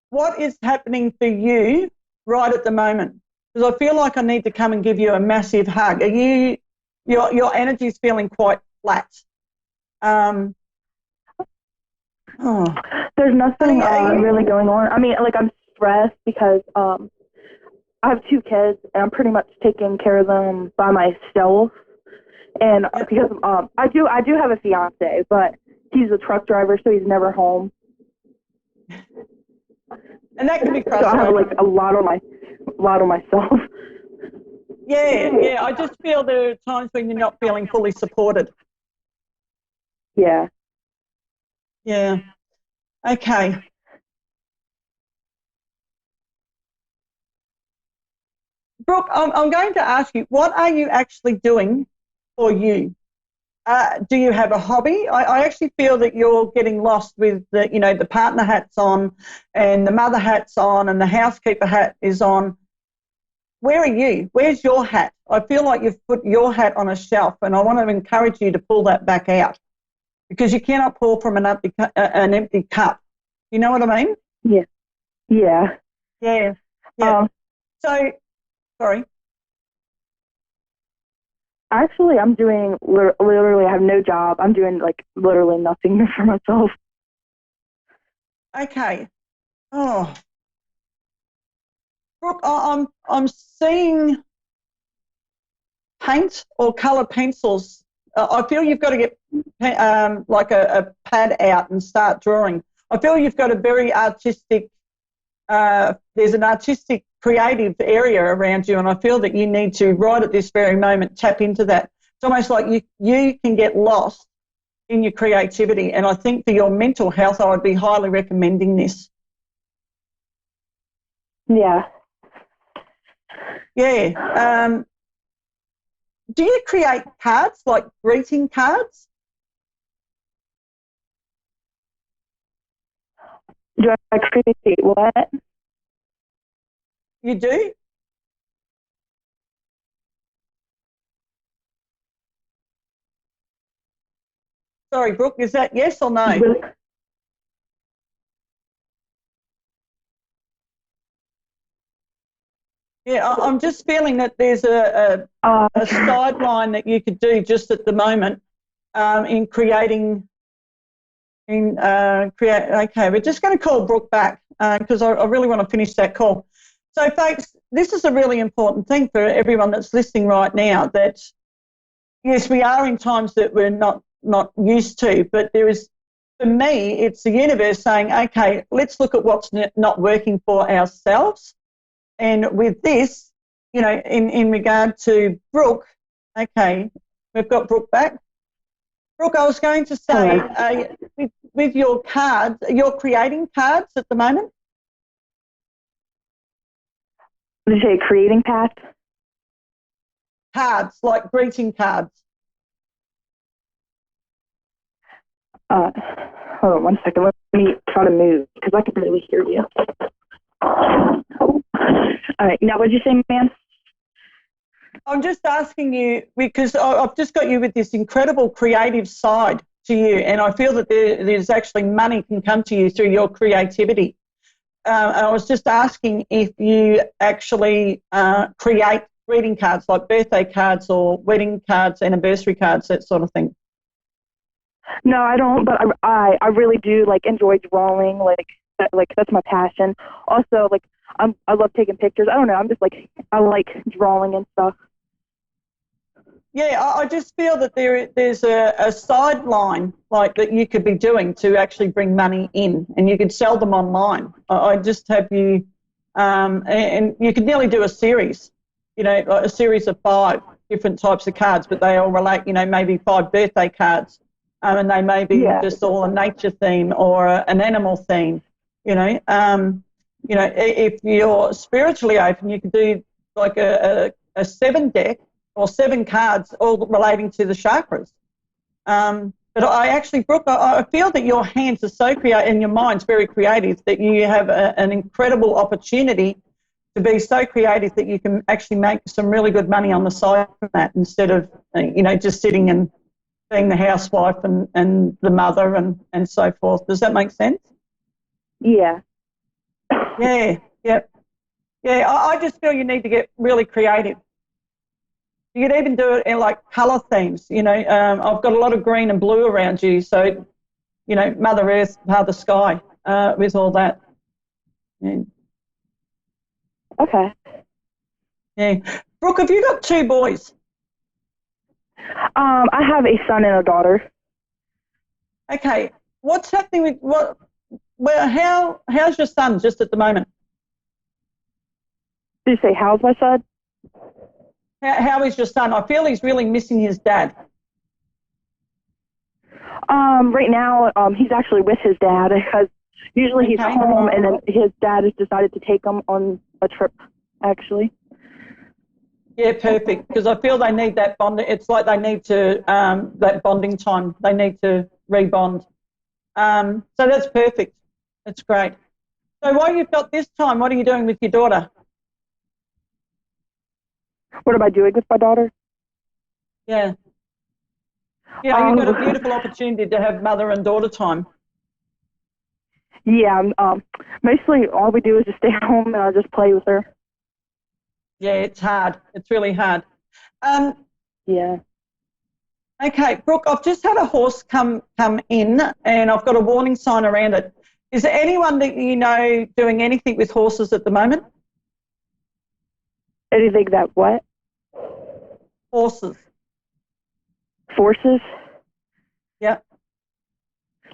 What is happening for you right at the moment? Because I feel like I need to come and give you a massive hug. Your energy's feeling quite flat. There's nothing really going on. I mean, like, I'm stressed because I have 2 kids, and I'm pretty much taking care of them by myself. And because I do have a fiance, but he's a truck driver, so he's never home. And that can be frustrating. So I have like a lot on myself. Yeah. I just feel there are times when you're not feeling fully supported. Yeah. Yeah. Okay. Brooke, I'm going to ask you, what are you actually doing for you? Do you have a hobby? I actually feel that you're getting lost with the partner hat's on and the mother hat's on and the housekeeper hat is on. Where are you? Where's your hat? I feel like you've put your hat on a shelf, and I want to encourage you to pull that back out because you cannot pour from an empty cup. You know what I mean? Yeah. Yeah. Yeah. So, sorry. Actually, I'm doing literally, I have no job. I'm doing like literally nothing for myself. Okay. Oh. Brooke, I'm seeing paint or colour pencils. I feel you've got to get like a pad out and start drawing. I feel you've got a very artistic, there's an artistic creative area around you, and I feel that you need to, right at this very moment, tap into that. It's almost like you can get lost in your creativity, and I think for your mental health, I would be highly recommending this. Yeah. Yeah. Do you create cards, like greeting cards? Do I create what? You do? Sorry, Brooke, is that yes or no? Yeah, I'm just feeling that there's a sideline that you could do just at the moment in creating. Okay, we're just going to call Brooke back because I really want to finish that call. So, folks, this is a really important thing for everyone that's listening right now. That yes, we are in times that we're not used to, but there is, for me, it's the universe saying, okay, let's look at what's not working for ourselves. And with this, in regard to Brooke, okay, we've got Brooke back. Brooke, I was going to say, with your cards, you're creating cards at the moment? Did you say creating cards? Cards, like greeting cards. Hold on one second. Let me try to move because I can barely hear you. All right. Now, what did you say, ma'am? I'm just asking you because I've just got you with this incredible creative side to you, and I feel that there's actually money can come to you through your creativity. And I was just asking if you actually create greeting cards like birthday cards or wedding cards, anniversary cards, that sort of thing. No, I don't, but I really do like enjoy drawing. Like that's my passion. Also, like I love taking pictures. I don't know. I'm just like I like drawing and stuff. Yeah, I just feel that there's a sideline like that you could be doing to actually bring money in, and you could sell them online. I just have you, and you could nearly do a series, like a series of 5 different types of cards, but they all relate, maybe 5 birthday cards, and they may be just all a nature theme or an animal theme, if you're spiritually open, you could do like a 7 deck or 7 cards all relating to the chakras. But I actually, Brooke, I feel that your hands are so creative and your mind's very creative that you have an incredible opportunity to be so creative that you can actually make some really good money on the side from that instead of, just sitting and being the housewife and the mother and so forth. Does that make sense? Yeah. Yeah. I just feel you need to get really creative. You could even do it in like colour themes. I've got a lot of green and blue around you, so Mother Earth, Mother Sky, with all that. Yeah. Okay. Yeah, Brooke, have you got 2 boys? I have a son and a daughter. Okay, what's happening with what? Well, how's your son just at the moment? Did you say how's my son? How is your son? I feel he's really missing his dad. Right now, he's actually with his dad because usually he's home, and then his dad has decided to take him on a trip, actually. Yeah, perfect, because I feel they need that bonding. It's like they need to, that bonding time. They need to rebond. So that's perfect. That's great. So while you've got this time, what are you doing with your daughter? What am I doing with my daughter? Yeah. You've got a beautiful opportunity to have mother and daughter time. Yeah, mostly all we do is just stay home and I just play with her. Yeah, it's hard. It's really hard. Yeah. Okay, Brooke, I've just had a horse come in and I've got a warning sign around it. Is there anyone that you know doing anything with horses at the moment? Anything that what? Horses. Forces? Yeah.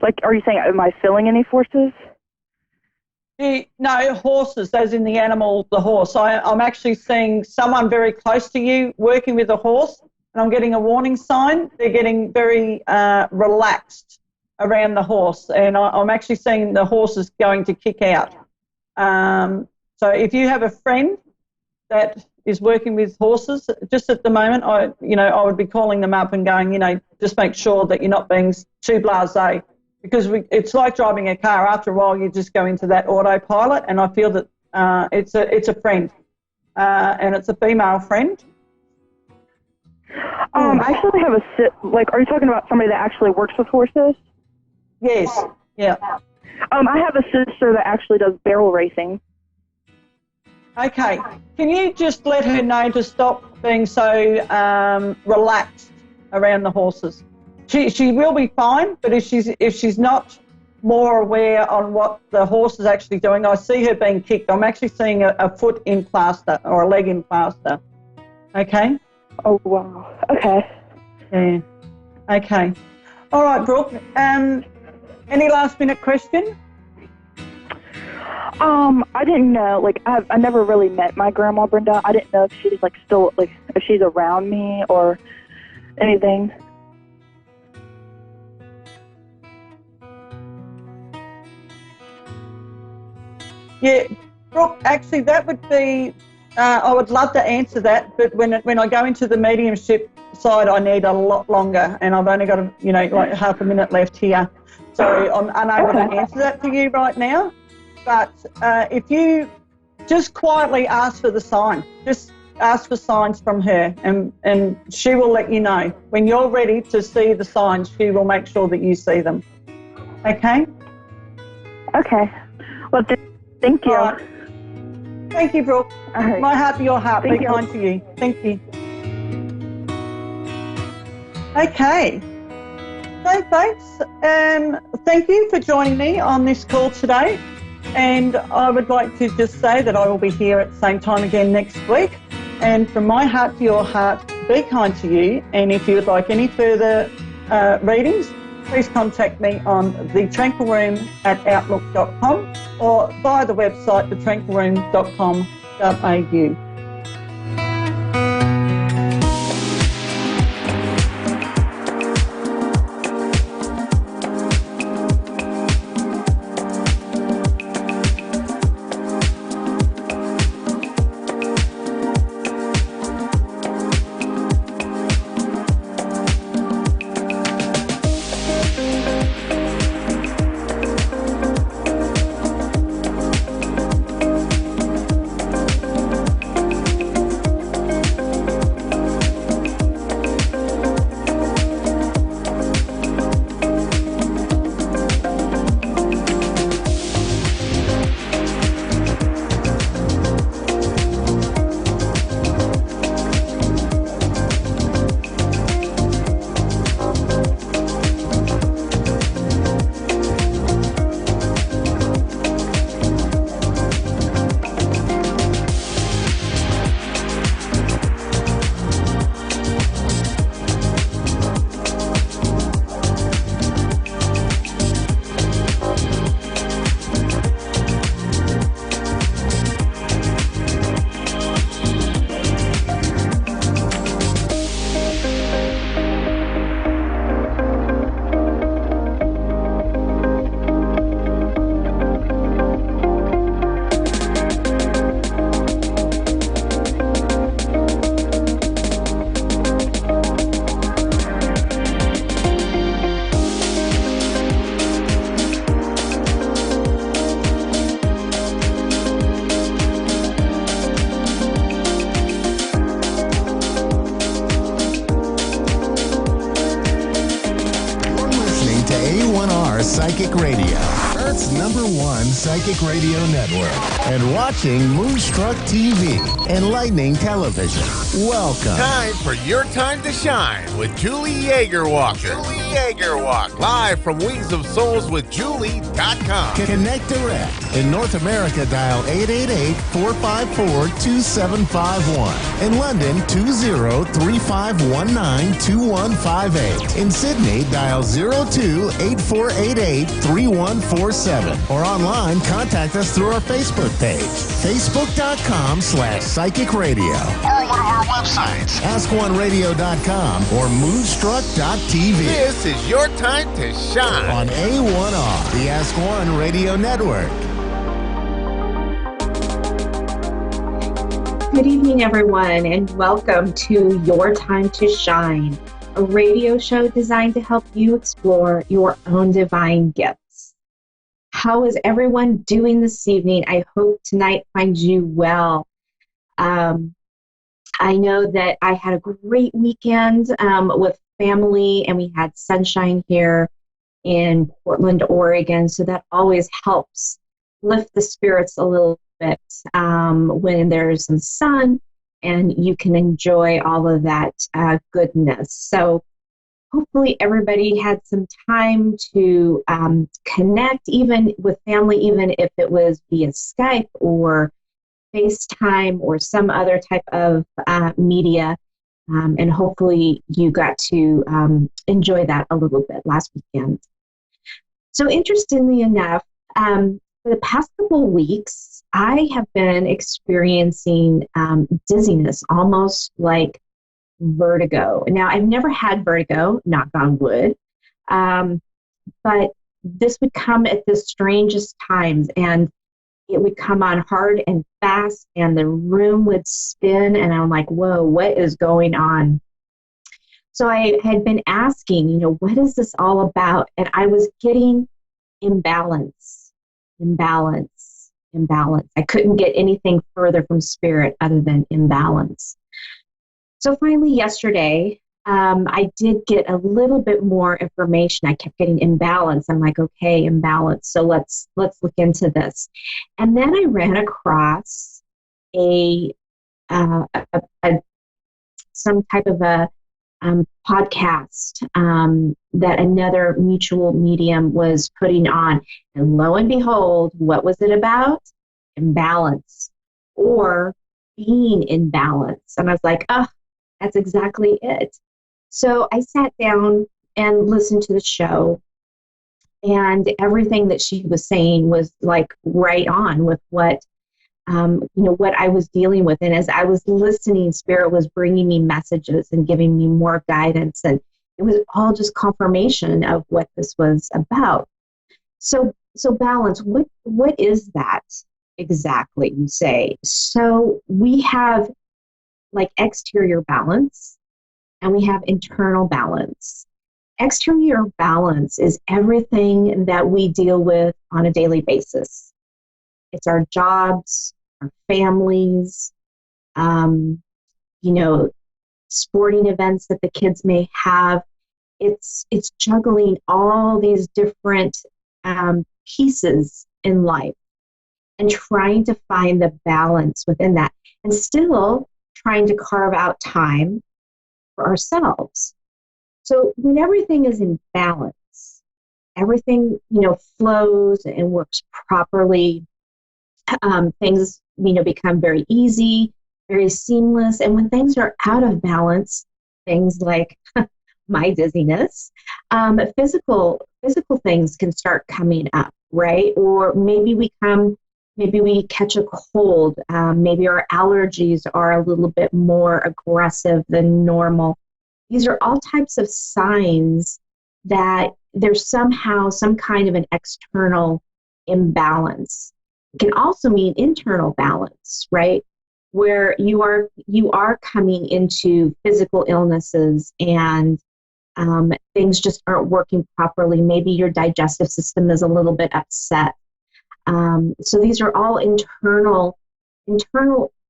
Like, are you saying, am I filling any forces? No, horses, as in the animal, the horse. I'm actually seeing someone very close to you working with a horse, and I'm getting a warning sign. They're getting very relaxed around the horse, and I'm actually seeing the horse is going to kick out. So if you have a friend that is working with horses, just at the moment, I would be calling them up and going, just make sure that you're not being too blasé, because it's like driving a car. After a while, you just go into that autopilot, and I feel that it's a friend, and it's a female friend. I actually have are you talking about somebody that actually works with horses? Yes, yeah. I have a sister that actually does barrel racing. Okay. Can you just let her know to stop being so relaxed around the horses? She will be fine, but if she's not more aware on what the horse is actually doing, I see her being kicked. I'm actually seeing a foot in plaster or a leg in plaster. Okay? Oh, wow. Okay. Yeah. Okay. All right, Brooke. Any last-minute question? I didn't know, I never really met my grandma Brenda. I didn't know if she's still if she's around me or anything. Yeah, Brooke, actually that would be, I would love to answer that, but when I go into the mediumship side, I need a lot longer, and I've only got half a minute left here. So I'm unable to answer that for you right now. But if you just quietly ask for the sign. Just ask for signs from her, and she will let you know. When you're ready to see the signs, she will make sure that you see them. Okay? Okay. Well, thank you. Right. Thank you, Brooke. All right. My heart, your heart. Thank Be you. kind to you. Thank you. Okay. So, folks, thank you for joining me on this call today. And I would like to just say that I will be here at the same time again next week. And from my heart to your heart, be kind to you. And if you would like any further readings, please contact me on thetranquilroom@outlook.com or via the website thetranquilroom.com.au. A1R Psychic Radio, Earth's #1 psychic radio network, and watching Moonstruck TV, enlightening television. Welcome. Time for Your Time to Shine with Julie Yeager-Walker. Julie Yeager-Walker. Live from Wings of Souls with Julie.com. Connect direct. In North America, dial 888-454-2751. In London, 20-3519-2158. In Sydney, dial 02-8488-3147. Or online, contact us through our Facebook page, facebook.com/psychic radio. Or one of our websites, askoneradio.com or moonstruck.tv. This is Your Time to Shine on A1R, the Ask One Radio Network. Good evening, everyone, and welcome to Your Time to Shine, a radio show designed to help you explore your own divine gifts. How is everyone doing this evening? I hope tonight finds you well. I know that I had a great weekend with family, and we had sunshine here in Portland, Oregon, so that always helps lift the spirits a little bit when there's some sun and you can enjoy all of that goodness. So hopefully everybody had some time to connect even with family, even if it was via Skype or FaceTime or some other type of media. And hopefully you got to enjoy that a little bit last weekend. So interestingly enough, for the past couple of weeks, I have been experiencing dizziness, almost like vertigo. Now, I've never had vertigo, knock on wood, but this would come at the strangest times, and it would come on hard and fast, and the room would spin, and I'm like, whoa, what is going on? So I had been asking, what is this all about? And I was getting imbalance. imbalance. I couldn't get anything further from spirit other than imbalance. So finally yesterday, I did get a little bit more information. I kept getting imbalance. I'm like, okay, imbalance. So let's look into this. And then I ran across some type of a podcast that another mutual medium was putting on. And lo and behold, what was it about? Imbalance, or being in balance. And I was like, oh, that's exactly it. So I sat down and listened to the show, and everything that she was saying was like right on with what what I was dealing with. And as I was listening, Spirit was bringing me messages and giving me more guidance. And it was all just confirmation of what this was about. So balance, what is that exactly, you say? So we have like exterior balance and we have internal balance. Exterior balance is everything that we deal with on a daily basis. It's our jobs, our families, sporting events that the kids may have. It's juggling all these different pieces in life and trying to find the balance within that, and still trying to carve out time for ourselves. So when everything is in balance, everything flows and works properly. Things become very easy, very seamless. And when things are out of balance, things like my dizziness, physical things can start coming up, right? Or maybe we catch a cold. Maybe our allergies are a little bit more aggressive than normal. These are all types of signs that there's somehow some kind of an external imbalance. It can also mean internal balance, right? Where you are coming into physical illnesses and things just aren't working properly. Maybe your digestive system is a little bit upset. So these are all internal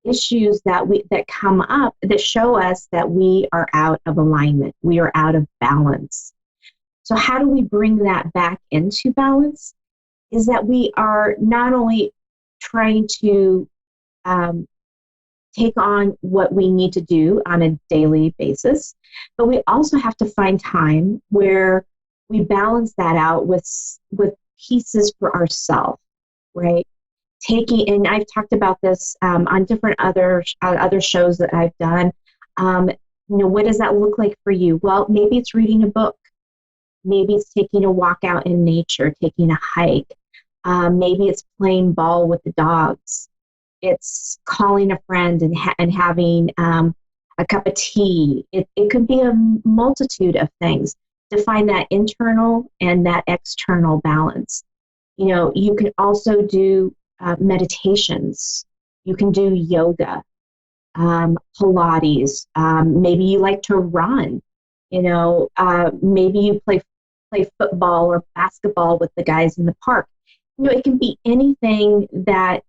issues that come up that show us that we are out of alignment. We are out of balance. So how do we bring that back into balance? Is that we are not only trying to take on what we need to do on a daily basis, but we also have to find time where we balance that out with pieces for ourselves, right? And I've talked about this on different other shows that I've done. What does that look like for you? Well, maybe it's reading a book. Maybe it's taking a walk out in nature, taking a hike. Maybe it's playing ball with the dogs. It's calling a friend and having a cup of tea. It could be a multitude of things to find that internal and that external balance. You can also do meditations. You can do yoga, Pilates. Maybe you like to run. Maybe you play football or basketball with the guys in the park. It can be anything that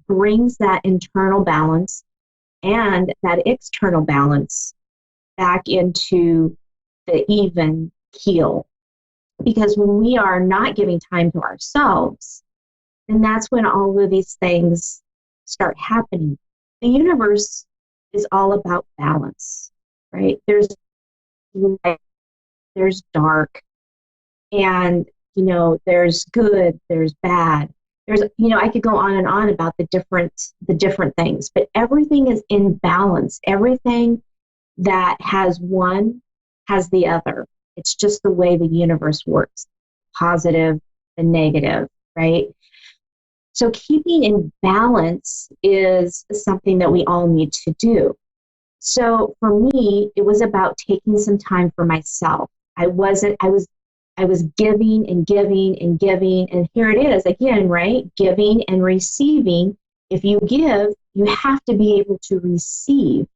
brings that internal balance and that external balance back into the even keel. Because when we are not giving time to ourselves, then that's when all of these things start happening. The universe is all about balance, right? There's light, there's dark, and there's good, there's bad. There's I could go on and on about the different things, but everything is in balance. Everything that has one has the other. It's just the way the universe works, positive and negative, right? So keeping in balance is something that we all need to do. So for me, it was about taking some time for myself. I was giving and giving and giving, and here it is again, right? Giving and receiving. If you give, you have to be able to receive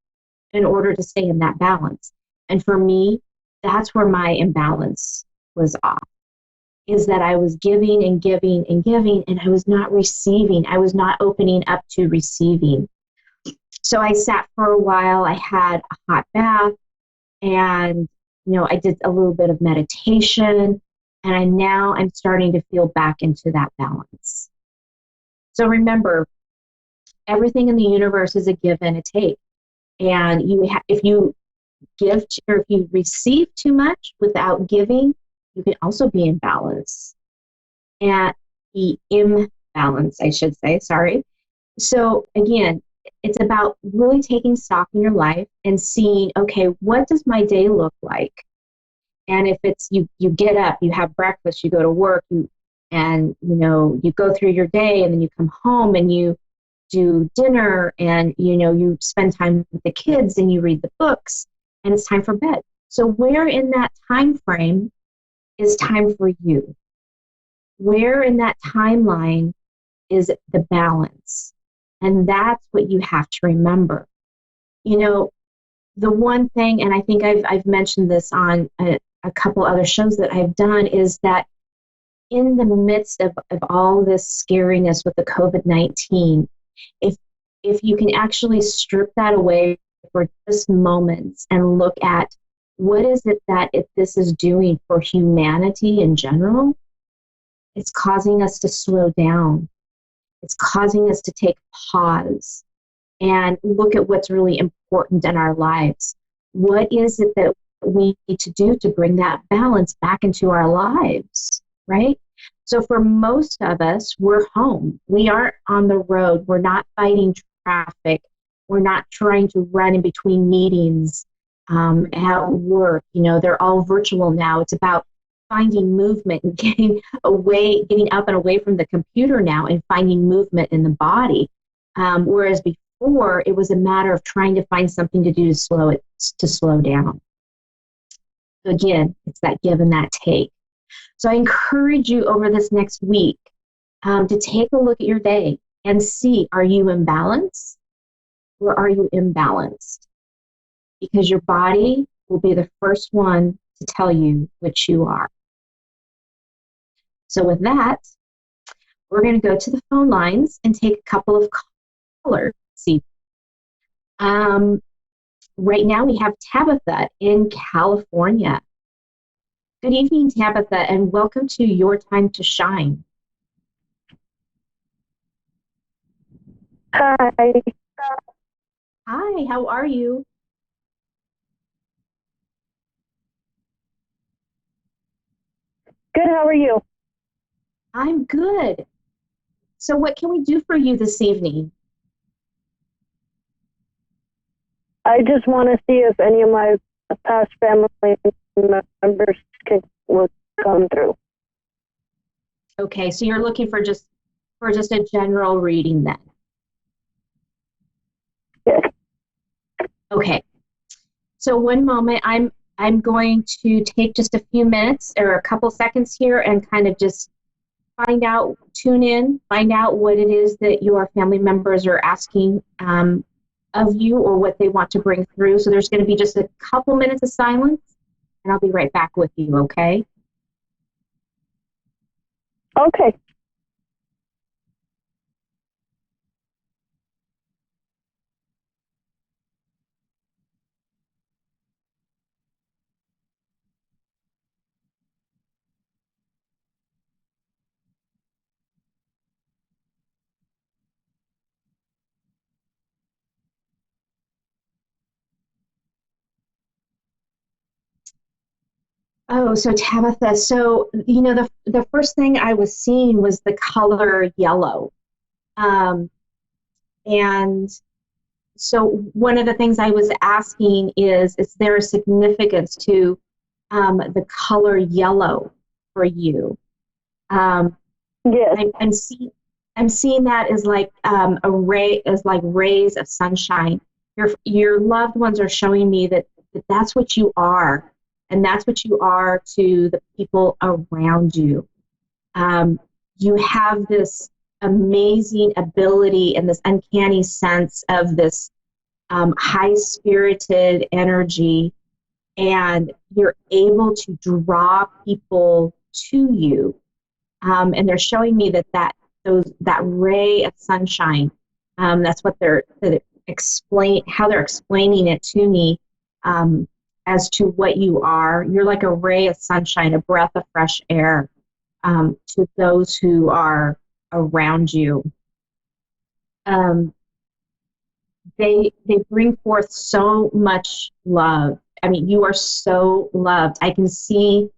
in order to stay in that balance. And for me, that's where my imbalance was off. is that I was giving and giving and giving, and I was not receiving. I was not opening up to receiving. So I sat for a while. I had a hot bath, and I did a little bit of meditation, and I'm starting to feel back into that balance. So remember, everything in the universe is a give and a take. And if you give or if you receive too much without giving, you can also be in balance. And be imbalance, I should say, sorry. So again, it's about really taking stock in your life and seeing, okay, what does my day look like? And if it's you get up, you have breakfast, you go to work, you go through your day, and then you come home and you do dinner, and you spend time with the kids and you read the books, and it's time for bed. So where in that time frame is time for you? Where in that timeline is the balance? And that's what you have to remember. The one thing, and I think I've mentioned this on a couple other shows that I've done, is that in the midst of all this scariness with the COVID-19, if you can actually strip that away for just moments and look at what is it that this is doing for humanity in general, it's causing us to slow down. It's causing us to take pause and look at what's really important in our lives. What is it that we need to do to bring that balance back into our lives, right? So for most of us, we're home. We aren't on the road. We're not fighting traffic. We're not trying to run in between meetings at work. They're all virtual now. It's about finding movement and getting up and away from the computer now and finding movement in the body. Whereas before, it was a matter of trying to find something to do to slow down. So again, it's that give and that take. So I encourage you over this next week to take a look at your day and see, are you in balance or are you imbalanced? Because your body will be the first one to tell you which you are. So with that, we're going to go to the phone lines and take a couple of callers. See, right now we have Tabitha in California. Good evening, Tabitha, and welcome to Your Time to Shine. Hi. Hi, how are you? Good, how are you? I'm good. So what can we do for you this evening? I just want to see if any of my past family members will come through. Okay, so you're looking for just a general reading then? Yes. Okay. So one moment, I'm going to take just a few minutes or a couple seconds here and kind of just tune in, find out what it is that your family members are asking of you or what they want to bring through. So there's going to be just a couple minutes of silence, and I'll be right back with you, okay? Okay. Oh, so Tabitha, so, the first thing I was seeing was the color yellow. And so one of the things I was asking is there a significance to the color yellow for you? Yes. I'm seeing that as like rays of sunshine. Your loved ones are showing me that that's what you are, and that's what you are to the people around you. You have this amazing ability and this uncanny sense of this high-spirited energy, and you're able to draw people to you. And they're showing me that ray of sunshine, that's what how they're explaining it to me, as to what you are. You're like a ray of sunshine, a breath of fresh air, to those who are around you. They bring forth so much love. I mean, you are so loved. I can see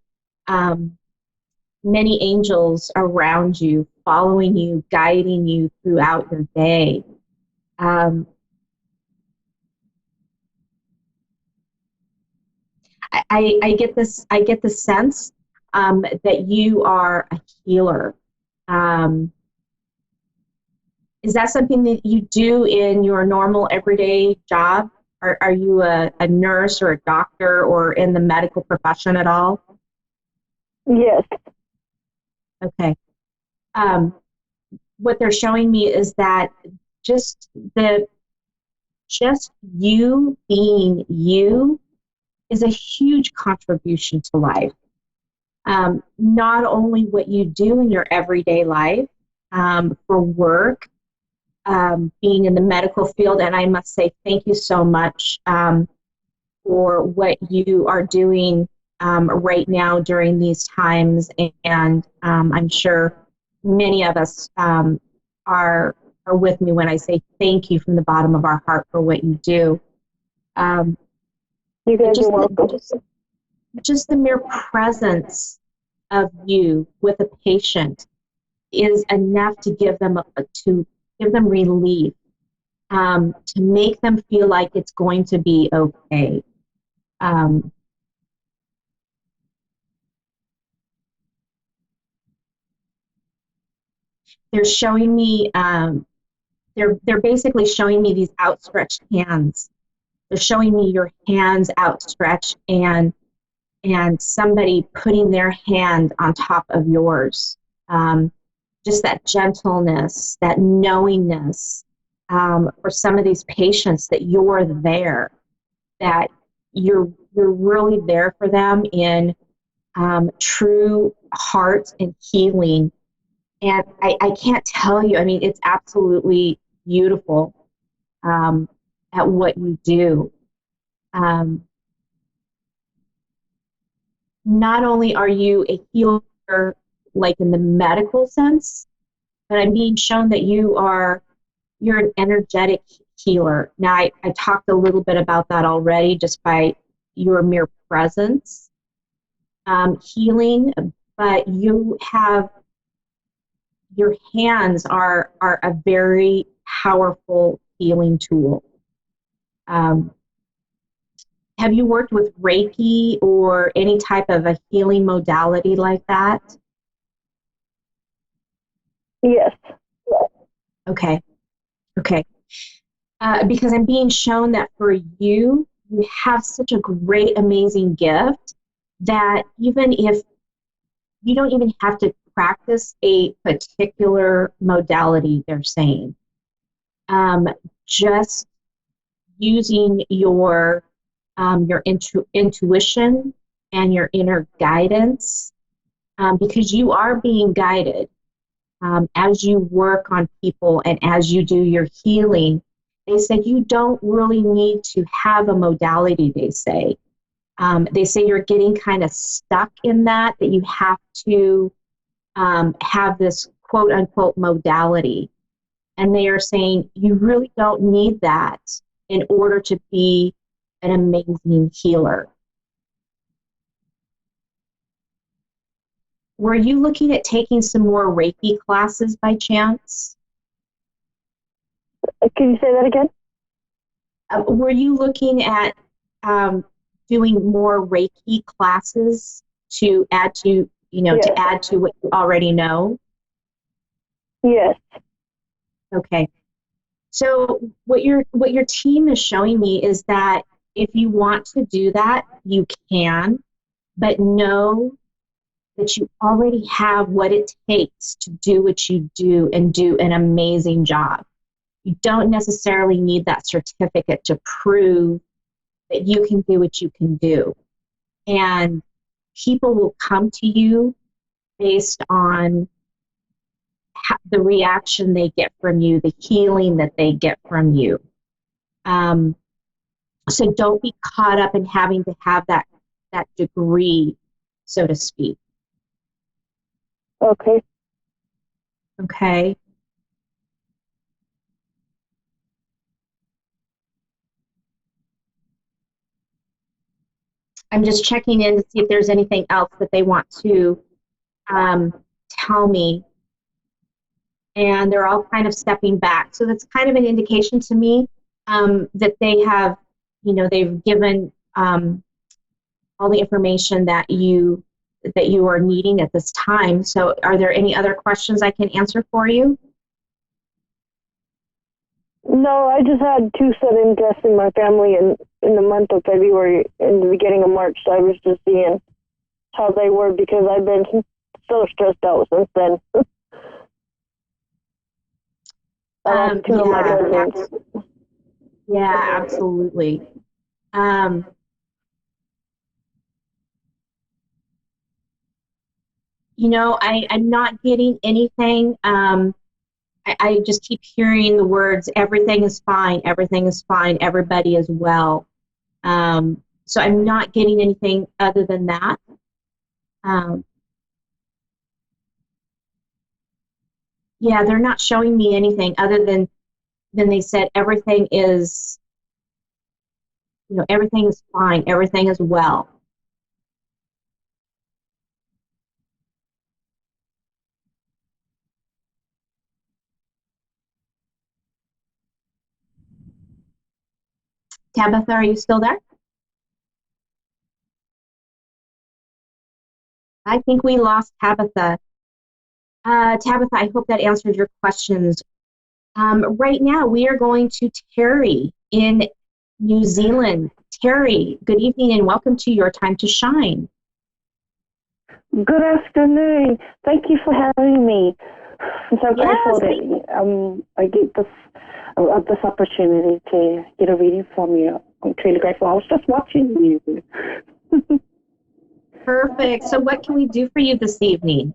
many angels around you, following you, guiding you throughout your day. I get the sense that you are a healer. Is that something that you do in your normal everyday job? Are you a nurse or a doctor or in the medical profession at all? Yes. Okay. What they're showing me is that just you being you is a huge contribution to life. Not only what you do in your everyday life, for work, being in the medical field, and I must say thank you so much for what you are doing right now during these times, and I'm sure many of us are with me when I say thank you from the bottom of our heart for what you do. You guys are welcome. Just the mere presence of you with a patient is enough to give them relief, to make them feel like it's going to be okay. They're showing me, they're basically showing me these outstretched hands. They're showing me your hands outstretched and somebody putting their hand on top of yours. Just that gentleness, that knowingness, for some of these patients, that you're there, that you're really there for them in true heart and healing. And I can't tell you, I mean, it's absolutely beautiful at what you do. Not only are you a healer, like in the medical sense, but I'm being shown that you're an energetic healer. Now, I talked a little bit about that already just by your mere presence, healing, but your hands are a very powerful healing tool. Have you worked with Reiki or any type of a healing modality like that? Yes. Okay. Because I'm being shown that for you have such a great, amazing gift that even if you don't even have to practice a particular modality, they're saying, just using your intuition and your inner guidance, because you are being guided as you work on people and as you do your healing. They said you don't really need to have a modality, they say. They say you're getting kind of stuck in that you have to have this quote-unquote modality. And they are saying you really don't need that in order to be an amazing healer. Were you looking at taking some more Reiki classes by chance? Can you say that again? Were you looking at doing more Reiki classes to add to, Yes. to add to what you already know? Yes. Okay. So what your team is showing me is that if you want to do that, you can, but know that you already have what it takes to do what you do and do an amazing job. You don't necessarily need that certificate to prove that you can do what you can do. And people will come to you based on the reaction they get from you, the healing that they get from you. So don't be caught up in having to have that degree, so to speak. Okay. Okay. I'm just checking in to see if there's anything else that they want to tell me. And they're all kind of stepping back. So that's kind of an indication to me that they have, they've given all the information that you are needing at this time. So are there any other questions I can answer for you? No, I just had two sudden deaths in my family in the month of February and the beginning of March. So I was just seeing how they were because I've been so stressed out since then. Two of my cousins. Yeah, absolutely. I'm not getting anything. I just keep hearing the words, everything is fine, everybody is well. So I'm not getting anything other than that. Yeah, they're not showing me anything other than they said everything is, everything is fine, everything is well. Tabitha, are you still there? I think we lost Tabitha. Tabitha, I hope that answered your questions. Right now, we are going to Terry in New Zealand. Terry, good evening and welcome to Your Time to Shine. Good afternoon. Thank you for having me. I'm so grateful that I get this opportunity to get a reading from you. I'm truly grateful. I was just watching you. Perfect. So what can we do for you this evening?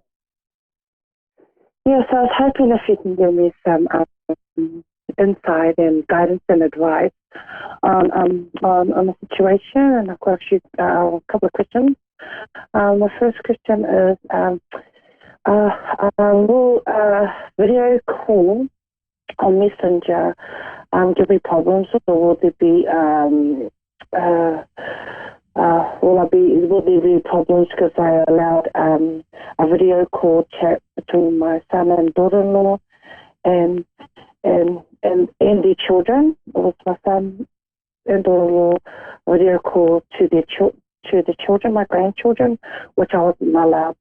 Yes, I was hoping if you can give me some insight and guidance and advice on the situation. And of course, a couple of questions. The first question is, will video call on Messenger give me problems, or will there be will there be problems because I allowed a video call chat between my son and daughter-in-law and their children? With my son and daughter-in-law video call to the children, my grandchildren, which I wasn't allowed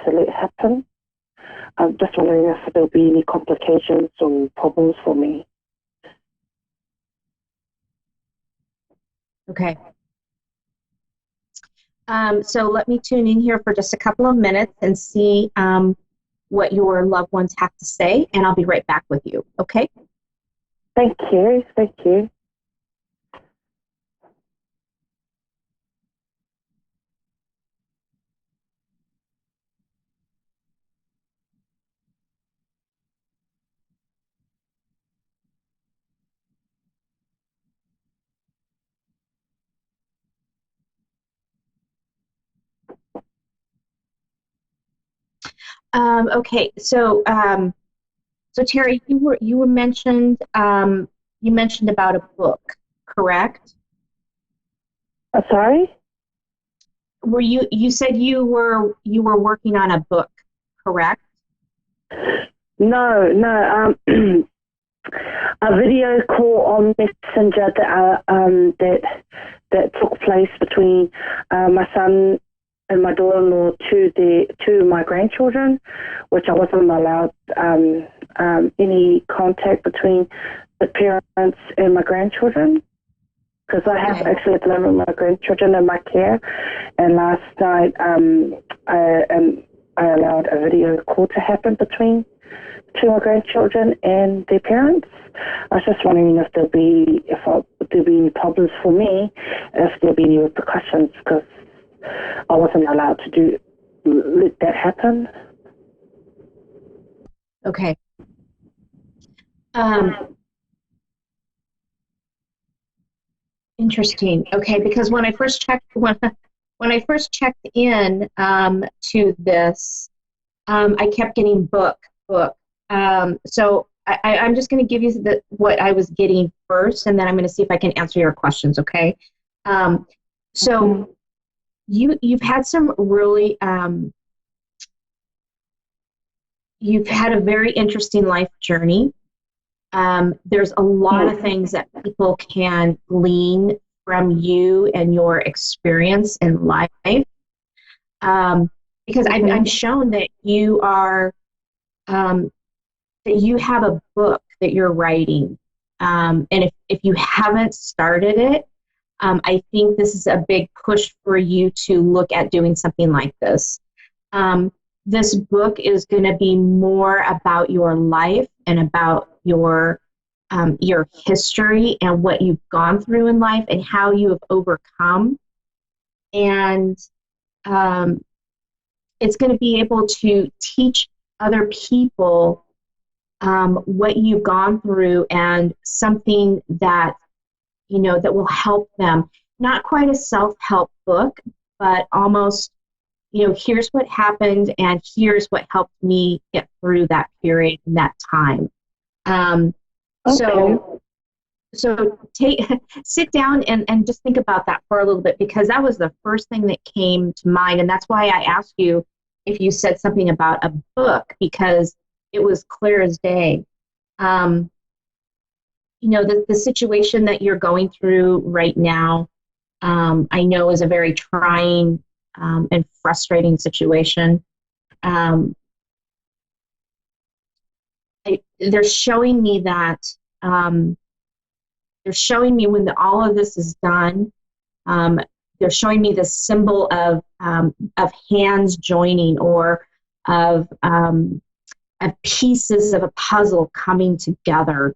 to let happen. I'm just wondering if there'll be any complications or problems for me. Okay. So let me tune in here for just a couple of minutes and see what your loved ones have to say, and I'll be right back with you, okay? Thank you. Thank you. Okay, so Terry, you were mentioned you mentioned about a book, correct? Sorry? Were you said you were working on a book, correct? No. A video call on Messenger that took place between my son and my daughter-in-law to my grandchildren, which I wasn't allowed any contact between the parents and my grandchildren, because I have actually at the moment my grandchildren in my care. And last night I allowed a video call to happen between two of my grandchildren and their parents. I was just wondering if there'll be any problems for me, if there'll be any repercussions, because I wasn't allowed to do let that happen. Okay. Interesting. Okay, because when I first checked in to this, I kept getting book. So I'm just going to give you what I was getting first, and then I'm going to see if I can answer your questions. Okay. So you've had some really you've had a very interesting life journey. There's a lot of things that people can glean from you and your experience in life. Because I'm shown that you are, that you have a book that you're writing. And if you haven't started it, I think this is a big push for you to look at doing something like this. This book is going to be more about your life and about your history and what you've gone through in life and how you have overcome. And it's going to be able to teach other people what you've gone through and something that, that will help them. Not quite a self-help book, but almost, here's what happened and here's what helped me get through that period and that time. So sit down and just think about that for a little bit, because that was the first thing that came to mind. And that's why I asked you if you said something about a book, because it was clear as day. The situation that you're going through right now, I know is a very trying and frustrating situation. They're showing me that, they're showing me when all of this is done, they're showing me the symbol of hands joining, or of pieces of a puzzle coming together,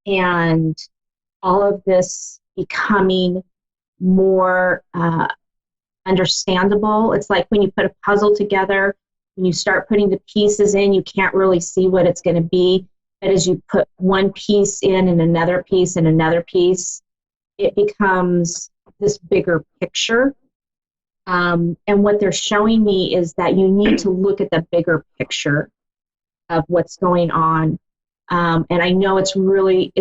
and all of this becoming more understandable. It's like when you put a puzzle together, when you start putting the pieces in, you can't really see what it's going to be. But as you put one piece in and another piece and another piece, it becomes this bigger picture. And what they're showing me is that you need to look at the bigger picture of what's going on. And I know it's really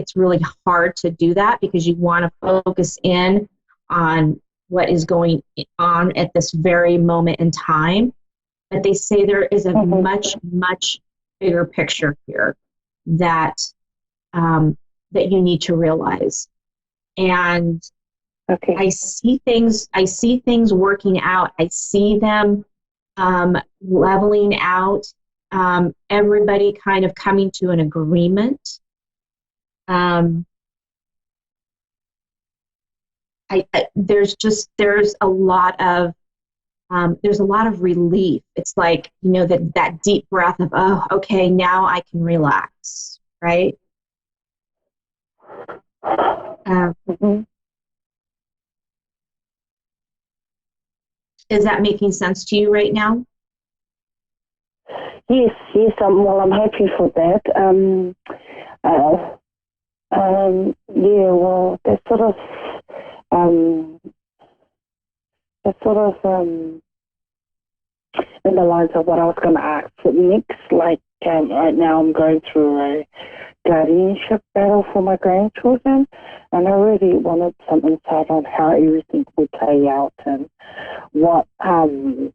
hard to do that, because you want to focus in on what is going on at this very moment in time. But they say there is a much, much bigger picture here that that you need to realize. And I see things working out. I see them leveling out. Everybody kind of coming to an agreement. There's a lot of relief. It's like, that deep breath of, oh, okay, now I can relax, right? Is that making sense to you right now? Yes. Well, I'm happy for that. Well, that's sort of in the lines of what I was going to ask next. Like, right now I'm going through a guardianship battle for my grandchildren, and I really wanted some insight on how everything would play out and what will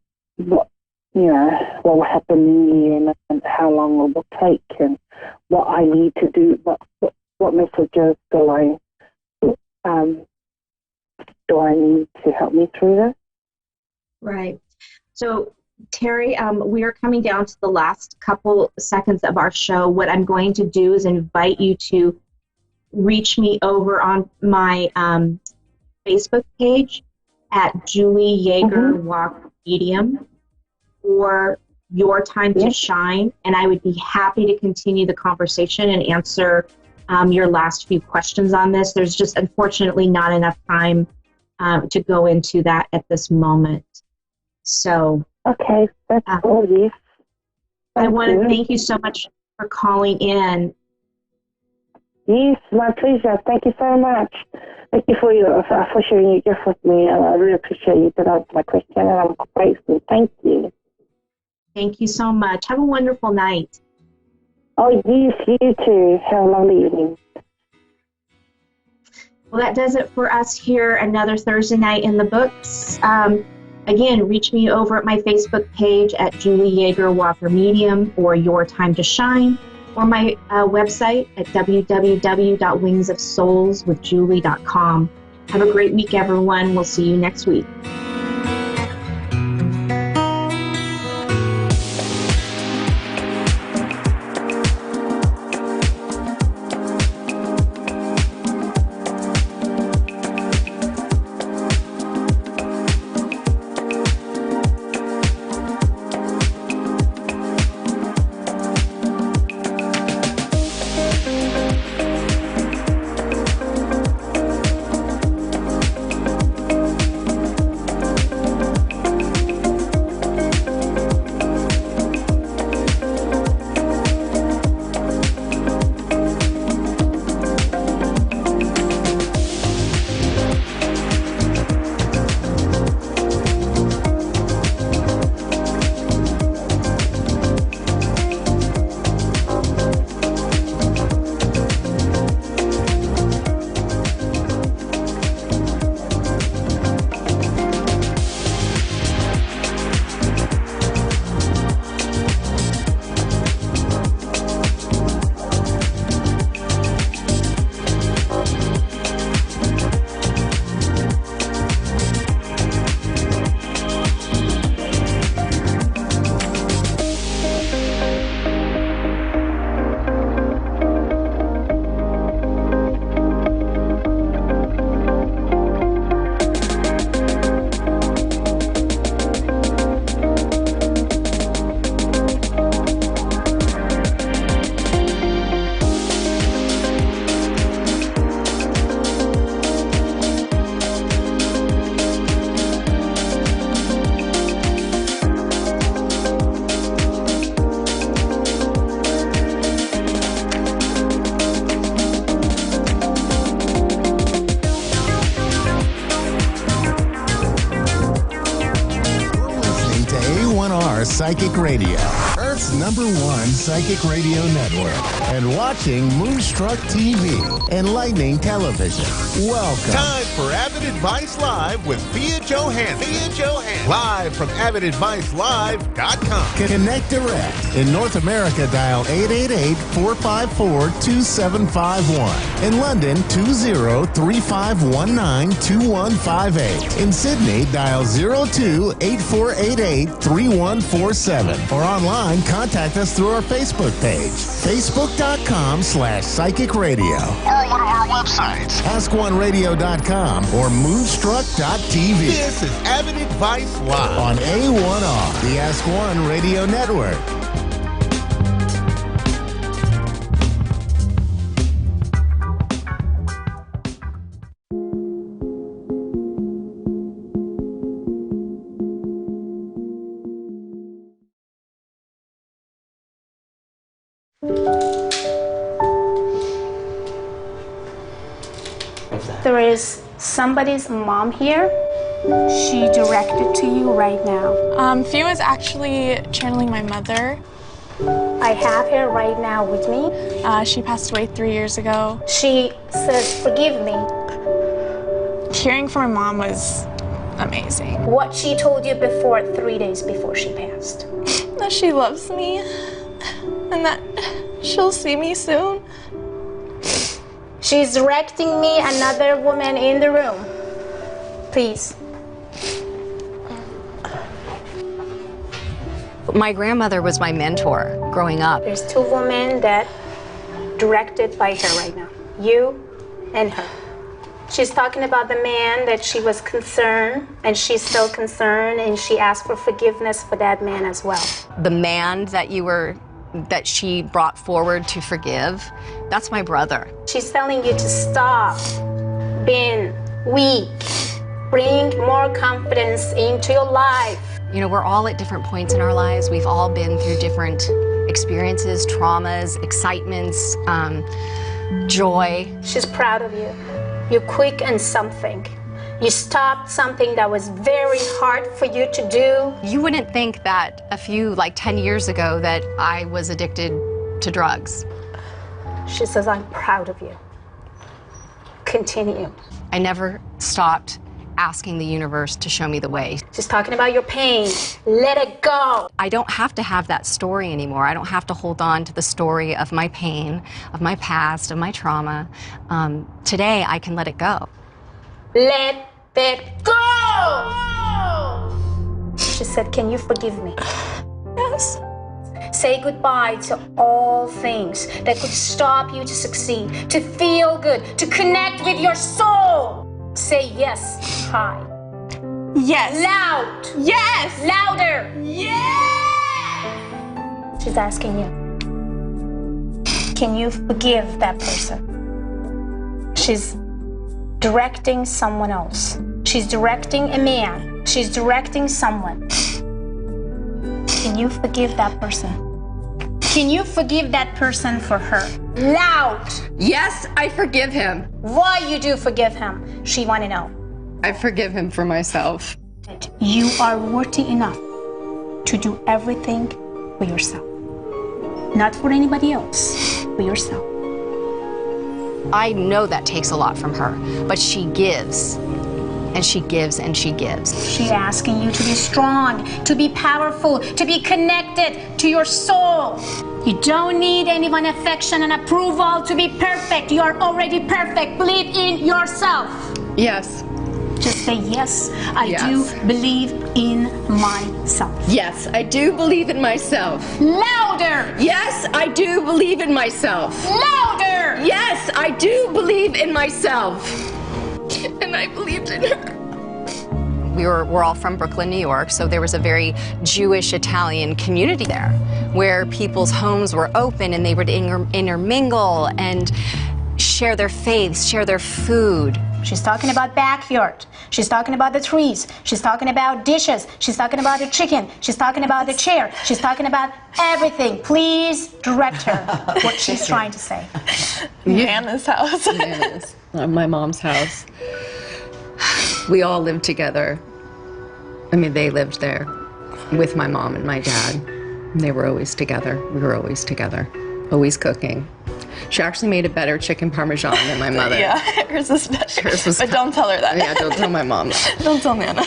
happen in the end, and how long it will take, and what I need to do, what messages do I need to help me through this? Right. So, Terry, we are coming down to the last couple seconds of our show. What I'm going to do is invite you to reach me over on my Facebook page at Julie Yeager Walk Medium, or Your Time to Shine, and I would be happy to continue the conversation and answer your last few questions on this. There's just unfortunately not enough time to go into that at this moment. So Okay, that's all. Yes. I want to thank you so much for calling in. Yes, my pleasure. Thank you so much. Thank you for sharing your gift with me. I really appreciate you to answer my question, and I'm grateful. Thank you. Thank you so much. Have a wonderful night. Oh, yes, you too. Have a lovely evening. Well, that does it for us here. Another Thursday night in the books. Again, reach me over at my Facebook page at Julie Yeager Walker Medium or Your Time to Shine, or my website at www.wingsofsoulswithjulie.com. Have a great week, everyone. We'll see you next week. A1R Psychic Radio, Earth's #1 psychic radio network, and watching Moonstruck TV, enlightening television. Welcome. Time for Avid Advice Live with Thea Johansson. Live from AvidAdviceLive.com. Connect direct. In North America, dial 888-454-2751. In London, 20-3519-2158. In Sydney, dial 02-8488-3147. Or online, contact us through our Facebook page, facebook.com/psychic radio. Or one of our websites, AskOneRadio.com or Moonstruck.tv. This is Avid Advice Live on A1R, the Ask One Radio Network. There is somebody's mom here. She directed to you right now. Fia was actually channeling my mother. I have her right now with me. She passed away 3 years ago. She says, "Forgive me." Hearing from my mom was amazing. What she told you before, 3 days before she passed? That she loves me and that she'll see me soon. She's directing me another woman in the room. Please. My grandmother was my mentor growing up. There's two women that directed by her right now. You and her. She's talking about the man that she was concerned, and she's still concerned, and she asked for forgiveness for that man as well. The man that she brought forward to forgive, that's my brother. She's telling you to stop being weak Bring more confidence into your life. You know, we're all at different points in our lives. We've all been through different experiences, traumas, excitements, joy. She's proud of you. You're quick on something. You stopped something that was very hard for you to do. You wouldn't think that a few, like 10 years ago, that I was addicted to drugs. She says, I'm proud of you. Continue. I never stopped asking the universe to show me the way. She's talking about your pain. Let it go. I don't have to have that story anymore. I don't have to hold on to the story of my pain, of my past, of my trauma. Today, I can let it go. Let it go! She said, can you forgive me? Yes. Say goodbye to all things that could stop you to succeed, to feel good, to connect with your soul. Say yes high. Yes. Loud. Yes. Louder. Yes. She's asking you, can you forgive that person? She's directing someone else. She's directing a man. She's directing someone. Can you forgive that person? Can you forgive that person for her? Loud. Yes, I forgive him. Why you do forgive him? She want to know. I forgive him for myself. You are worthy enough to do everything for yourself. Not for anybody else, for yourself. I know that takes a lot from her, but she gives. And she gives and she gives. She's asking you to be strong, to be powerful, to be connected to your soul. You don't need anyone's affection and approval to be perfect. You are already perfect. Believe in yourself. Yes. Just say, yes, I do believe in myself. Yes, I do believe in myself. Louder. Yes, I do believe in myself. Louder. Yes, I do believe in myself. And I believed in her. We're all from Brooklyn, New York, so there was a very Jewish Italian community there where people's homes were open and they would intermingle and share their faiths, share their food. She's talking about backyard. She's talking about the trees. She's talking about dishes. She's talking about the chicken. She's talking about the chair. She's talking about everything. Please direct her what she's trying to say. Nana's house. Nana's. My mom's house. We all lived together. I mean, they lived there with my mom and my dad. They were always together. We were always together, always cooking. She actually made a better chicken parmesan than my mother. Yeah, hers is better. But don't tell her that. Yeah, don't tell my mom that. Don't tell Nana.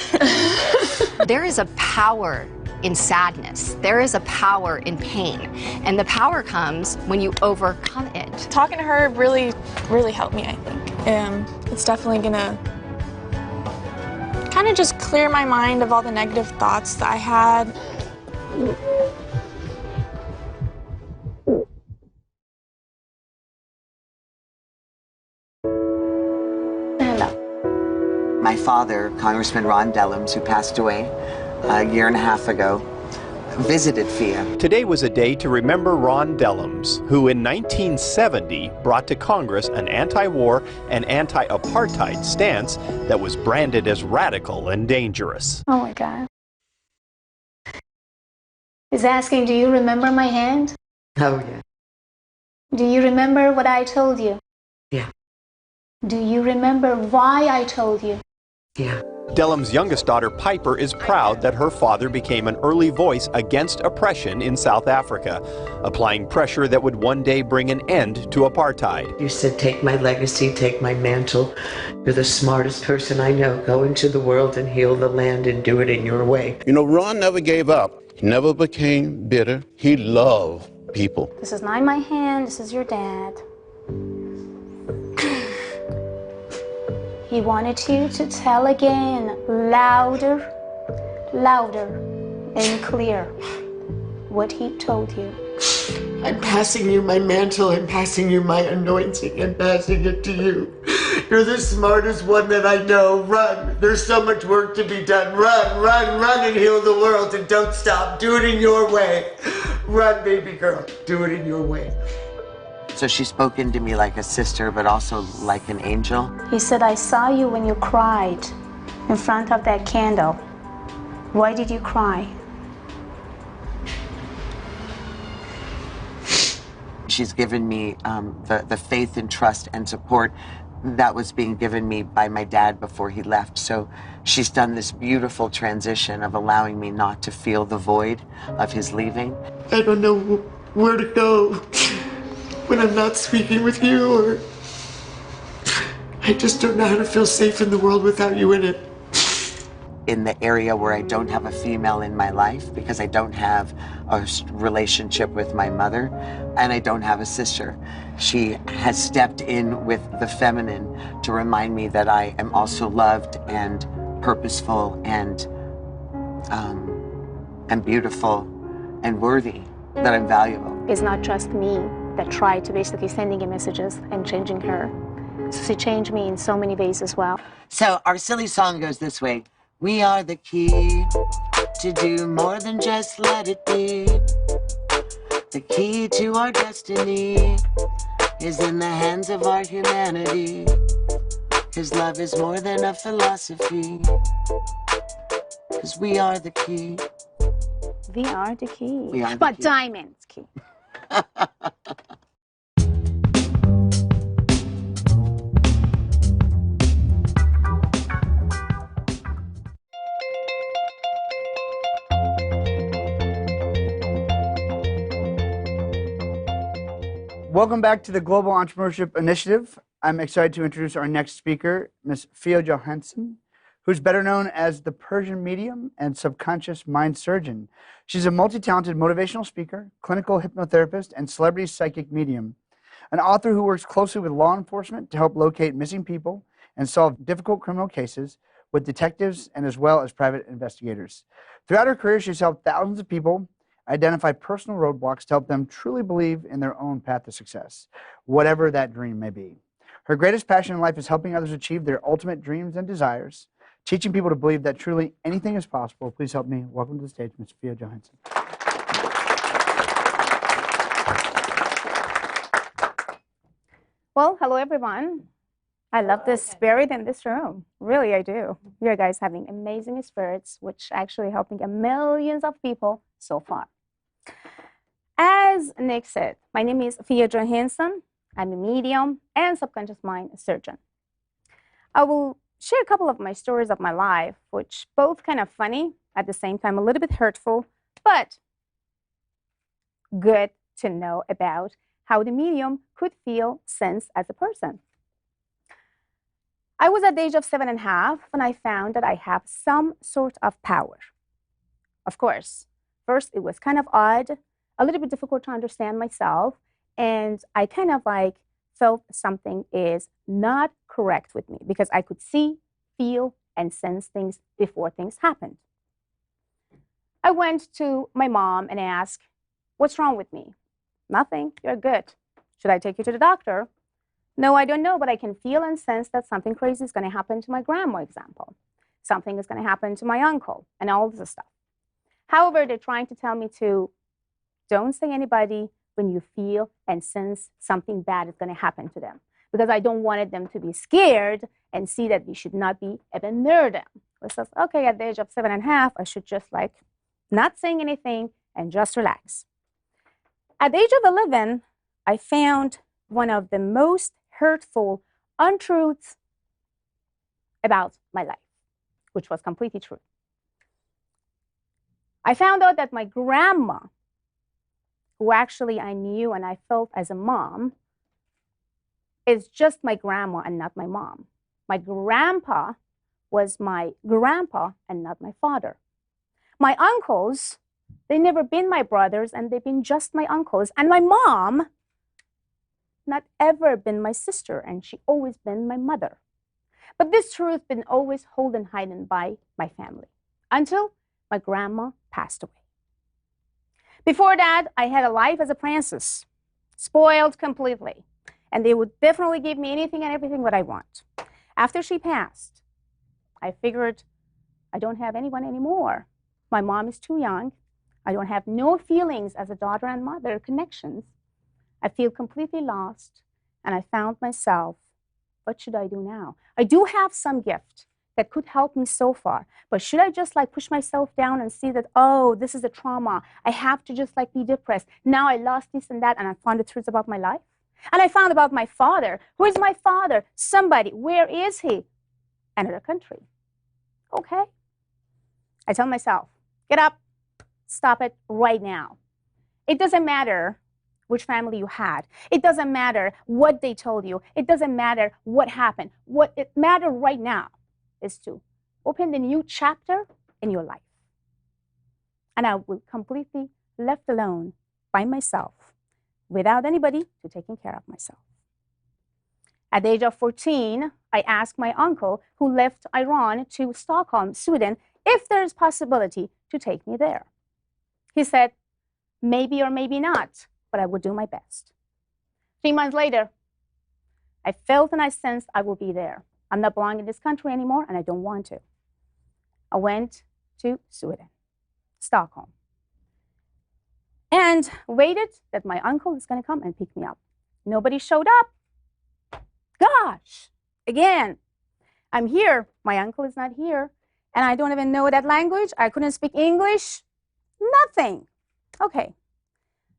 There is a power in sadness. There is a power in pain. And the power comes when you overcome it. Talking to her really, really helped me, I think. It's definitely gonna kind of just clear my mind of all the negative thoughts that I had. My father, Congressman Ron Dellums, who passed away a year and a half ago, visited FIA. Today was a day to remember Ron Dellums, who in 1970 brought to Congress an anti-war and anti-apartheid stance that was branded as radical and dangerous. Oh my God. He's asking, do you remember my hand? Oh, yeah. Do you remember what I told you? Yeah. Do you remember why I told you? Yeah. Dellums' youngest daughter, Piper, is proud that her father became an early voice against oppression in South Africa, applying pressure that would one day bring an end to apartheid. You said, take my legacy, take my mantle. You're the smartest person I know. Go into the world and heal the land and do it in your way. You know, Ron never gave up. He never became bitter. He loved people. This is not my hand, this is your dad. He wanted you to tell again, louder, louder, and clear what he told you. I'm passing you my mantle, I'm passing you my anointing, and passing it to you. You're the smartest one that I know. Run. There's so much work to be done. Run, run, run and heal the world, and don't stop. Do it in your way. Run, baby girl. Do it in your way. So she's spoken to me like a sister, but also like an angel. He said, I saw you when you cried. in front of that candle. Why did you cry? She's given me the faith and trust and support that was being given me by my dad before he left. So she's done this beautiful transition of allowing me not to feel the void of his leaving. I don't know where to go when I'm not speaking with you, or I just don't know how to feel safe in the world without you in it. In the area where I don't have a female in my life, because I don't have a relationship with my mother and I don't have a sister, she has stepped in with the feminine to remind me that I am also loved and purposeful and beautiful and worthy, that I'm valuable. It's not just me that tried to basically sending her messages and changing her. So she changed me in so many ways as well. So our silly song goes this way. We are the key to do more than just let it be. The key to our destiny is in the hands of our humanity. His love is more than a philosophy, 'cause we are the key. We are the key. We are the but key. diamond's key. Welcome back to the Global Entrepreneurship Initiative. I'm excited to introduce our next speaker, Ms. Fia Johansson, who's better known as the Persian medium and subconscious mind surgeon. She's a multi-talented motivational speaker, clinical hypnotherapist, and celebrity psychic medium, an author who works closely with law enforcement to help locate missing people and solve difficult criminal cases with detectives and as well as private investigators. Throughout her career, she's helped thousands of people identify personal roadblocks to help them truly believe in their own path to success, whatever that dream may be. Her greatest passion in life is helping others achieve their ultimate dreams and desires, teaching people to believe that truly anything is possible. Please help me welcome to the stage, Ms. Fia Johansson. Well, hello everyone. I love the spirit in this room. Really, I do. You guys having amazing spirits, which actually helping millions of people so far. As Nick said, my name is Fia Johansson. I'm a medium and subconscious mind surgeon. I will share a couple of my stories of my life, which both kind of funny, at the same time a little bit hurtful, but good to know about how the medium could feel sense as a person. I was at the age of 7.5 when I found that I have some sort of power. Of course, first it was kind of odd, a little bit difficult to understand myself, and I kind of like felt something is not correct with me because I could see, feel, and sense things before things happened. I went to my mom and asked, "What's wrong with me?" "Nothing, you're good." "Should I take you to the doctor?" "No, I don't know, but I can feel and sense that something crazy is going to happen to my grandma," example. "Something is going to happen to my uncle," and all this stuff. However, they're trying to tell me to don't say anybody when you feel and sense something bad is going to happen to them, because I don't wanted them to be scared and see that we should not be even near them. I says, okay, at the age of 7.5, I should just like not saying anything and just relax. At the age of 11, I found one of the most hurtful untruths about my life, which was completely true. I found out that my grandma, who actually I knew and I felt as a mom, is just my grandma and not my mom. My grandpa was my grandpa and not my father. My uncles, they never been my brothers and they've been just my uncles. And my mom, not ever been my sister, and she always been my mother. But this truth been always held and hidden by my family until my grandma passed away. Before that, I had a life as a princess, spoiled completely, and they would definitely give me anything and everything what I want. After she passed, I figured I don't have anyone anymore. My mom is too young. I don't have no feelings as a daughter and mother connections. I feel completely lost, and I found myself, what should I do now? I do have some gift that could help me so far. But should I just like push myself down and see that, oh, this is a trauma. I have to just like be depressed. Now I lost this and that, and I found the truth about my life. And I found about my father. Who is my father? Somebody. Where is he? Another country. Okay. I tell myself, get up, stop it right now. It doesn't matter which family you had. It doesn't matter what they told you. It doesn't matter what happened. What it matters right now is to open the new chapter in your life. And I will completely left alone by myself without anybody to taking care of myself. At the age of 14, I asked my uncle, who left Iran to Stockholm, Sweden, if there is possibility to take me there. He said, maybe or maybe not, but I would do my best. 3 months later, I felt and I sensed I will be there. I'm not belonging in this country anymore, and I don't want to. I went to Sweden, Stockholm, and waited that my uncle is going to come and pick me up. Nobody showed up. Gosh, again, I'm here. My uncle is not here, and I don't even know that language. I couldn't speak English. Nothing. Okay.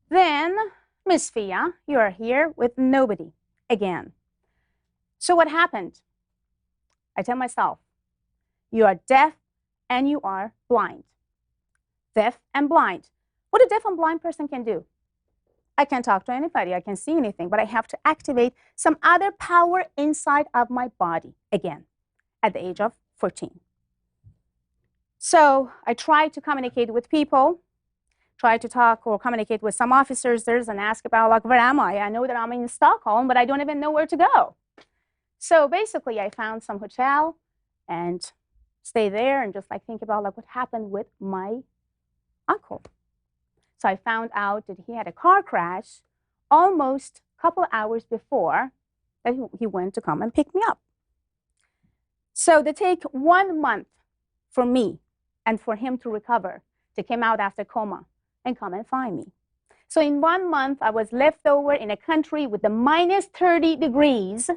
Then, Miss Fia, you are here with nobody again. So what happened? I tell myself, you are deaf and you are blind. Deaf and blind. What a deaf and blind person can do? I can't talk to anybody. I can't see anything, but I have to activate some other power inside of my body again at the age of 14. So I tried to communicate with people, try to talk or communicate with some officers and ask about, like, where am I? I know that I'm in Stockholm, but I don't even know where to go. So basically, I found some hotel and stay there and just like think about like what happened with my uncle. So I found out that he had a car crash almost a couple of hours before that he went to come and pick me up. So they take 1 month for me and for him to recover, to come out after coma and come and find me. So in 1 month, I was left over in a country with the minus 30 degrees.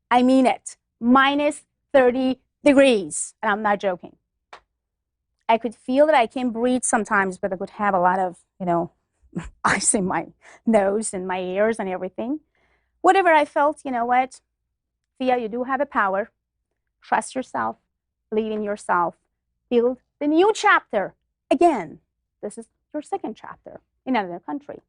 I mean it, minus 30 degrees. And I'm not joking. I could feel that I can't breathe sometimes, but I could have a lot of, ice in my nose and my ears and everything. Whatever I felt, you know what? Fia, you do have a power. Trust yourself. Believe in yourself. Build the new chapter. Again, this is your second chapter in another country.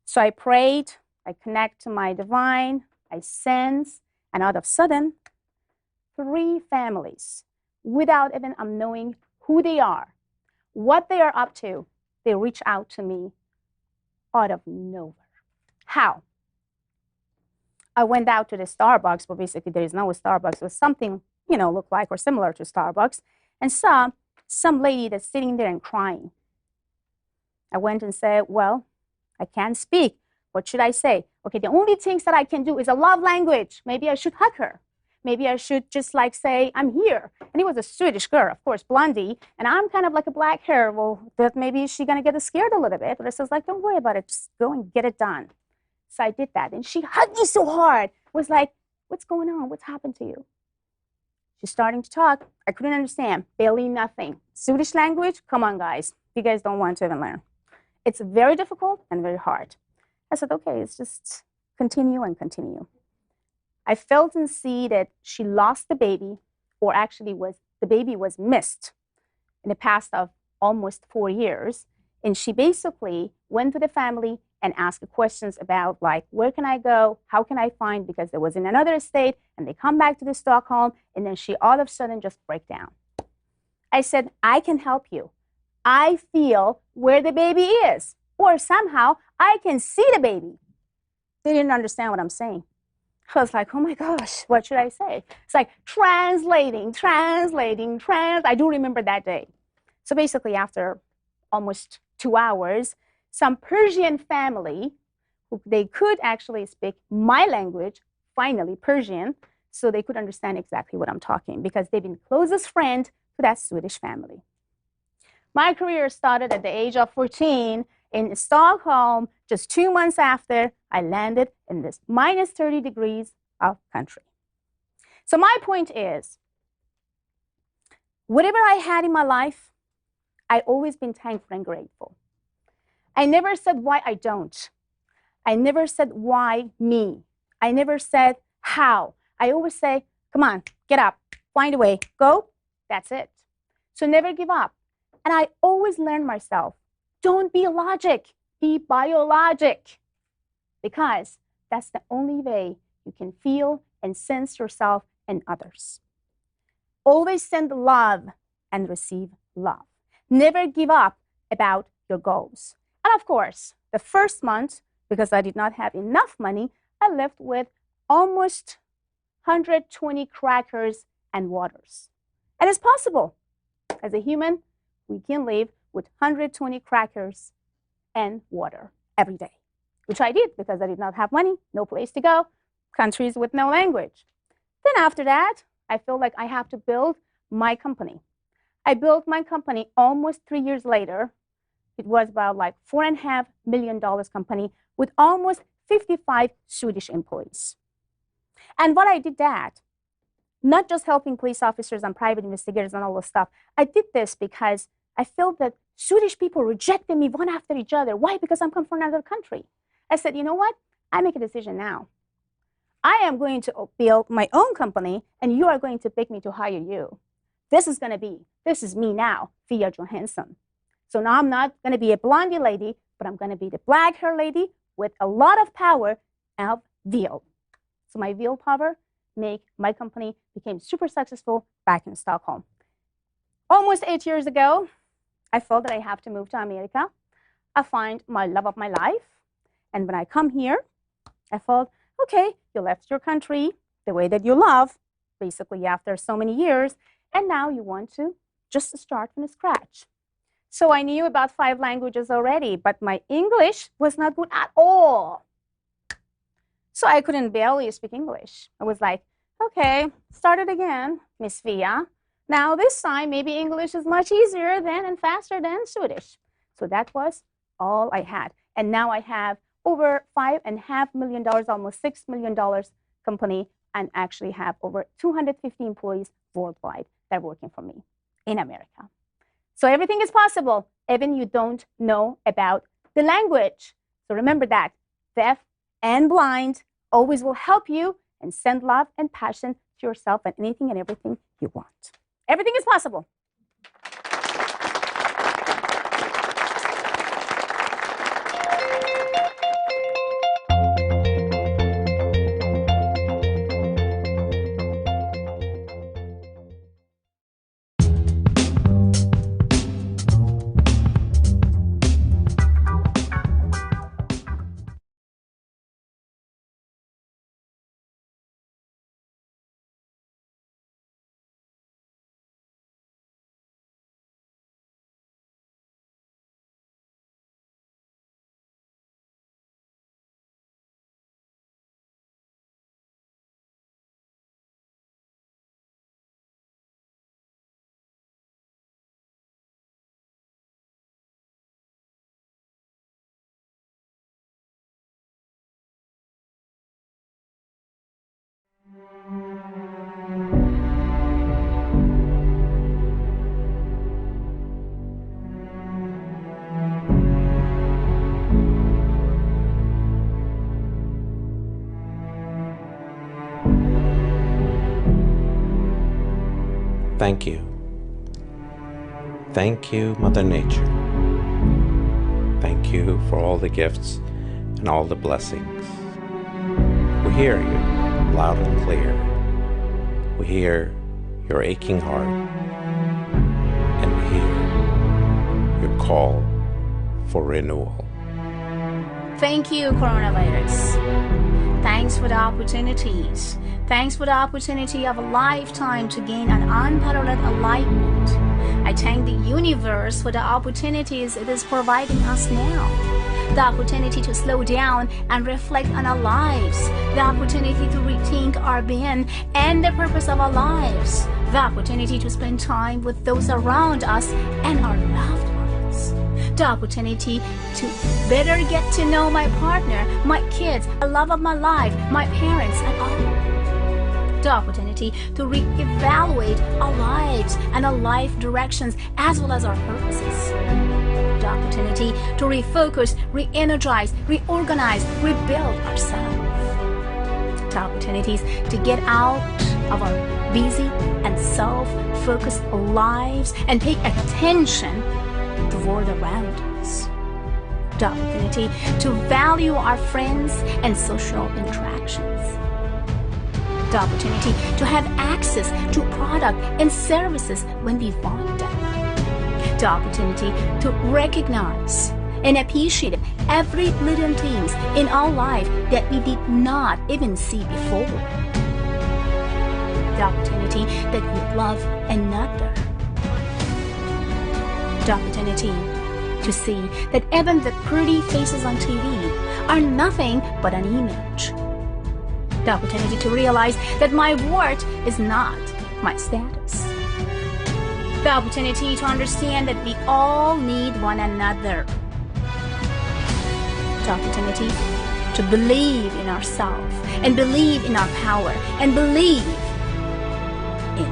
So I prayed. I connect to my divine. I sense. And all of a sudden, 3 families, without even knowing who they are, what they are up to, they reach out to me out of nowhere. How? I went out to the Starbucks, but basically there is no Starbucks. It was something, looked like or similar to Starbucks, and saw some lady that's sitting there and crying. I went and said, well, I can't speak. What should I say? Okay, the only things that I can do is a love language. Maybe I should hug her. Maybe I should just like say, I'm here. And he was a Swedish girl, of course, blondie. And I'm kind of like a black hair. Well, that maybe she's going to get scared a little bit. But I says, like, don't worry about it. Just go and get it done. So I did that. And she hugged me so hard. Was like, what's going on? What's happened to you? She's starting to talk. I couldn't understand. Barely nothing. Swedish language? Come on, guys. You guys don't want to even learn. It's very difficult and very hard. I said, okay, it's just continue and continue. I felt and see that she lost the baby, or actually the baby was missed in the past of almost 4 years. And she basically went to the family and asked questions about like, where can I go? How can I find? Because it was in another state, and they come back to the Stockholm, and then she all of a sudden just break down. I said, I can help you. I feel where the baby is, or somehow I can see the baby. They didn't understand what I'm saying. I was like, oh my gosh, what should I say? It's like translating. I do remember that day. So basically after almost 2 hours, some Persian family, who they could actually speak my language, finally Persian, so they could understand exactly what I'm talking, because they've been closest friend to that Swedish family. My career started at the age of 14 in Stockholm. Just 2 months after, I landed in this minus 30 degrees of country. So my point is, Whatever I had in my life, I always been thankful and grateful. I never said why I don't. I never said why me. I never said how. I always say, come on, get up, find a way, go. That's it. So never give up. And I always learn myself, don't be logic, be biologic. Because that's the only way you can feel and sense yourself and others. Always send love and receive love. Never give up about your goals. And of course, the first month, because I did not have enough money, I left with almost 120 crackers and waters. And it's possible. As a human, we can live with 120 crackers and water every day, which I did because I did not have money, no place to go, countries with no language. Then after that, I feel like I have to build my company. I built my company almost 3 years later. It was about like $4.5 million company with almost 55 Swedish employees. And what I did that, not just helping police officers and private investigators and all this stuff. I did this because I felt that Swedish people rejected me one after each other. Why? Because I'm come from another country. I said, you know what? I make a decision now. I am going to build my own company, and you are going to pick me to hire you. This is me now, Fia Johansson. So now I'm not going to be a blondie lady, but I'm going to be the black hair lady with a lot of power of will. So my will power make my company became super successful back in Stockholm. Almost 8 years ago, I felt that I have to move to America. I find my love of my life. And when I come here, I felt, okay, you left your country, the way that you love, basically after so many years, and now you want to just start from scratch. So I knew about 5 languages already, but my English was not good at all. So I couldn't barely speak English. I was like, okay, start it again, Miss Fia. Now this time, maybe English is much easier than and faster than Swedish. So that was all I had. And now I have over $5.5 million, almost $6 million company, and actually have over 250 employees worldwide that are working for me in America. So everything is possible, even you don't know about the language. So remember that, deaf and blind always will help you and send love and passion to yourself and anything and everything you want. Everything is possible. Thank you. Thank you, Mother Nature. Thank you for all the gifts and all the blessings. We hear you loud and clear. We hear your aching heart, and we hear your call for renewal. Thank you, coronavirus. Thanks for the opportunities. Thanks for the opportunity of a lifetime to gain an unparalleled enlightenment. I thank the universe for the opportunities it is providing us now. The opportunity to slow down and reflect on our lives. The opportunity to rethink our being and the purpose of our lives. The opportunity to spend time with those around us and our loved ones. The opportunity to better get to know my partner, my kids, the love of my life, my parents, and all. the opportunity to reevaluate our lives and our life directions as well as our purposes. The opportunity to refocus, re-energize, reorganize, rebuild ourselves. The opportunities to get out of our busy and self-focused lives and pay attention to the world around us. The opportunity to value our friends and social interactions. The opportunity to have access to product and services when we want them. The opportunity to recognize and appreciate every little things in our life that we did not even see before. The opportunity that we love another. The opportunity to see that even the pretty faces on TV are nothing but an image. The opportunity to realize that my worth is not my status. The opportunity to understand that we all need one another. The opportunity to believe in ourselves and believe in our power and believe in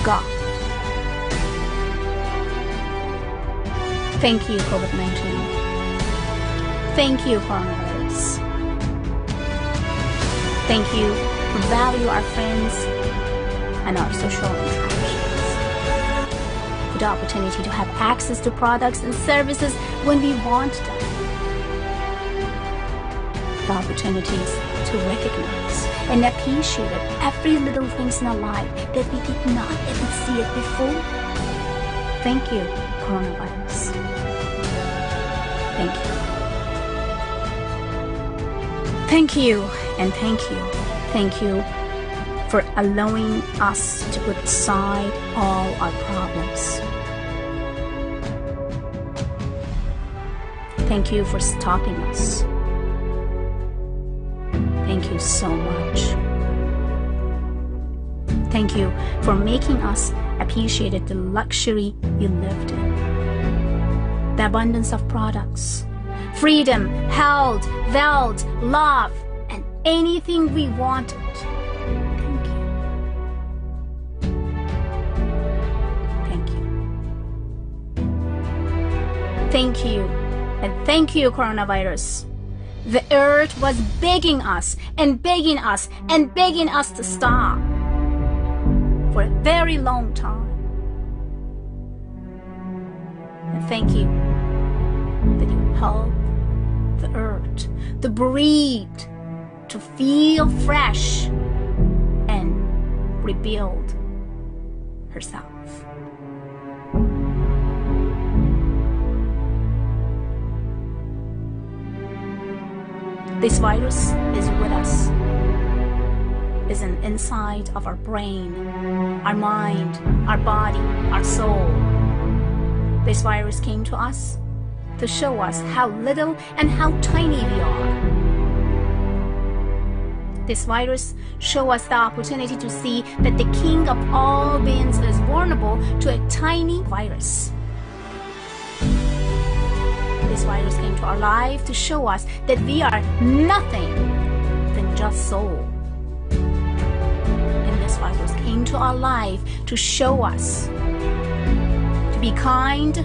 God. Thank you, COVID-19. Thank you, coronavirus. Thank you for value our friends and our social interactions. For the opportunity to have access to products and services when we want them. The opportunities to recognize and appreciate every little things in our life that we did not even see it before. Thank you, coronavirus. Thank you. Thank you and thank you. Thank you for allowing us to put aside all our problems. Thank you for stopping us. Thank you so much. Thank you for making us appreciate the luxury you lived in. The abundance of products, freedom, health, wealth, love, and anything we wanted. Thank you. Thank you. Thank you. And thank you, coronavirus. The earth was begging us and begging us and begging us to stop for a very long time. And thank you that you help the earth to breathe, to feel fresh, and rebuild herself. This virus is with us, is an inside of our brain, our mind, our body, our soul. This virus came to us to show us how little and how tiny we are. This virus shows us the opportunity to see that the king of all beings is vulnerable to a tiny virus. This virus came to our life to show us that we are nothing than just soul. And this virus came to our life to show us to be kind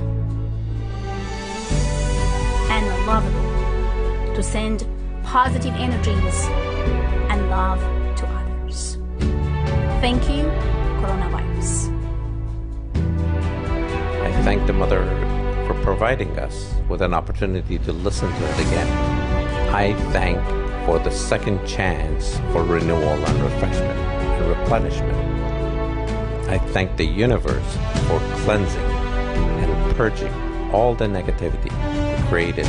and lovable, to send positive energies and love to others. Thank you, coronavirus. I thank the Mother for providing us with an opportunity to listen to it again. I thank for the second chance for renewal and refreshment and replenishment. I thank the universe for cleansing and purging all the negativity created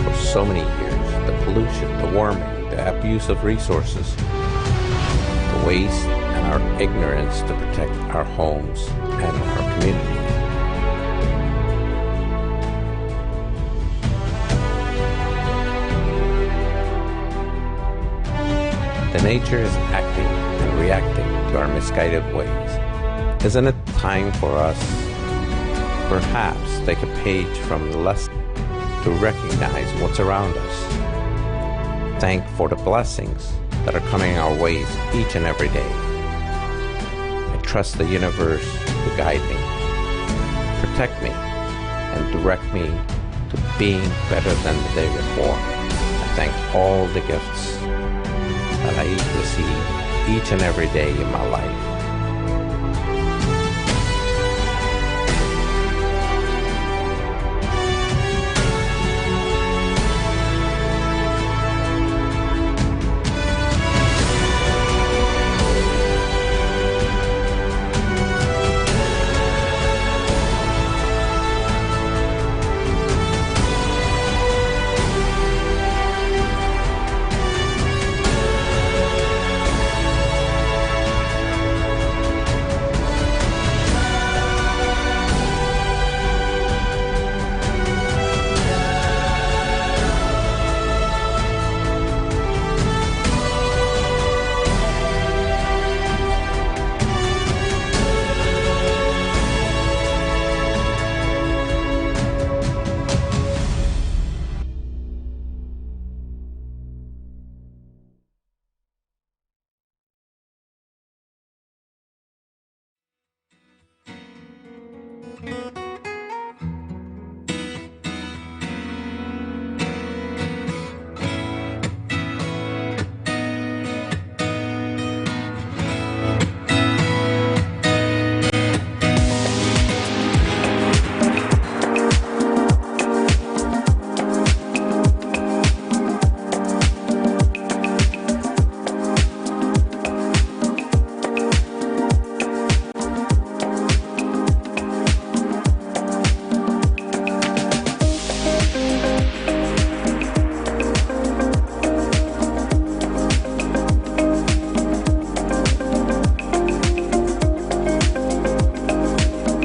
for so many years, the pollution, the warming, the abuse of resources, the waste and our ignorance to protect our homes and our community. The nature is acting and reacting to our misguided ways. Isn't it time for us perhaps take a page from the lesson to recognize what's around us? Thank for the blessings that are coming our ways each and every day. I trust the universe to guide me, protect me, and direct me to being better than the day before. I thank all the gifts that I receive each and every day in my life.